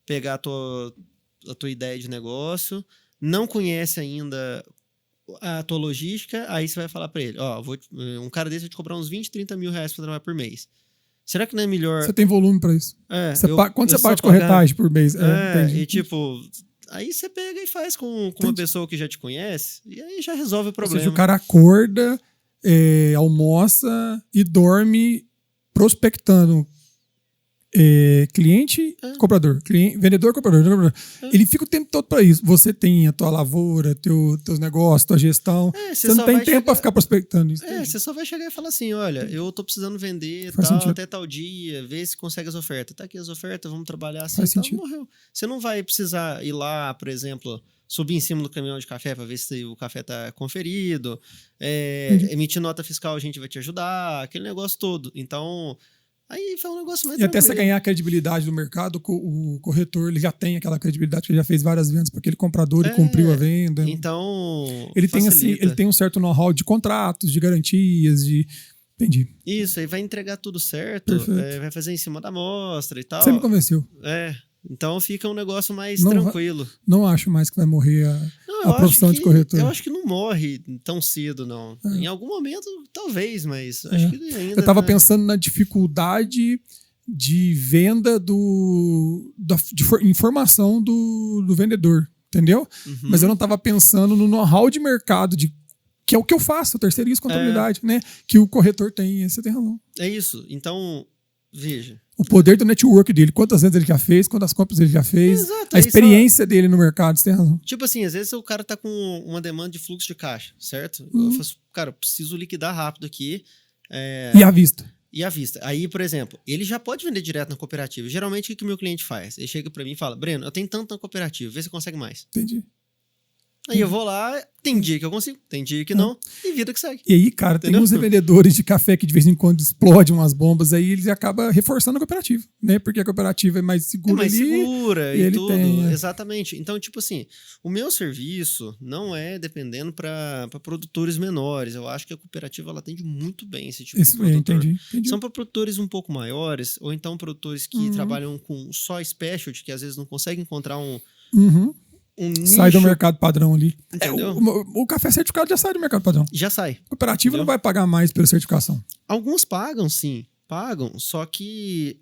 pegar a tua ideia de negócio, não conhece ainda a tua logística, aí você vai falar para ele, um cara desse vai te cobrar uns 20, 30 mil reais para trabalhar por mês. Será que não é melhor... Você tem volume para isso. Quanto você paga de corretagem por mês? E tipo... Aí você pega e faz com uma pessoa que já te conhece e aí já resolve o problema. Ou seja, o cara acorda, almoça e dorme prospectando cliente, comprador. Vendedor, comprador. Ele fica o tempo todo para isso. Você tem a tua lavoura, teus negócios, tua gestão. Você não tem tempo para ficar prospectando isso. Você só vai chegar e falar assim, olha, eu tô precisando vender até tal dia, ver se consegue as ofertas. Tá aqui as ofertas, vamos trabalhar assim. Faz sentido. Morreu. Você não vai precisar ir lá, por exemplo, subir em cima do caminhão de café para ver se o café tá conferido. Emitir nota fiscal, a gente vai te ajudar, aquele negócio todo. Então... Aí foi um negócio mais E até você ganhar a credibilidade do mercado, o corretor ele já tem aquela credibilidade, porque ele já fez várias vendas para aquele comprador e cumpriu a venda. Então, ele tem um certo know-how de contratos, de garantias, Entendi. Isso, aí vai entregar tudo certo, vai fazer em cima da amostra e tal. Você me convenceu. Então fica um negócio mais tranquilo. Não acho mais que vai morrer a profissão de corretor. Eu acho que não morre tão cedo, não. Em algum momento, talvez, mas acho que ainda... Eu estava pensando na dificuldade de venda de informação do vendedor, entendeu? Mas eu não estava pensando no know-how de mercado, que é o que eu faço, eu terceirizo contabilidade, né? Que o corretor tem, você tem razão. É isso, então... Veja. O poder do network dele, quantas vendas ele já fez, quantas compras ele já fez, exato, a experiência dele no mercado, você tem razão. Tipo assim, às vezes o cara tá com uma demanda de fluxo de caixa, certo? Eu falo, cara, eu preciso liquidar rápido aqui. E à vista. Aí, por exemplo, ele já pode vender direto na cooperativa. Geralmente, o que o meu cliente faz? Ele chega pra mim e fala, Breno, eu tenho tanto na cooperativa, vê se consegue mais. Entendi. Aí eu vou lá, tem dia que eu consigo, tem dia que não, e vida que segue. E aí, cara, entendeu? Tem uns revendedores de café que de vez em quando explodem umas bombas, aí eles acabam reforçando a cooperativa, né? Porque a cooperativa é mais segura. É mais segura e tudo. Tem, exatamente. Então, tipo assim, o meu serviço não é dependendo para produtores menores. Eu acho que a cooperativa ela atende muito bem esse tipo de produtor. Entendi. São para produtores um pouco maiores, ou então produtores que trabalham com só specialty, que às vezes não conseguem encontrar um nicho. Sai do mercado padrão ali. O café certificado já sai do mercado padrão. Já sai. A cooperativa não vai pagar mais pela certificação. Alguns pagam, sim. Pagam, só que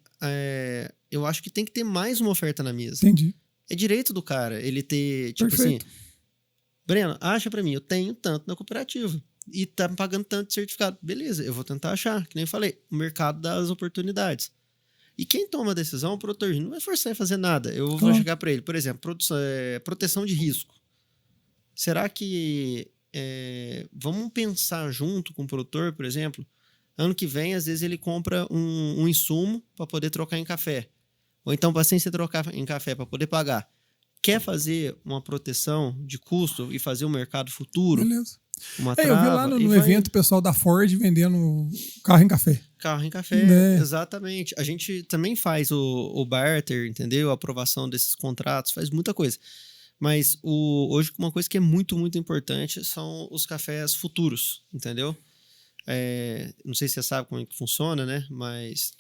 eu acho que tem que ter mais uma oferta na mesa. Entendi. É direito do cara ele ter, tipo Perfeito. assim, Breno, acha pra mim, eu tenho tanto na cooperativa e tá me pagando tanto de certificado. Beleza, eu vou tentar achar, que nem eu falei, o mercado dá as oportunidades. E quem toma a decisão, o produtor, não vai forçar a fazer nada. Eu vou chegar para ele, por exemplo, proteção de risco. Será que vamos pensar junto com o produtor, por exemplo? Ano que vem, às vezes, ele compra um insumo para poder trocar em café. Ou então, para sem você trocar em café, para poder pagar. Quer fazer uma proteção de custo e fazer um mercado futuro? Beleza. Uma trava, eu vi lá no evento o pessoal da Ford vendendo carro em café. Carro em café, exatamente. A gente também faz o barter, entendeu? A aprovação desses contratos, faz muita coisa. Mas hoje uma coisa que é muito, muito importante são os cafés futuros, entendeu? Não sei se você sabe como é que funciona, né? Mas...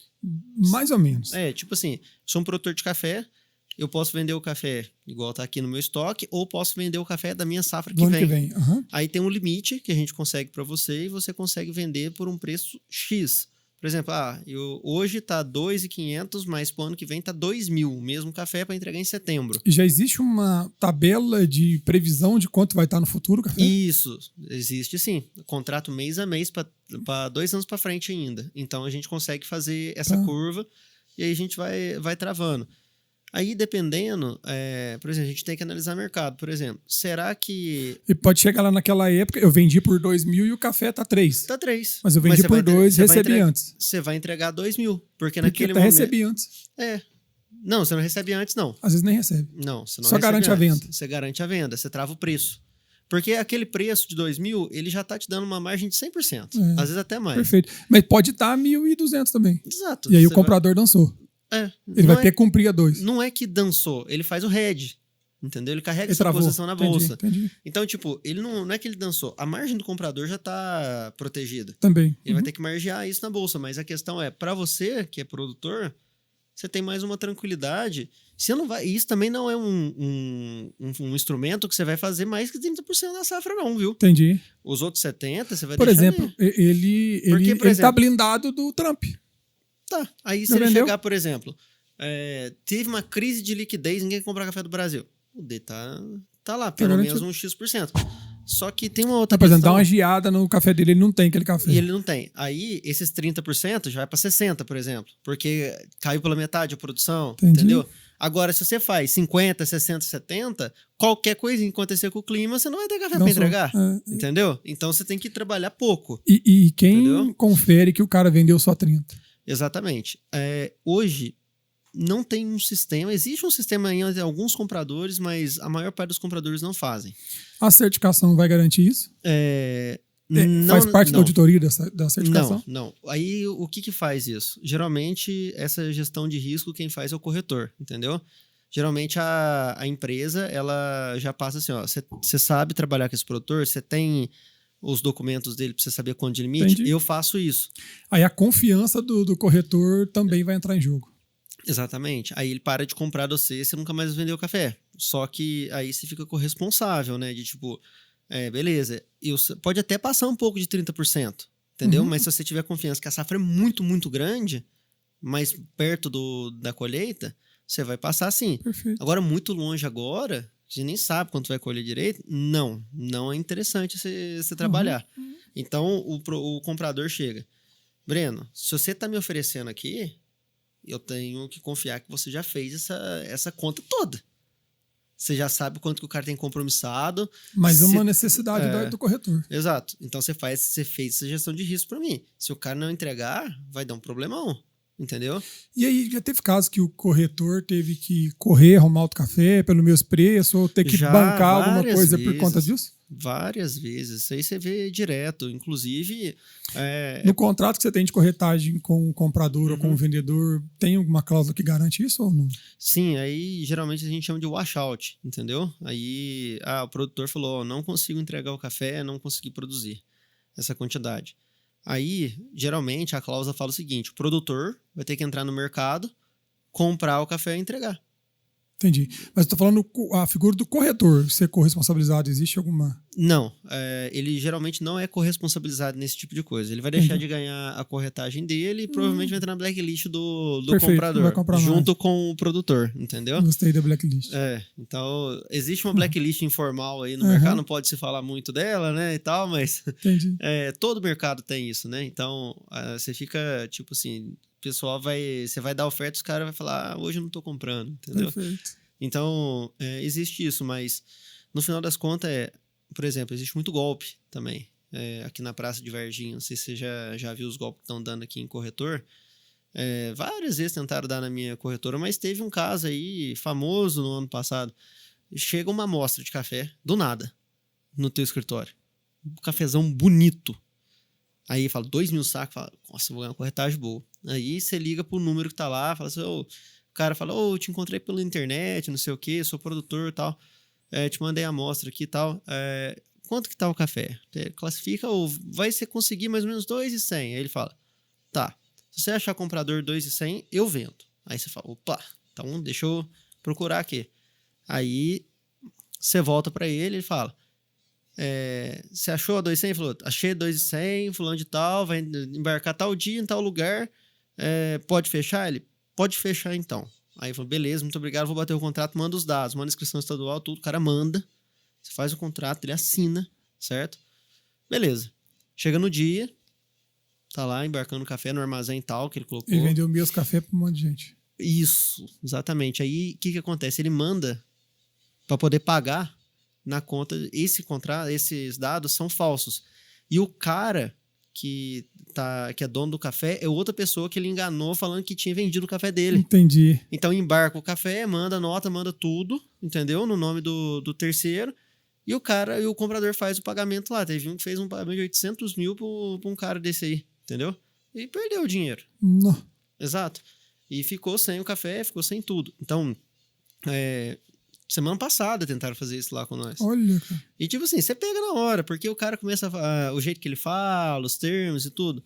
Mais ou menos. Tipo assim, sou um produtor de café, eu posso vender o café igual tá aqui no meu estoque, ou posso vender o café da minha safra que vem. Aí tem um limite que a gente consegue para você e você consegue vender por um preço X. Por exemplo, hoje tá 2.500, mas pro ano que vem tá 2.000, o mesmo café para entregar em setembro. E já existe uma tabela de previsão de quanto vai estar no futuro o café? Isso, existe sim. Contrato mês a mês para 2 anos para frente ainda. Então a gente consegue fazer essa curva e aí a gente vai travando. Aí, dependendo, por exemplo, a gente tem que analisar o mercado. Por exemplo, será que... E pode chegar lá naquela época, eu vendi por 2.000 e o café tá 3. Tá 3. Mas eu vendi por 2 e recebi antes. Você vai entregar 2.000, porque Porque naquele até momento... recebi antes. Não, você não recebe antes, não. Às vezes nem recebe. Não, você não Só recebe garante a antes. venda. Você garante a venda, você trava o preço. Porque aquele preço de 2.000, ele já tá te dando uma margem de 100%. Às vezes até mais. Perfeito. Mas pode estar 1.200 também. Exato. E aí o comprador dançou. Ele vai ter que cumprir a 2. Não é que dançou, ele faz o hedge. Entendeu? Ele carrega Ele sua travou. posição na bolsa. Entendi. Então, tipo, ele não é que ele dançou. A margem do comprador já tá protegida. Também. Ele vai ter que margear isso na bolsa. Mas a questão é, para você, que é produtor, você tem mais uma tranquilidade. Você não vai. Isso também não é um instrumento que você vai fazer mais que 30% da safra, não, viu? Entendi. Os outros 70% você vai Por deixar. exemplo, ele tá blindado do Trump. Tá. Aí se Não ele vendeu? chegar, por exemplo, teve uma crise de liquidez, ninguém compra café do Brasil. O D tá lá, pelo menos um X%. Só que tem uma outra Por exemplo, questão. dá uma geada no café dele, ele não tem aquele café. E ele não tem. Aí, esses 30% já vai para 60%, por exemplo. Porque caiu pela metade a produção, Entendi. entendeu? Agora, se você faz 50%, 60%, 70%, qualquer coisa que acontecer com o clima, você não vai ter café para entregar. Entendeu? Então, você tem que trabalhar pouco. E quem entendeu? confere que o cara vendeu só 30%? Exatamente. Hoje, não tem um sistema. Existe um sistema em alguns compradores, mas a maior parte dos compradores não fazem. A certificação vai garantir isso? Faz parte da auditoria da certificação? Não. Aí, o que faz isso? Geralmente, essa gestão de risco, quem faz é o corretor, entendeu? Geralmente, a empresa, ela já passa assim, ó, você sabe trabalhar com esse produtor? Você tem os documentos dele para você saber quanto de limite? Entendi. Eu faço isso. Aí a confiança do corretor também vai entrar em jogo. Exatamente. Aí ele para de comprar de você nunca mais vendeu café. Só que aí você fica corresponsável, né? De tipo, beleza, pode até passar um pouco de 30%, entendeu? Mas se você tiver confiança que a safra é muito, muito grande, mais perto da colheita, você vai passar sim. Perfeito. Agora, muito longe agora, você nem sabe quanto vai colher direito, não é interessante você trabalhar. Então, o comprador chega. Breno, se você tá me oferecendo aqui, eu tenho que confiar que você já fez essa conta toda. Você já sabe quanto que o cara tem compromissado. Mas uma necessidade do corretor. Exato. Então você fez essa gestão de risco para mim. Se o cara não entregar, vai dar um problemão. Entendeu? E aí, já teve casos que o corretor teve que correr, arrumar outro café pelo mesmo preço, ou ter que bancar alguma coisa por conta disso? Várias vezes. Isso aí você vê direto. Inclusive... No contrato que você tem de corretagem com o comprador ou com o vendedor, tem alguma cláusula que garante isso ou não? Sim, aí geralmente a gente chama de washout, entendeu? Aí o produtor falou, não consigo entregar o café, não consegui produzir essa quantidade. Aí, geralmente, a cláusula fala o seguinte, o produtor vai ter que entrar no mercado, comprar o café e entregar. Entendi. Mas eu tô falando a figura do corretor ser corresponsabilizado. Existe alguma? Não. Ele geralmente não é corresponsabilizado nesse tipo de coisa. Ele vai deixar de ganhar a corretagem dele e provavelmente vai entrar na blacklist do comprador. Vai comprar junto com o produtor, entendeu? Gostei da blacklist. Então, existe uma blacklist informal aí no mercado. Não pode se falar muito dela, né? E tal, mas... Entendi. Todo mercado tem isso, né? Então, você fica, tipo assim... Você vai dar oferta, os caras vão falar, hoje eu não tô comprando, entendeu? Perfeito. Então, existe isso, mas no final das contas, por exemplo, existe muito golpe também. Aqui na Praça de Varginha, não sei se você já viu os golpes que estão dando aqui em corretor. Várias vezes tentaram dar na minha corretora, mas teve um caso aí famoso no ano passado. Chega uma amostra de café, do nada, no teu escritório. Um cafezão bonito. Aí fala, 2.000 sacos, fala, nossa, vou ganhar uma corretagem boa. Aí você liga pro número que tá lá, fala assim, o cara fala, eu te encontrei pela internet, não sei o quê, sou produtor e tal, te mandei a amostra aqui e tal, quanto que tá o café? Classifica ou vai você conseguir mais ou menos 2.100? Aí ele fala, tá, se você achar comprador 2.100, eu vendo. Aí você fala, opa, então deixa eu procurar aqui. Aí você volta pra ele e fala, você achou a 2.100? Ele falou, achei 2.100, fulano de tal, vai embarcar tal dia em tal lugar, pode fechar? Ele, pode fechar então. Aí falou, beleza, muito obrigado, vou bater o contrato, manda os dados, manda a inscrição estadual, tudo, o cara manda, você faz o contrato, ele assina, certo? Beleza. Chega no dia, tá lá embarcando café no armazém tal que ele colocou. Ele vendeu meus café pra um monte de gente. Isso, exatamente. Aí, o que acontece? Ele manda para poder pagar na conta. Esses dados são falsos. E o cara que é dono do café é outra pessoa que ele enganou falando que tinha vendido o café dele. Entendi. Então, embarca o café, manda nota, manda tudo, entendeu? No nome do terceiro. E o comprador faz o pagamento lá. Teve um que fez um pagamento de 800 mil pra um cara desse aí, entendeu? E perdeu o dinheiro. Não. Exato. E ficou sem o café, ficou sem tudo. Então, semana passada tentaram fazer isso lá com nós. Olha, cara. E tipo assim, você pega na hora, porque o cara começa o jeito que ele fala, os termos e tudo.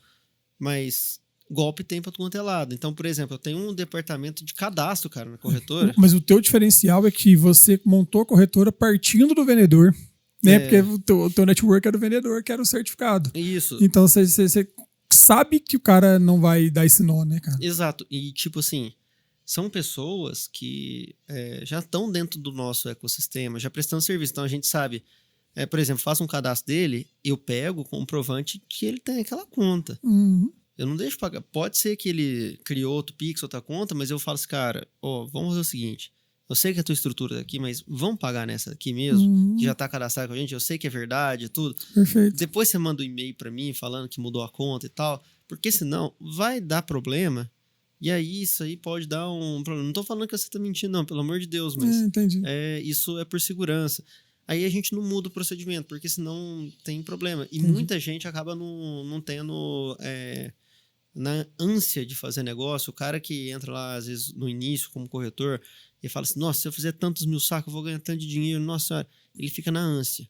Mas golpe tem pra tudo quanto é lado. Então, por exemplo, eu tenho um departamento de cadastro, cara, na corretora. Mas o teu diferencial é que você montou a corretora partindo do vendedor, né? Porque o teu network é do vendedor, que era o certificado. Isso. Então, você sabe que o cara não vai dar esse nó, né, cara? Exato. E tipo assim, são pessoas que já estão dentro do nosso ecossistema, já prestando serviço. Então, a gente sabe... por exemplo, faço um cadastro dele, eu pego o comprovante que ele tem aquela conta. Uhum. Eu não deixo pagar. Pode ser que ele criou outro Pix, outra conta, mas eu falo assim, cara, vamos fazer o seguinte. Eu sei que a tua estrutura é aqui, mas vamos pagar nessa aqui mesmo, que já tá cadastrado com a gente, eu sei que é verdade, tudo. Perfeito. Depois você manda um e-mail pra mim falando que mudou a conta e tal, porque senão vai dar problema, e aí isso aí pode dar um problema. Não tô falando que você tá mentindo, não, pelo amor de Deus, mas entendi. Isso é por segurança. Aí a gente não muda o procedimento, porque senão tem problema. E Entendi. muita gente acaba não tendo... na ânsia de fazer negócio, o cara que entra lá, às vezes, no início, como corretor, e fala assim, nossa, se eu fizer tantos mil sacos, eu vou ganhar tanto de dinheiro, nossa senhora. Ele fica na ânsia.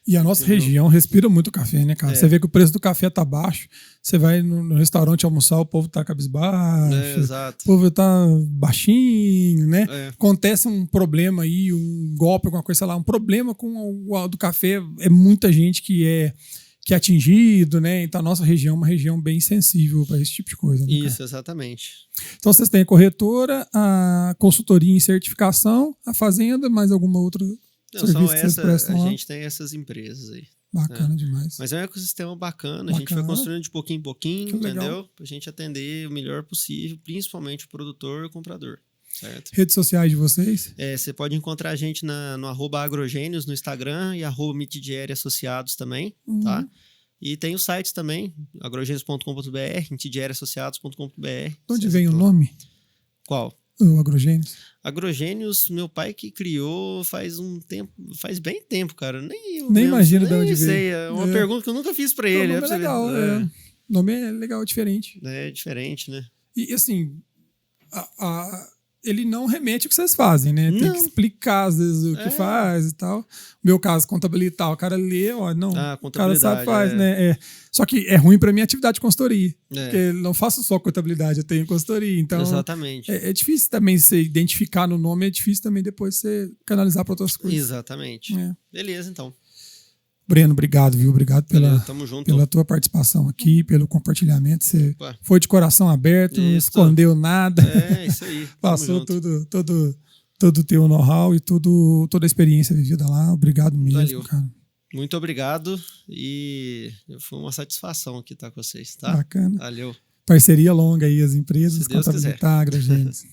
E a nossa região respira muito café, né, cara? Você vê que o preço do café tá baixo, você vai no restaurante almoçar, o povo tá cabisbaixo, exato. o povo tá baixinho, né? Acontece um problema aí, um golpe, alguma coisa, sei lá, um problema com o do café, é muita gente que é atingido, né? Então a nossa região é uma região bem sensível para esse tipo de coisa. Né, isso, cara? Exatamente. Então vocês têm a corretora, a consultoria em certificação, a fazenda, mais alguma outra serviço que vocês prestam lá? A gente tem essas empresas aí. Bacana demais. Mas é um ecossistema bacana, a gente foi construindo de pouquinho em pouquinho, que entendeu? Legal. Pra gente atender o melhor possível, principalmente o produtor e o comprador. Certo. Redes sociais de vocês? Você pode encontrar a gente no @agrogênios no Instagram e @Mitidieri Associados também, tá? E tem os sites também, agrogênios.com.br, mitidieriassociados.com.br. De onde vem o nome? Qual? O Agrogênios. Agrogênios, meu pai que criou faz bem tempo, cara. Nem imagino de onde veio. Sei, é uma pergunta que eu nunca fiz pra ele. O nome é legal, O nome é legal, diferente. É diferente, né? E assim, ele não remete ao que vocês fazem, né? Tem que explicar, às vezes, o que faz e tal. No meu caso, contabilitar, o cara lê, não, o cara sabe faz, né? Só que é ruim pra minha atividade de consultoria. Porque eu não faço só contabilidade, eu tenho consultoria. Então, exatamente. É difícil também você identificar no nome, é difícil também depois você canalizar para outras coisas. Exatamente. Beleza, então. Breno, obrigado, viu? Obrigado tamo junto. pela tua participação aqui, pelo compartilhamento. Você foi de coração aberto, não escondeu nada. Isso aí. Passou todo o teu know-how e toda a experiência vivida lá. Obrigado mesmo, cara. Muito obrigado e foi uma satisfação aqui estar com vocês, tá? Bacana. Valeu. Parceria longa aí, as empresas, Contabilitar, Agrogênios.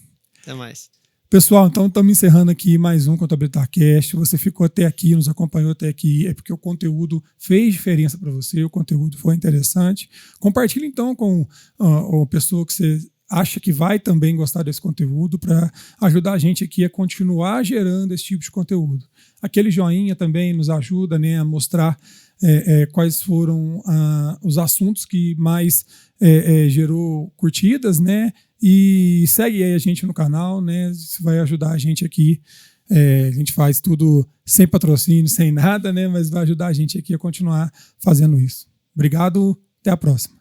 Até mais. Pessoal, então estamos encerrando aqui mais um Contabilitar Cast. Você ficou até aqui, nos acompanhou até aqui, é porque o conteúdo fez diferença para você, o conteúdo foi interessante. Compartilhe então com a pessoa que você acha que vai também gostar desse conteúdo para ajudar a gente aqui a continuar gerando esse tipo de conteúdo. Aquele joinha também nos ajuda, né, a mostrar quais foram os assuntos que mais gerou curtidas, né? E segue aí a gente no canal, né? Isso vai ajudar a gente aqui. A gente faz tudo sem patrocínio, sem nada, né? Mas vai ajudar a gente aqui a continuar fazendo isso. Obrigado, até a próxima.